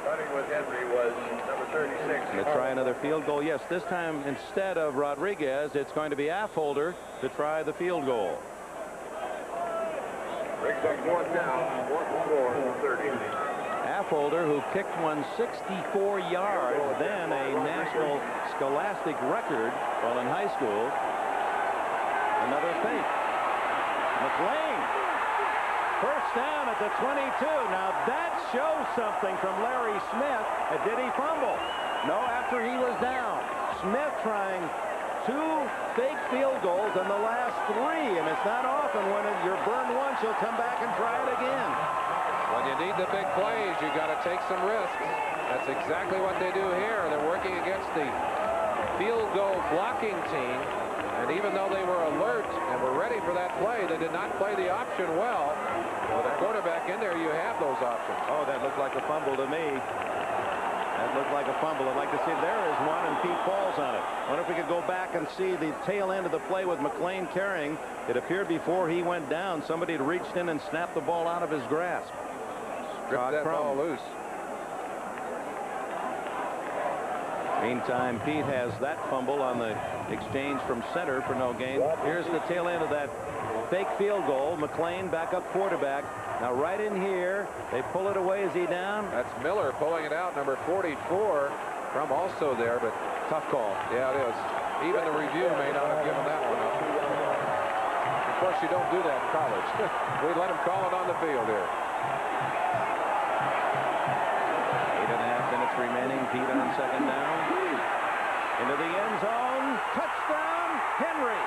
Starting with Henry was number 36. And to try another field goal. Yes, this time instead of Rodriguez, it's going to be Affolter to try the field goal. Brings up 4th down, 4th and 30. Affolter, who kicked one 64 yards, then a national scholastic record while in high school. Another fake. McLean. First down at the 22. Now that shows something from Larry Smith. Did he fumble? No, after he was down. Smith trying 2 fake field goals in the last 3, and it's not often when you're burned once, you'll come back and try it again. When you need the big plays, you got to take some risks. That's exactly what they do here. They're working against the field goal blocking team, and even though they were alert and were ready for that play, they did not play the option well. With a quarterback in there, you have those options. Oh, that looked like a fumble to me. That looked like a fumble. I'd like to see. There is one, and Pete falls on it. I wonder if we could go back and see the tail end of the play with McLean carrying. It appeared before he went down, somebody had reached in and snapped the ball out of his grasp. Stripped that ball loose. Meantime, Pete has that fumble on the exchange from center for no gain. Here's the tail end of that fake field goal. McLean, backup quarterback. Now right in here, they pull it away. Is he down? That's Miller pulling it out, number 44, from also there, but tough call. Yeah, it is. Even the review may not have given that one up. Of course, you don't do that in college. We let him call it on the field here. 8.5 minutes remaining. Pete on second down. Into the end zone. Touchdown, Henry.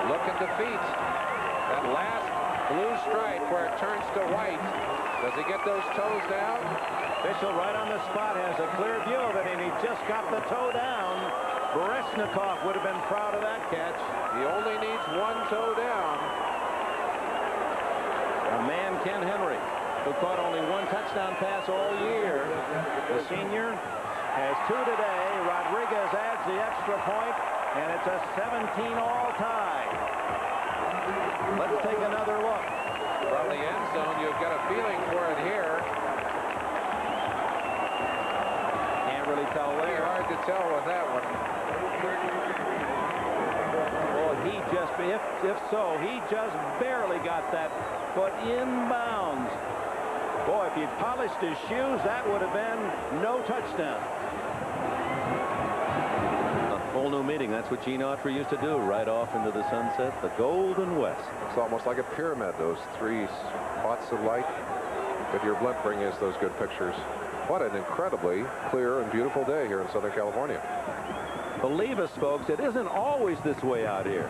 Look at the feet. That last blue stripe where it turns to white. Does he get those toes down? Official right on the spot has a clear view of it, and he just got the toe down. Bereshnikov would have been proud of that catch. He only needs one toe down. A man, Ken Henry, who caught only one touchdown pass all year. The senior has 2 today. Rodriguez adds the extra point, and it's a 17-all tie. Let's take another look. From the end zone, you've got a feeling for it here. Can't really tell there. Hard to tell with that one. Well, he just, if so, he just barely got that foot in bounds. Boy, if he'd polished his shoes, that would have been no touchdown. A whole new meeting. That's what Gene Autry used to do, right off into the sunset, the Golden West. It's almost like a pyramid, those 3 spots of light. With your blimp bring us those good pictures. What an incredibly clear and beautiful day here in Southern California. Believe us, folks, it isn't always this way out here.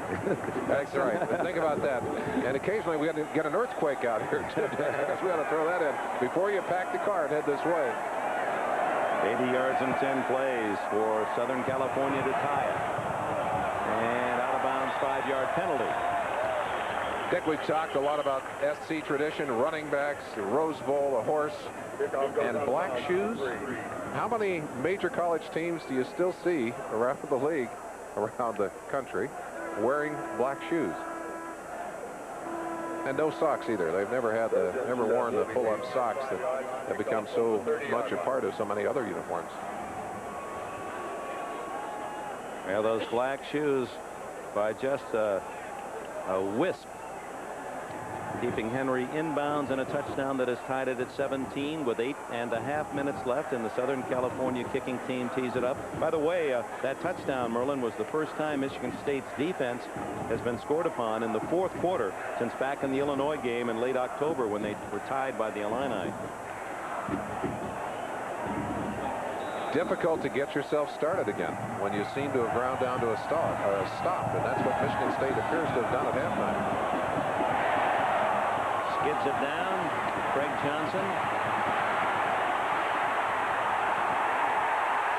That's right. Think about that. And occasionally we get an earthquake out here, too. We ought to throw that in before you pack the car and head this way. 80 yards and 10 plays for Southern California to tie it. And out of bounds, 5-yard penalty. Dick, we've talked a lot about SC tradition, running backs, the Rose Bowl, a horse, and black shoes. How many major college teams do you still see around the league, around the country, wearing black shoes? And no socks either. They've never worn the pull-up socks that have become so much a part of so many other uniforms. Well, those black shoes, by just a wisp, keeping Henry inbounds and a touchdown that has tied it at 17 with 8.5 minutes left, and the Southern California kicking team tees it up. By the way, that touchdown, Merlin, was the first time Michigan State's defense has been scored upon in the 4th quarter since back in the Illinois game in late October when they were tied by the Illini. Difficult to get yourself started again when you seem to have ground down to a stop, and that's what Michigan State appears to have done at halftime. Skids it down. Craig Johnson.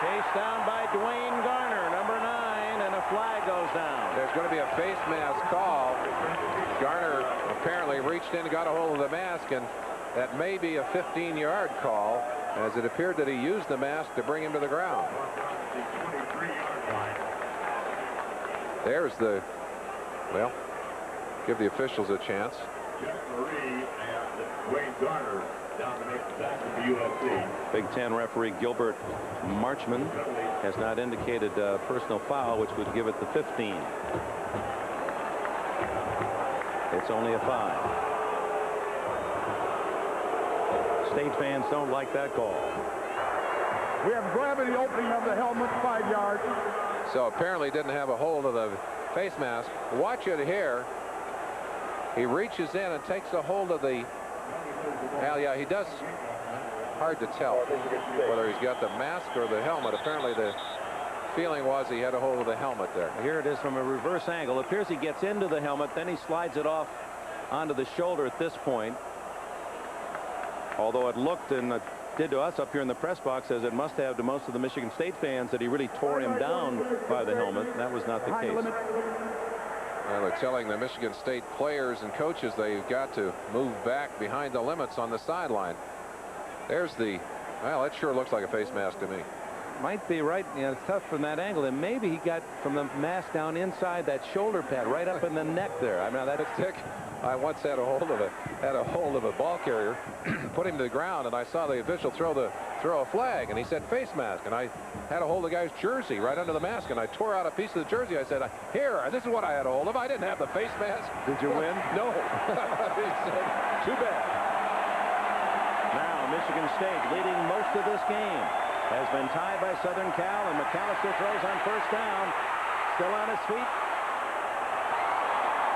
Chased down by Dwayne Garner, number 9, and a flag goes down. There's going to be a face mask call. Garner apparently reached in and got a hold of the mask, and that may be a 15-yard call, as it appeared that he used the mask to bring him to the ground. There's the, well, give the officials a chance. Big Ten referee Gilbert Marchman has not indicated a personal foul, which would give it the 15. It's only a 5. State fans don't like that call. We have gravity opening of the helmet, 5 yards. So apparently didn't have a hold of the face mask. Watch it here. He reaches in and takes a hold of the... Well, yeah, he does. Hard to tell whether he's got the mask or the helmet. Apparently the feeling was he had a hold of the helmet there. Here it is from a reverse angle. It appears he gets into the helmet, then he slides it off onto the shoulder at this point. Although it looked and it did to us up here in the press box, as it must have to most of the Michigan State fans, that he really tore him down by the helmet. That was not the case. Well, they're telling the Michigan State players and coaches they've got to move back behind the limits on the sideline. There's the, well, it sure looks like a face mask to me. Might be right. You know, it's tough from that angle, and maybe he got from the mask down inside that shoulder pad, right up in the neck there. I mean, that's Dick. I once had a hold of a ball carrier, put him to the ground, and I saw the official throw a flag, and he said face mask, and I had a hold of the guy's jersey right under the mask, and I tore out a piece of the jersey. I said, here, this is what I had a hold of. I didn't have the face mask. Did you win? No. He said, too bad. Now Michigan State leading most of this game has been tied by Southern Cal, and McAllister throws on first down, still on his feet,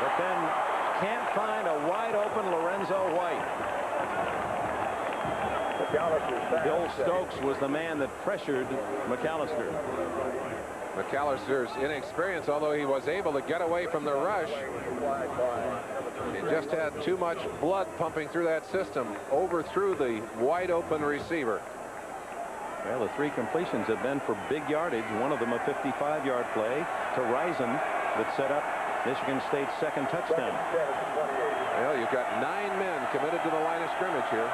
but then can't find a wide open Lorenzo White. Bill Stokes was the man that pressured McAllister. McAllister's inexperience, although he was able to get away from the rush, he just had too much blood pumping through that system, overthrew the wide open receiver. Well, the 3 completions have been for big yardage. One of them a 55-yard play to Risen that set up Michigan State's second touchdown. Well, you've got 9 men committed to the line of scrimmage here.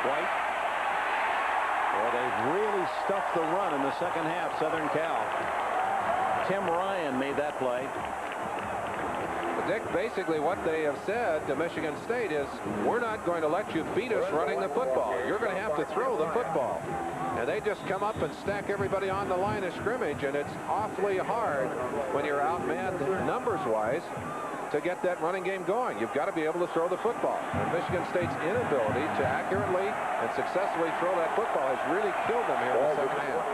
White. Well, they've really stuffed the run in the second half, Southern Cal. Tim Ryan made that play. Dick, basically what they have said to Michigan State is, we're not going to let you beat us running the football. You're going to have to throw the football. And they just come up and stack everybody on the line of scrimmage, and it's awfully hard when you're outmanned numbers-wise to get that running game going. You've got to be able to throw the football. And Michigan State's inability to accurately and successfully throw that football has really killed them here in the second half.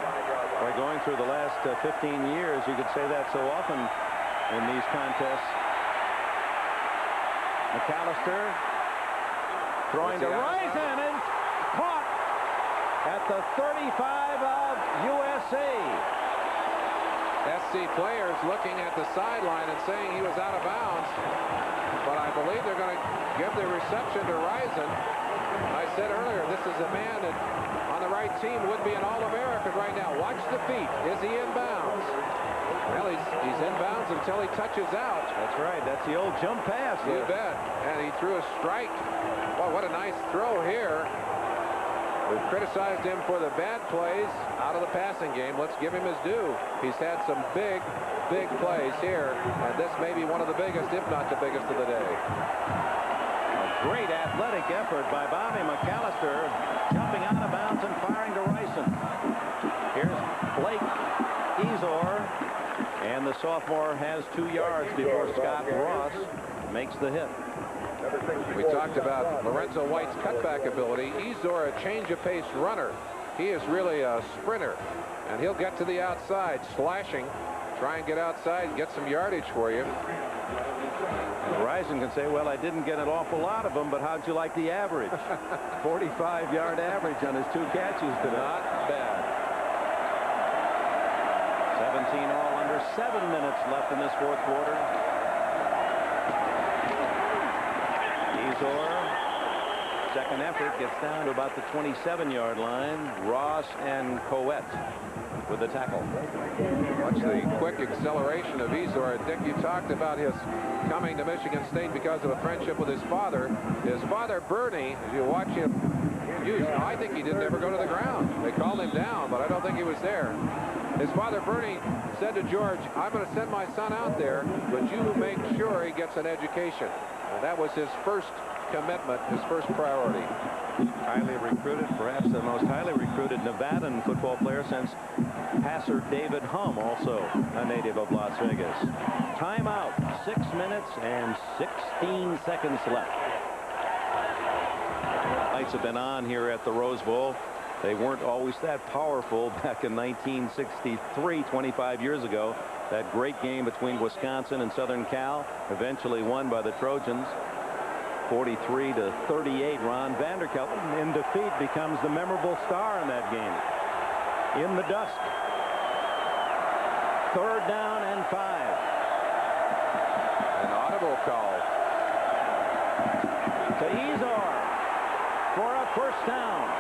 By going through the last 15 years, you could say that so often in these contests. McAllister throwing to Risen and caught at the 35 of USC. SC players looking at the sideline and saying he was out of bounds, but I believe they're going to give the reception to Risen. I said earlier, this is a man that on the right team would be an All-American right now. Watch the feet. Is he in bounds? Well, he's in bounds until he touches out. That's right. That's the old jump pass. You bet. And he threw a strike. Well, what a nice throw here. We've criticized him for the bad plays out of the passing game. Let's give him his due. He's had some big plays here, and this may be one of the biggest, if not the biggest of the day. A great athletic effort by Bobby McAllister, jumping out of bounds and firing to Rison. Here's Blake Ezor. And the sophomore has 2 yards before Scott Ross makes the hit. We talked about Lorenzo White's cutback ability. Ezor, a change-of-pace runner. He is really a sprinter, and he'll get to the outside, slashing, try and get outside and get some yardage for you. Rison can say, well, I didn't get an awful lot of them, but how'd you like the average? 45-yard average on his 2 catches today. Not bad. 17 all, under 7 minutes left in this 4th quarter. Ezor, second effort, gets down to about the 27-yard line. Ross and Coet with the tackle. Watch the quick acceleration of Ezor. Dick, you talked about his coming to Michigan State because of a friendship with his father. His father, Bernie, as you watch him use, I think he didn't ever go to the ground. They called him down, but I don't think he was there. His father, Bernie, said to George, I'm going to send my son out there, but you make sure he gets an education. And that was his first commitment, his first priority. Highly recruited, perhaps the most highly recruited Nevadan football player since passer David Hum, also a native of Las Vegas. Timeout, 6 minutes and 16 seconds left. lights have been on here at the Rose Bowl. They weren't always that powerful back in 1963, 25 years ago. That great game between Wisconsin and Southern Cal, eventually won by the Trojans, 43-38. Ron Vanderkelt, in defeat, becomes the memorable star in that game. In the dusk. 3rd down and 5. An audible call to Ezor for a first down.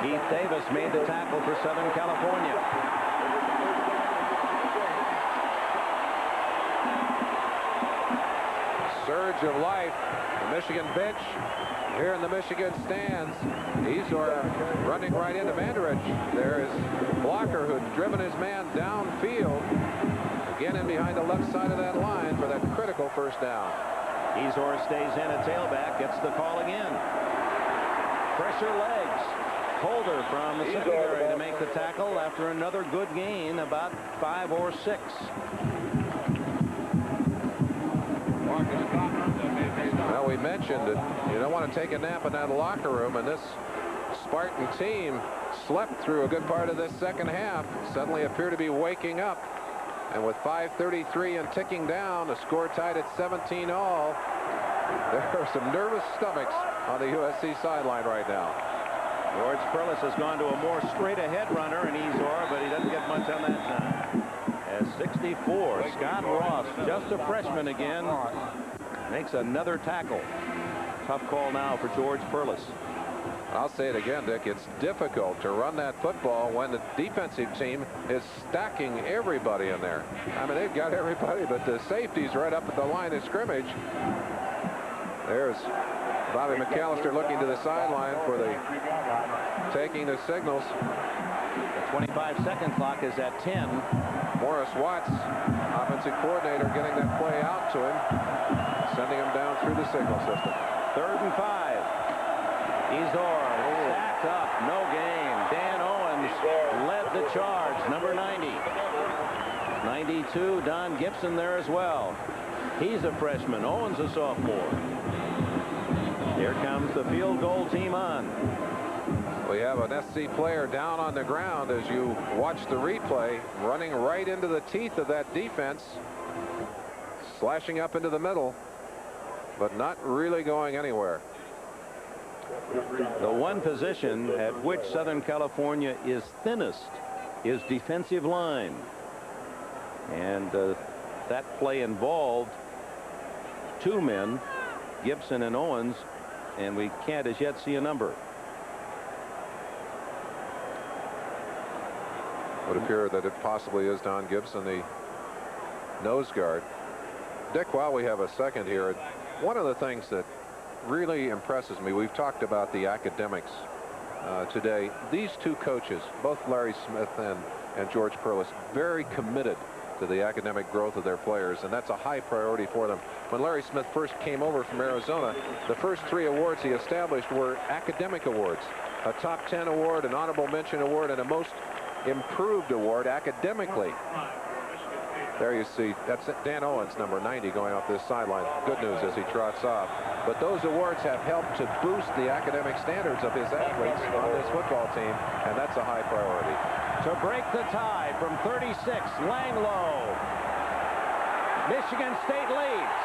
Keith Davis made the tackle for Southern California. Surge of life. The Michigan bench here in the Michigan stands. Ezor running right into Mandarich. There is Blocker, who'd driven his man downfield. Again in behind the left side of that line for that critical first down. Ezor stays in at tailback, gets the call again. Pressure legs. Holder from the secondary to make the tackle after another good gain, about 5 or 6. Well, we mentioned it. You don't want to take a nap in that locker room, and this Spartan team slept through a good part of this second half. Suddenly appear to be waking up. And with 5:33 and ticking down, the score tied at 17-all. There are some nervous stomachs on the USC sideline right now. George Perlis has gone to a more straight-ahead runner in Ezor, but he doesn't get much on that time. As 64, Scott Ross, just a freshman again, makes another tackle. Tough call now for George Perlis. I'll say it again, Dick. It's difficult to run that football when the defensive team is stacking everybody in there. I mean, they've got everybody, but the safety's right up at the line of scrimmage. There's Bobby McAllister looking to the sideline for the taking the signals. The 25-second clock is at 10. Morris Watts, offensive coordinator, getting that play out to him, sending him down through the signal system. 3rd and 5. Ezor stacked up, no gain. Dan Owens led the charge, number 90. 92, Don Gibson there as well. He's a freshman. Owens a sophomore. Here comes the field goal team on. We have an SC player down on the ground as you watch the replay, running right into the teeth of that defense, slashing up into the middle, but not really going anywhere. The one position at which Southern California is thinnest is defensive line. And that play involved 2 men, Gibson and Owens, and we can't as yet see a number. Would appear that it possibly is Don Gibson, the nose guard. Dick, while we have a second here, one of the things that really impresses me, we've talked about the academics today. These two coaches, both Larry Smith and George Perlis, very committed to the academic growth of their players, and that's a high priority for them. When Larry Smith first came over from Arizona, the first 3 awards he established were academic awards. A top 10 award, an honorable mention award, and a most improved award academically. There you see, that's Dan Owens, number 90, going off this sideline. Good news as he trots off. But those awards have helped to boost the academic standards of his athletes on this football team, and that's a high priority. To break the tie from 36, Langloh. Michigan State leads.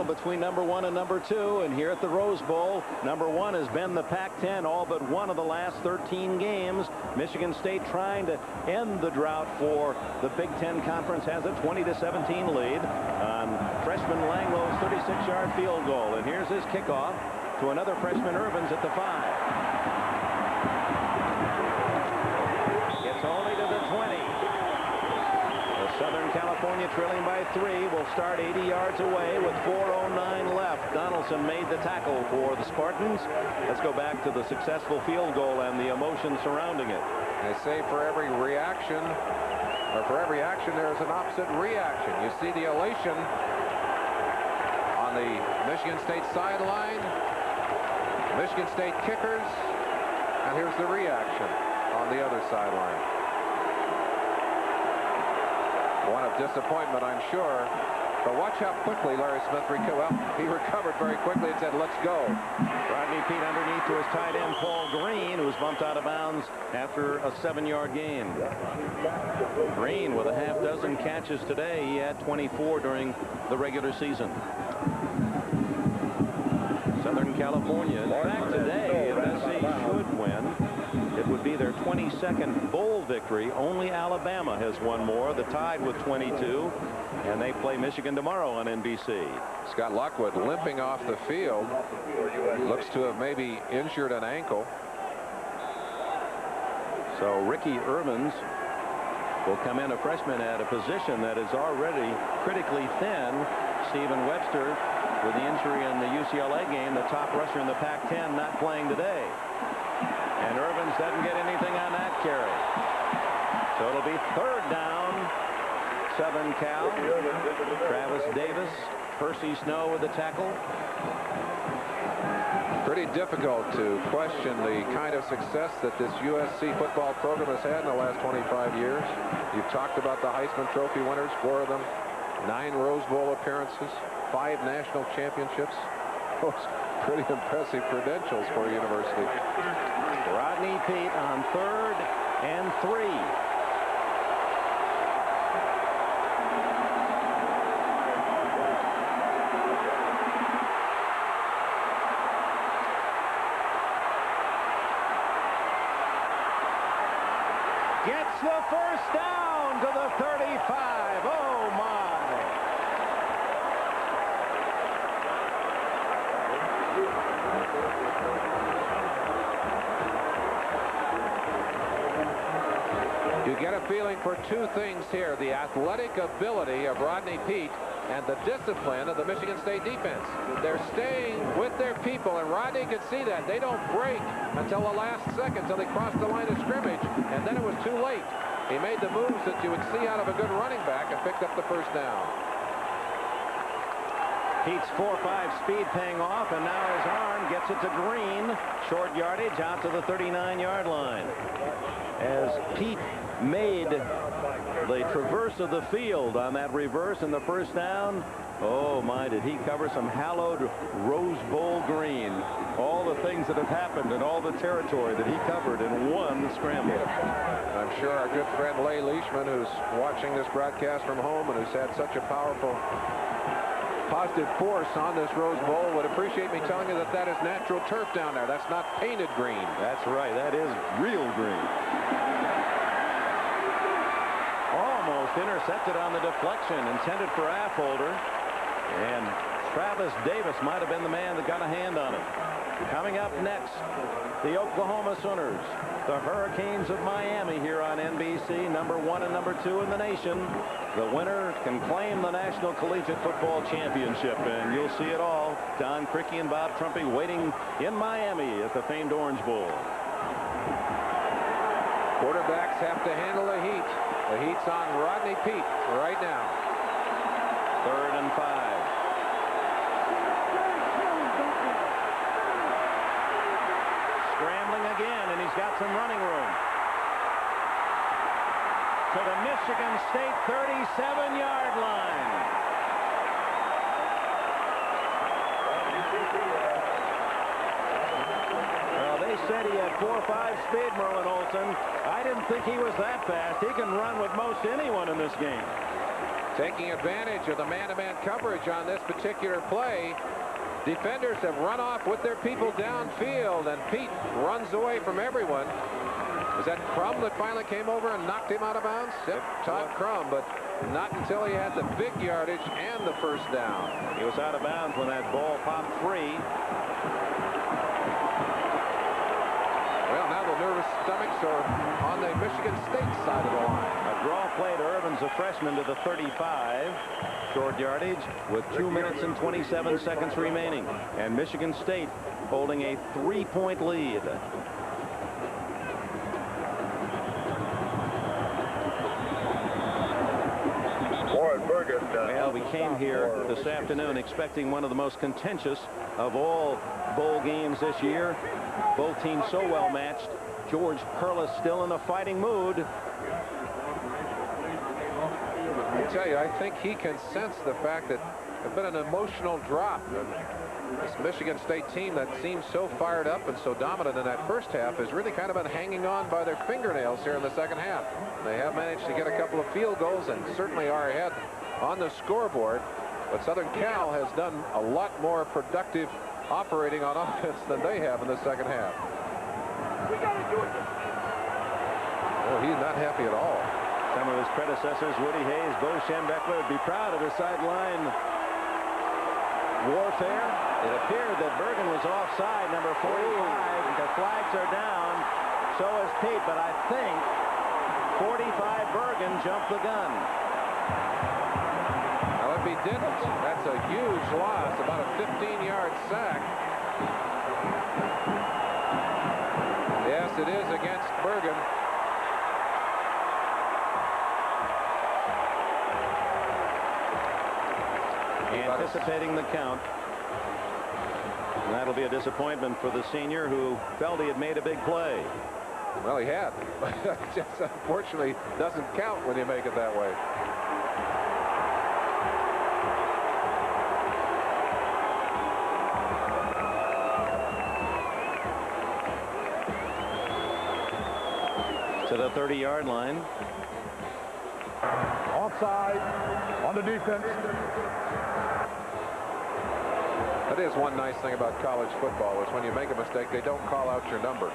Between number 1 and number 2, and here at the Rose Bowl, number 1 has been the Pac-10 all but one of the last 13 games. Michigan State trying to end the drought for the Big Ten Conference, has a 20-17 lead on freshman Langloh's 36-yard field goal. And here's his kickoff to another freshman, Irvins, at the 5. Gets only to the 20. Southern California trailing by 3 will start 80 yards away with 4:09 left. Donaldson made the tackle for the Spartans. Let's go back to the successful field goal and the emotion surrounding it. They say for every reaction, or for every action, there is an opposite reaction. You see the elation the Michigan State sideline. Michigan State kickers. And here's the reaction on the other sideline. One of disappointment, I'm sure. But watch how quickly Larry Smith recovered. Well, he recovered very quickly and said, let's go. Rodney Peete underneath to his tight end, Paul Green, who was bumped out of bounds after a 7-yard gain. Green with a half dozen catches today. He had 24 during the regular season. Southern California. In fact, today, if SC should win, it would be their 22nd bowl victory. Only Alabama has one more. The Tide with 22. And they play Michigan tomorrow on NBC. Scott Lockwood limping off the field. Looks to have maybe injured an ankle. So Ricky Irvins will come in, a freshman, at a position that is already critically thin. Stephen Webster, with the injury in the UCLA game, the top rusher in the Pac-10, not playing today. And Irvins doesn't get anything on that carry. So it'll be 3rd down, Southern Cal. Travis Davis, Percy Snow with the tackle. Pretty difficult to question the kind of success that this USC football program has had in the last 25 years. You've talked about the Heisman Trophy winners, 4 of them, 9 Rose Bowl appearances, 5 national championships. Those pretty impressive credentials for a university. Rodney Peete on 3rd and 3. Gets the 1st down to the 35. Oh, my. You get a feeling for 2 things here: the athletic ability of Rodney Peete and the discipline of the Michigan State defense. They're staying with their people, and Rodney could see that. They don't break until the last second, until they cross the line of scrimmage, and then it was too late. He made the moves that you would see out of a good running back and picked up the 1st down. Pete's 4.5 speed paying off, and now his arm gets it to Green. Short yardage out to the 39-yard line. As Peete made the traverse of the field on that reverse in the 1st down, oh my, did he cover some hallowed Rose Bowl green. All the things that have happened and all the territory that he covered in one scramble. I'm sure our good friend Leigh Leishman, who's watching this broadcast from home and who's had such a powerful positive force on this Rose Bowl, would appreciate me telling you that that is natural turf down there. That's not painted green. That's right. That is real green. Almost intercepted on the deflection, intended for Affolter. And Travis Davis might have been the man that got a hand on it. Coming up next, the Oklahoma Sooners, the Hurricanes of Miami here on NBC, number 1 and number 2 in the nation. The winner can claim the National Collegiate Football Championship, and you'll see it all. Don Criqui and Bob Trumpy waiting in Miami at the famed Orange Bowl. Quarterbacks have to handle the heat. The heat's on Rodney Peete right now. 3rd and 5. Scrambling again, and he's got some running room. To the Michigan State 37-yard line. Well, they said he had 4.5 speed, Merlin Olsen. I didn't think he was that fast. He can run with most anyone in this game. Taking advantage of the man-to-man coverage on this particular play, defenders have run off with their people downfield, and Peete runs away from everyone. Was that Crum that finally came over and knocked him out of bounds? Yep, Todd Crum, but not until he had the big yardage and the 1st down. He was out of bounds when that ball popped free. Well, now the nervous stomachs are on the Michigan State side of the line. A draw play to Irvins, a freshman, to the 35. Short yardage with 2 minutes and 27 seconds remaining. And Michigan State holding a 3-point lead. Warren Burgess Well, we came here this afternoon expecting one of the most contentious of all bowl games this year. Both teams so well matched. George Perlis still in a fighting mood. I tell you, I think he can sense the fact that there's been an emotional drop. This Michigan State team that seemed so fired up and so dominant in that first half has really kind of been hanging on by their fingernails here in the second half. They have managed to get a couple of field goals and certainly are ahead on the scoreboard. But Southern Cal has done a lot more productive operating on offense than they have in the second half. We got to do it. Well, he's not happy at all. Some of his predecessors, Woody Hayes, Bo Schembechler, would be proud of his sideline warfare. It appeared that Bergen was offside, number 45. The flags are down. So is Pete, but I think 45 Bergen jumped the gun. Well, if he didn't, that's a huge loss, about a 15-yard sack. Yes, it is against Bergen. Anticipating the count. And that'll be a disappointment for the senior who felt he had made a big play. Well, he had. Just unfortunately doesn't count when you make it that way. To the 30-yard line. Offside on the defense. That is one nice thing about college football is when you make a mistake, they don't call out your number.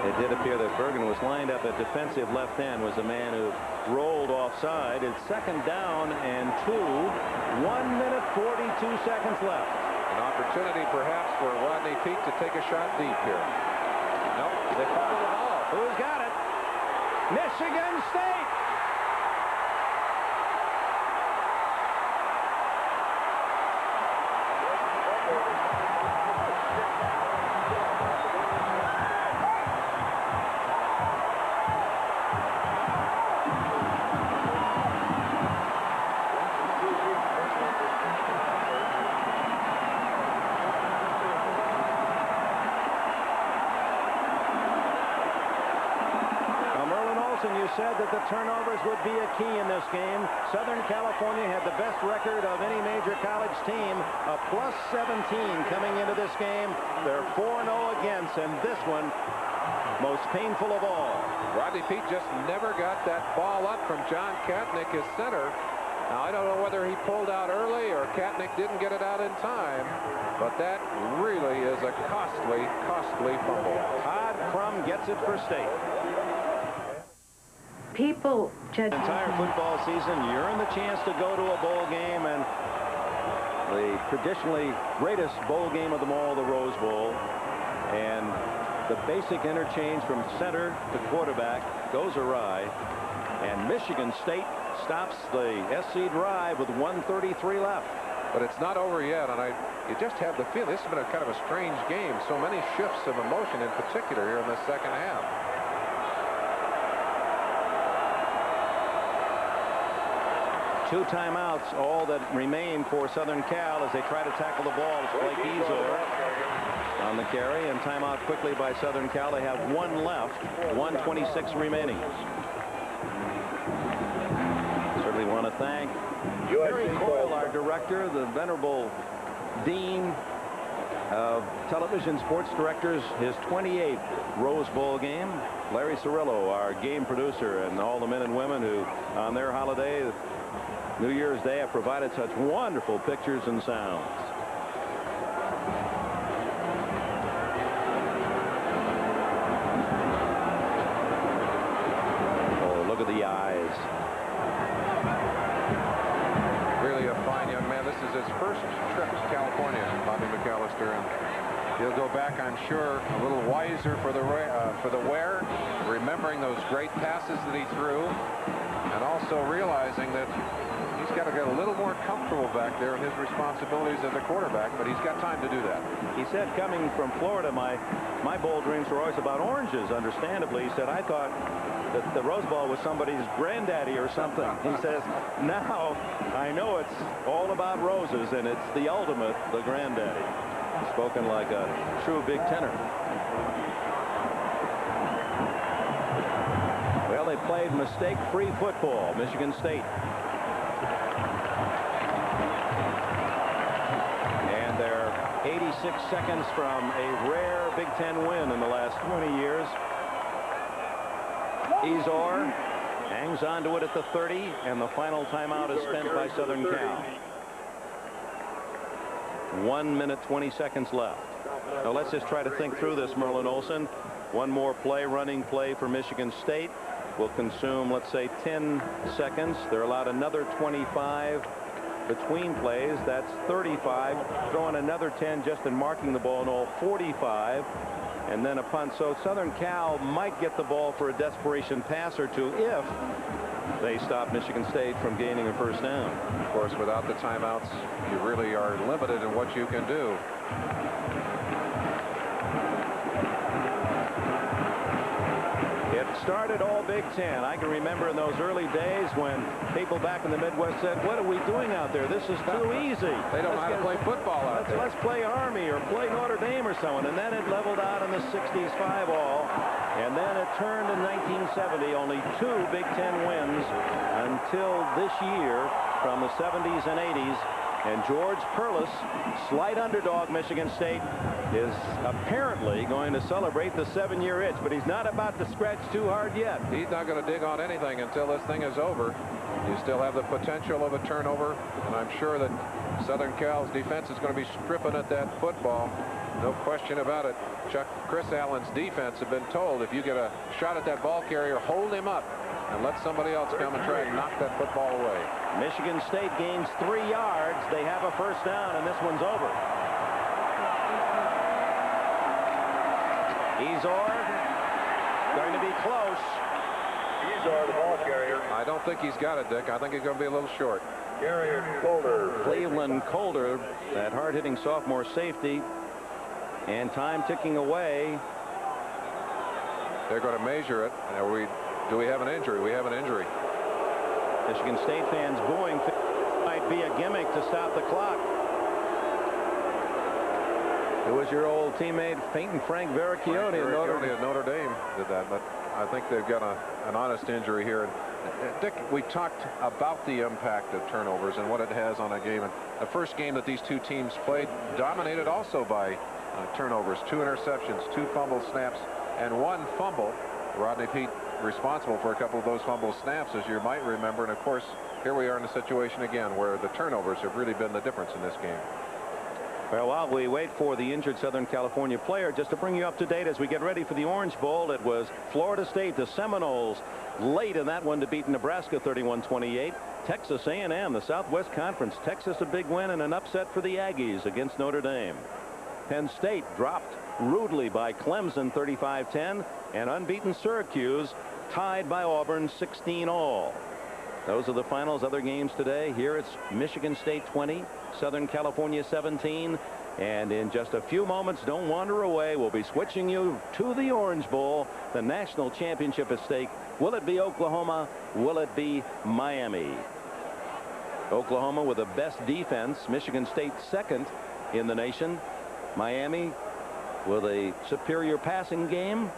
It did appear that Bergen was lined up at defensive left end, was a man who rolled offside. It's second down and 2. 1 minute 42 seconds left. An opportunity perhaps for Rodney Peete to take a shot deep here. Nope, they fumbled the ball. Who's got it? Michigan State. You said that the turnovers would be a key in this game. Southern California had the best record of any major college team, a +17 coming into this game. They're 4-0 against, and this one most painful of all. Rodney Peete just never got that ball up from John Katnick, his center. Now, I don't know whether he pulled out early or Katnick didn't get it out in time, but that really is a costly, costly fumble. Todd Crum gets it for State. People judge the entire football season. You earn the chance to go to a bowl game, and the traditionally greatest bowl game of them all, the Rose Bowl, and the basic interchange from center to quarterback goes awry, and Michigan State stops the SC drive with 1:33 left. But it's not over yet, and you just have the feeling this has been a kind of a strange game. So many shifts of emotion, in particular here in the second half. Two timeouts, all that remain for Southern Cal as they try to tackle the ball. It's Blake Ezor on the carry, and timeout quickly by Southern Cal. They have one left, 1:26 remaining. Certainly want to thank Harry Coyle, our director, the venerable dean of television sports directors, his 28th Rose Bowl game. Larry Cirillo, our game producer, and all the men and women who, on their holiday, New Year's Day, have provided such wonderful pictures and sounds. Oh, look at the eyes. Really a fine young man. This is his first trip to California, Bobby McAllister, and he'll go back, I'm sure, a little wiser for the wear, remembering those great passes that he threw, and also realizing that he's got to get a little more comfortable back there in his responsibilities as a quarterback, but he's got time to do that. He said, coming from Florida, my bowl dreams were always about oranges, understandably. He said, I thought that the Rose Bowl was somebody's granddaddy or something. He says, now I know it's all about roses, and it's the ultimate, the granddaddy. Spoken like a true Big Tenor. Well, they played mistake-free football, Michigan State. And they're 86 seconds from a rare Big Ten win in the last 20 years. Ezor hangs on to it at the 30, and the final timeout is spent by Southern Cal. 1 minute, 20 seconds left. Now let's just try to think through this, Merlin Olsen. One more play, running play for Michigan State will consume, let's say, 10 seconds. They're allowed another 25 between plays. That's 35. Throw in another 10 just in marking the ball, in all 45. And then a punt. So Southern Cal might get the ball for a desperation pass or two if they stop Michigan State from gaining a first down. Of course, without the timeouts, you really are limited in what you can do. It started all Big Ten. I can remember in those early days when people back in the Midwest said, what are we doing out there? This is too easy. They don't know how to play football out there. Let's play Army or play Notre Dame or someone. And then it leveled out in the 60s 5-all. And then it turned in 1970. Only 2 Big Ten wins until this year from the 70s and 80s. And George Perlis, slight underdog Michigan State, is apparently going to celebrate the 7-year itch, but he's not about to scratch too hard yet. He's not going to dig on anything until this thing is over. You still have the potential of a turnover, and I'm sure that Southern Cal's defense is going to be stripping at that football. No question about it. Chris Allen's defense have been told, if you get a shot at that ball carrier, hold him up and let somebody else come and try and knock that football away. Michigan State gains 3 yards. They have a first down, and this one's over. Ezor going to be close. Ezor, the ball carrier. I don't think he's got it, Dick. I think he's going to be a little short. Carrier Colder. Cleveland Colder, that hard-hitting sophomore safety, and time ticking away. They're going to measure it. Do we have an injury? We have an injury. Michigan State fans booing. Might be a gimmick to stop the clock. It was your old teammate, Fainting Frank Verricchione at Notre Dame did that, but I think they've got an honest injury here. Dick, we talked about the impact of turnovers and what it has on a game. And the first game that these two teams played dominated also by turnovers. 2 interceptions, 2 fumble snaps, and 1 fumble. Rodney Peete responsible for a couple of those fumble snaps, as you might remember. And of course, here we are in a situation again where the turnovers have really been the difference in this game. Well, while we wait for the injured Southern California player, just to bring you up to date as we get ready for the Orange Bowl, it was Florida State, the Seminoles, late in that one to beat Nebraska 31-28. Texas A&M, the Southwest Conference, Texas a big win and an upset for the Aggies against Notre Dame. Penn State dropped rudely by Clemson 35-10, and unbeaten Syracuse tied by Auburn 16-all. Those are the finals. Other games today. Here it's Michigan State 20, Southern California 17. And in just a few moments, don't wander away, we'll be switching you to the Orange Bowl. The national championship at stake. Will it be Oklahoma? Will it be Miami? Oklahoma with the best defense. Michigan State second in the nation. Miami with a superior passing game.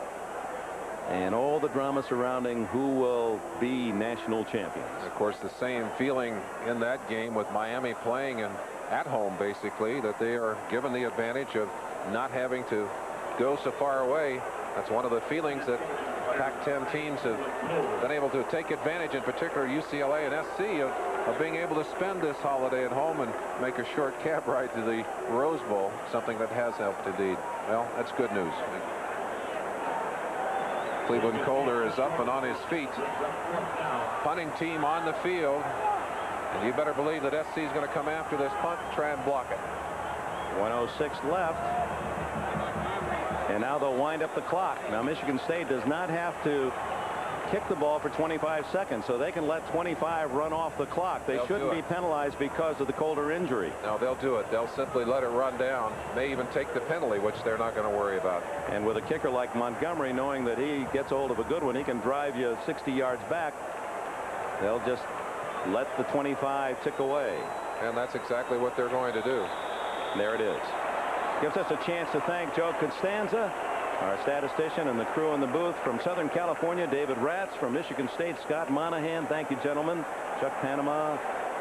And all the drama surrounding who will be national champions. Of course, the same feeling in that game with Miami playing at home, basically, that they are given the advantage of not having to go so far away. That's one of the feelings that Pac-10 teams have been able to take advantage, in particular UCLA and SC, of being able to spend this holiday at home and make a short cab ride to the Rose Bowl, something that has helped indeed. Well, that's good news. Cleveland Colder is up and on his feet. Punting team on the field. And you better believe that SC is going to come after this punt and try and block it. 1:06 left. And now they'll wind up the clock. Now Michigan State does not have to kick the ball for 25 seconds, so they can let 25 run off the clock. They shouldn't be penalized because of the Calder injury. No, they'll do it. They'll simply let it run down. May even take the penalty, which they're not going to worry about. And with a kicker like Montgomery, knowing that he gets hold of a good one, he can drive you 60 yards back. They'll just let the 25 tick away. And that's exactly what they're going to do. There it is. Gives us a chance to thank Joe Costanza, our statistician, and the crew in the booth from Southern California, David Ratz, from Michigan State, Scott Monahan. Thank you, gentlemen. Chuck Panama,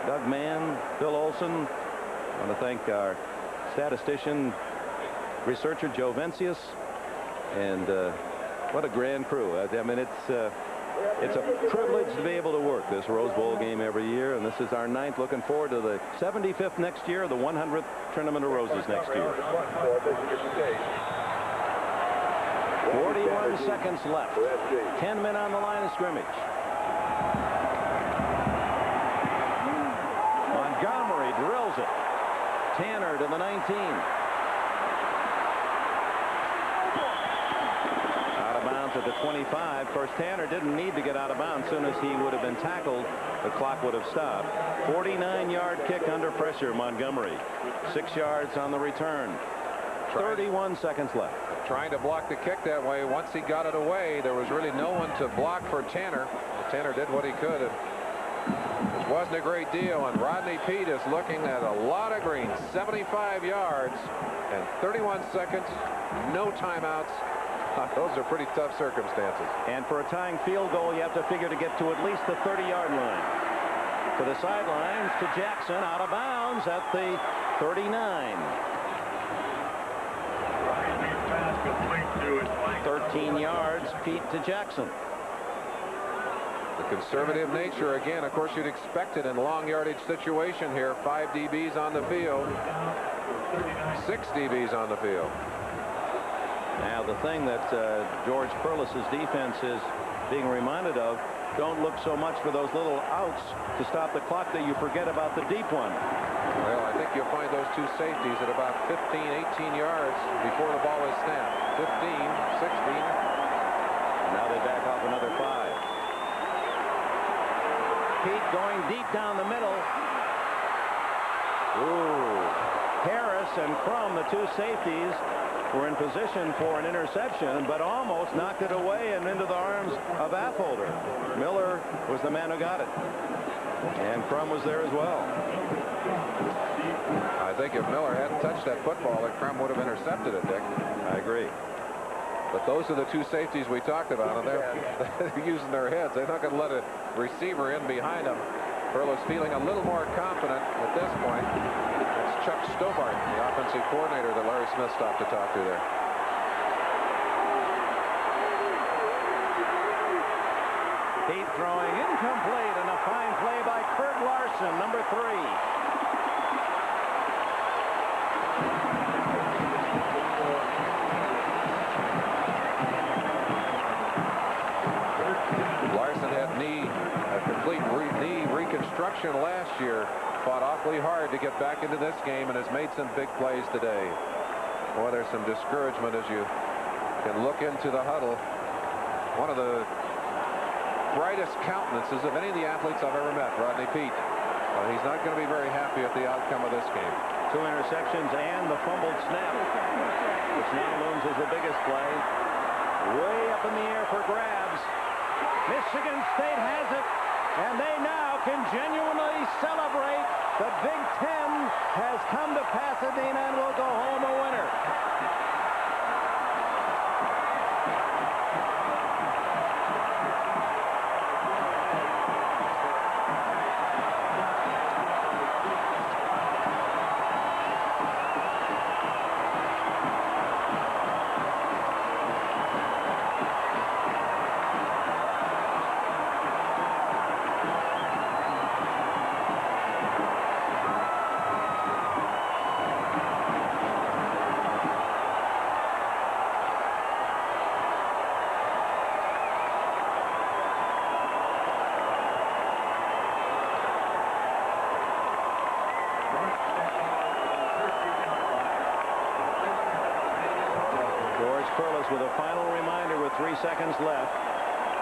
Doug Mann, Bill Olson. I want to thank our statistician, researcher, Joe Vencius. And what a grand crew. I mean, it's a privilege to be able to work this Rose Bowl game every year, and this is our 9th. Looking forward to the 75th next year, the 100th Tournament of Roses next year. 41 seconds left. 10 men on the line of scrimmage. Montgomery drills it. Tanner to the 19. Out of bounds at the 25. Of course, Tanner didn't need to get out of bounds. As soon as he would have been tackled, the clock would have stopped. 49-yard kick under pressure, Montgomery. 6 yards on the return. 31 seconds left. Trying to block the kick that way. Once he got it away, there was really no one to block for Tanner. Tanner did what he could. It wasn't a great deal, and Rodney Peete is looking at a lot of green. 75 yards and 31 seconds. No timeouts. Those are pretty tough circumstances. And for a tying field goal, you have to figure to get to at least the 30-yard line. To the sidelines, to Jackson, out of bounds at the 39. 13 yards, Peete to Jackson. The conservative nature, again, of course, you'd expect it in long yardage situation here. 5 DBs on the field. 6 DBs on the field. Now, the thing that George Perlis's defense is being reminded of, don't look so much for those little outs to stop the clock that you forget about the deep one. Well, I think you'll find those 2 safeties at about 15, 18 yards before the ball is snapped. 15, 16. Now they back off another 5. Peete going deep down the middle. Ooh. Harris and Crum, the 2 safeties, were in position for an interception, but almost knocked it away and into the arms of Affolter. Miller was the man who got it. And Crum was there as well. I think if Miller hadn't touched that football, that Crum would have intercepted it, Dick. I agree. But those are the 2 safeties we talked about, and they're using their heads. They're not going to let a receiver in behind them. Perlis feeling a little more confident at this point. That's Chuck Stobart, the offensive coordinator that Larry Smith stopped to talk to there. Peete throwing incomplete, and a fine play by Kurt Larson, number 3. Larson had a complete knee reconstruction last year. Fought awfully hard to get back into this game and has made some big plays today. Boy, there's some discouragement as you can look into the huddle. One of the brightest countenances of any of the athletes I've ever met, Rodney Peete. He's not going to be very happy at the outcome of this game. 2 interceptions and the fumbled snap, which now looms as the biggest play. Way up in the air for grabs. Michigan State has it, and they now can genuinely celebrate. The Big Ten has come to Pasadena and will go home a winner. With a final reminder with 3 seconds left.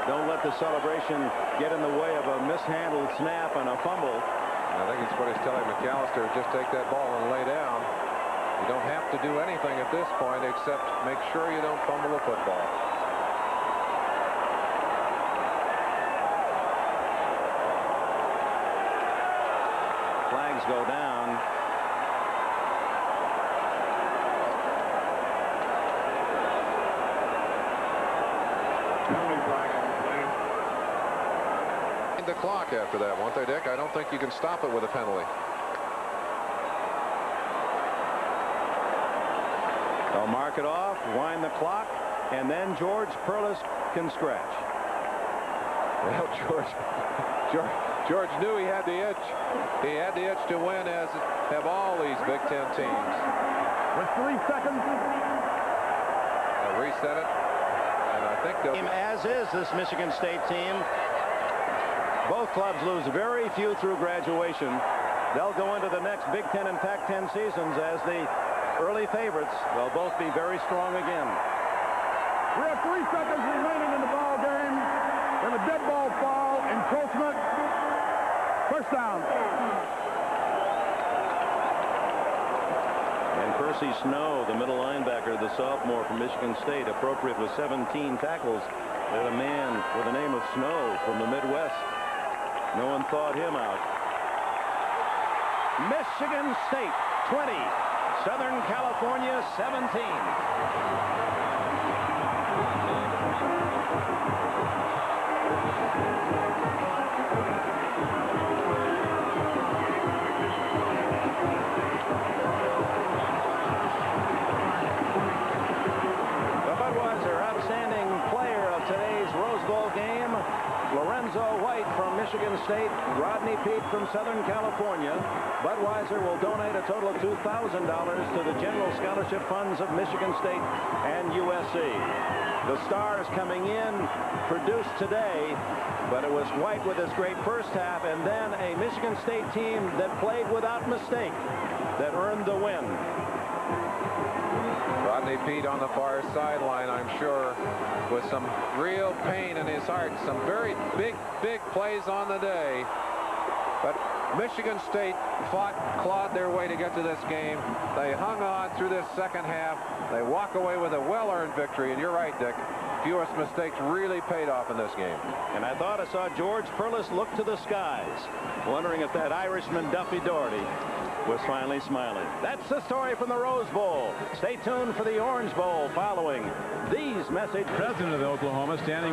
Don't let the celebration get in the way of a mishandled snap and a fumble. I think it's what he's telling McAllister. Just take that ball and lay down. You don't have to do anything at this point except make sure you don't fumble the football. Flags go down. The clock after that, won't they, Dick? I don't think you can stop it with a penalty. They'll mark it off, wind the clock, and then George Perlis can scratch. Well, George knew he had the itch. He had the itch to win, as have all these Big Ten teams. With 3 seconds. They'll reset it, and I think they'll... As is this Michigan State team. Both clubs lose very few through graduation. They'll go into the next Big Ten and Pac-10 seasons as the early favorites. They'll both be very strong again. We have 3 seconds remaining in the ball game. And a dead ball foul, encroachment, first down. And Percy Snow, the middle linebacker, the sophomore from Michigan State, appropriate with 17 tackles. There's a man with the name of Snow from the Midwest. No one thought him out. Michigan State 20, Southern California 17. The Budweiser outstanding player of today's Rose Bowl game, Lorenzo White from Michigan State, Rodney Peete from Southern California. Budweiser will donate a total of $2,000 to the General Scholarship Funds of Michigan State and USC. The stars coming in produced today, but it was White with his great first half, and then a Michigan State team that played without mistake that earned the win. Rodney Peete on the far sideline, I'm sure, with some real pain in his heart. Some very big plays on the day. But Michigan State clawed their way to get to this game. They hung on through this second half. They walk away with a well-earned victory. And you're right, Dick. Fewest mistakes really paid off in this game. And I thought I saw George Perlis look to the skies, wondering if that Irishman Duffy Daugherty was finally smiling. That's the story from the Rose Bowl. Stay tuned for the Orange Bowl following these messages. President of Oklahoma standing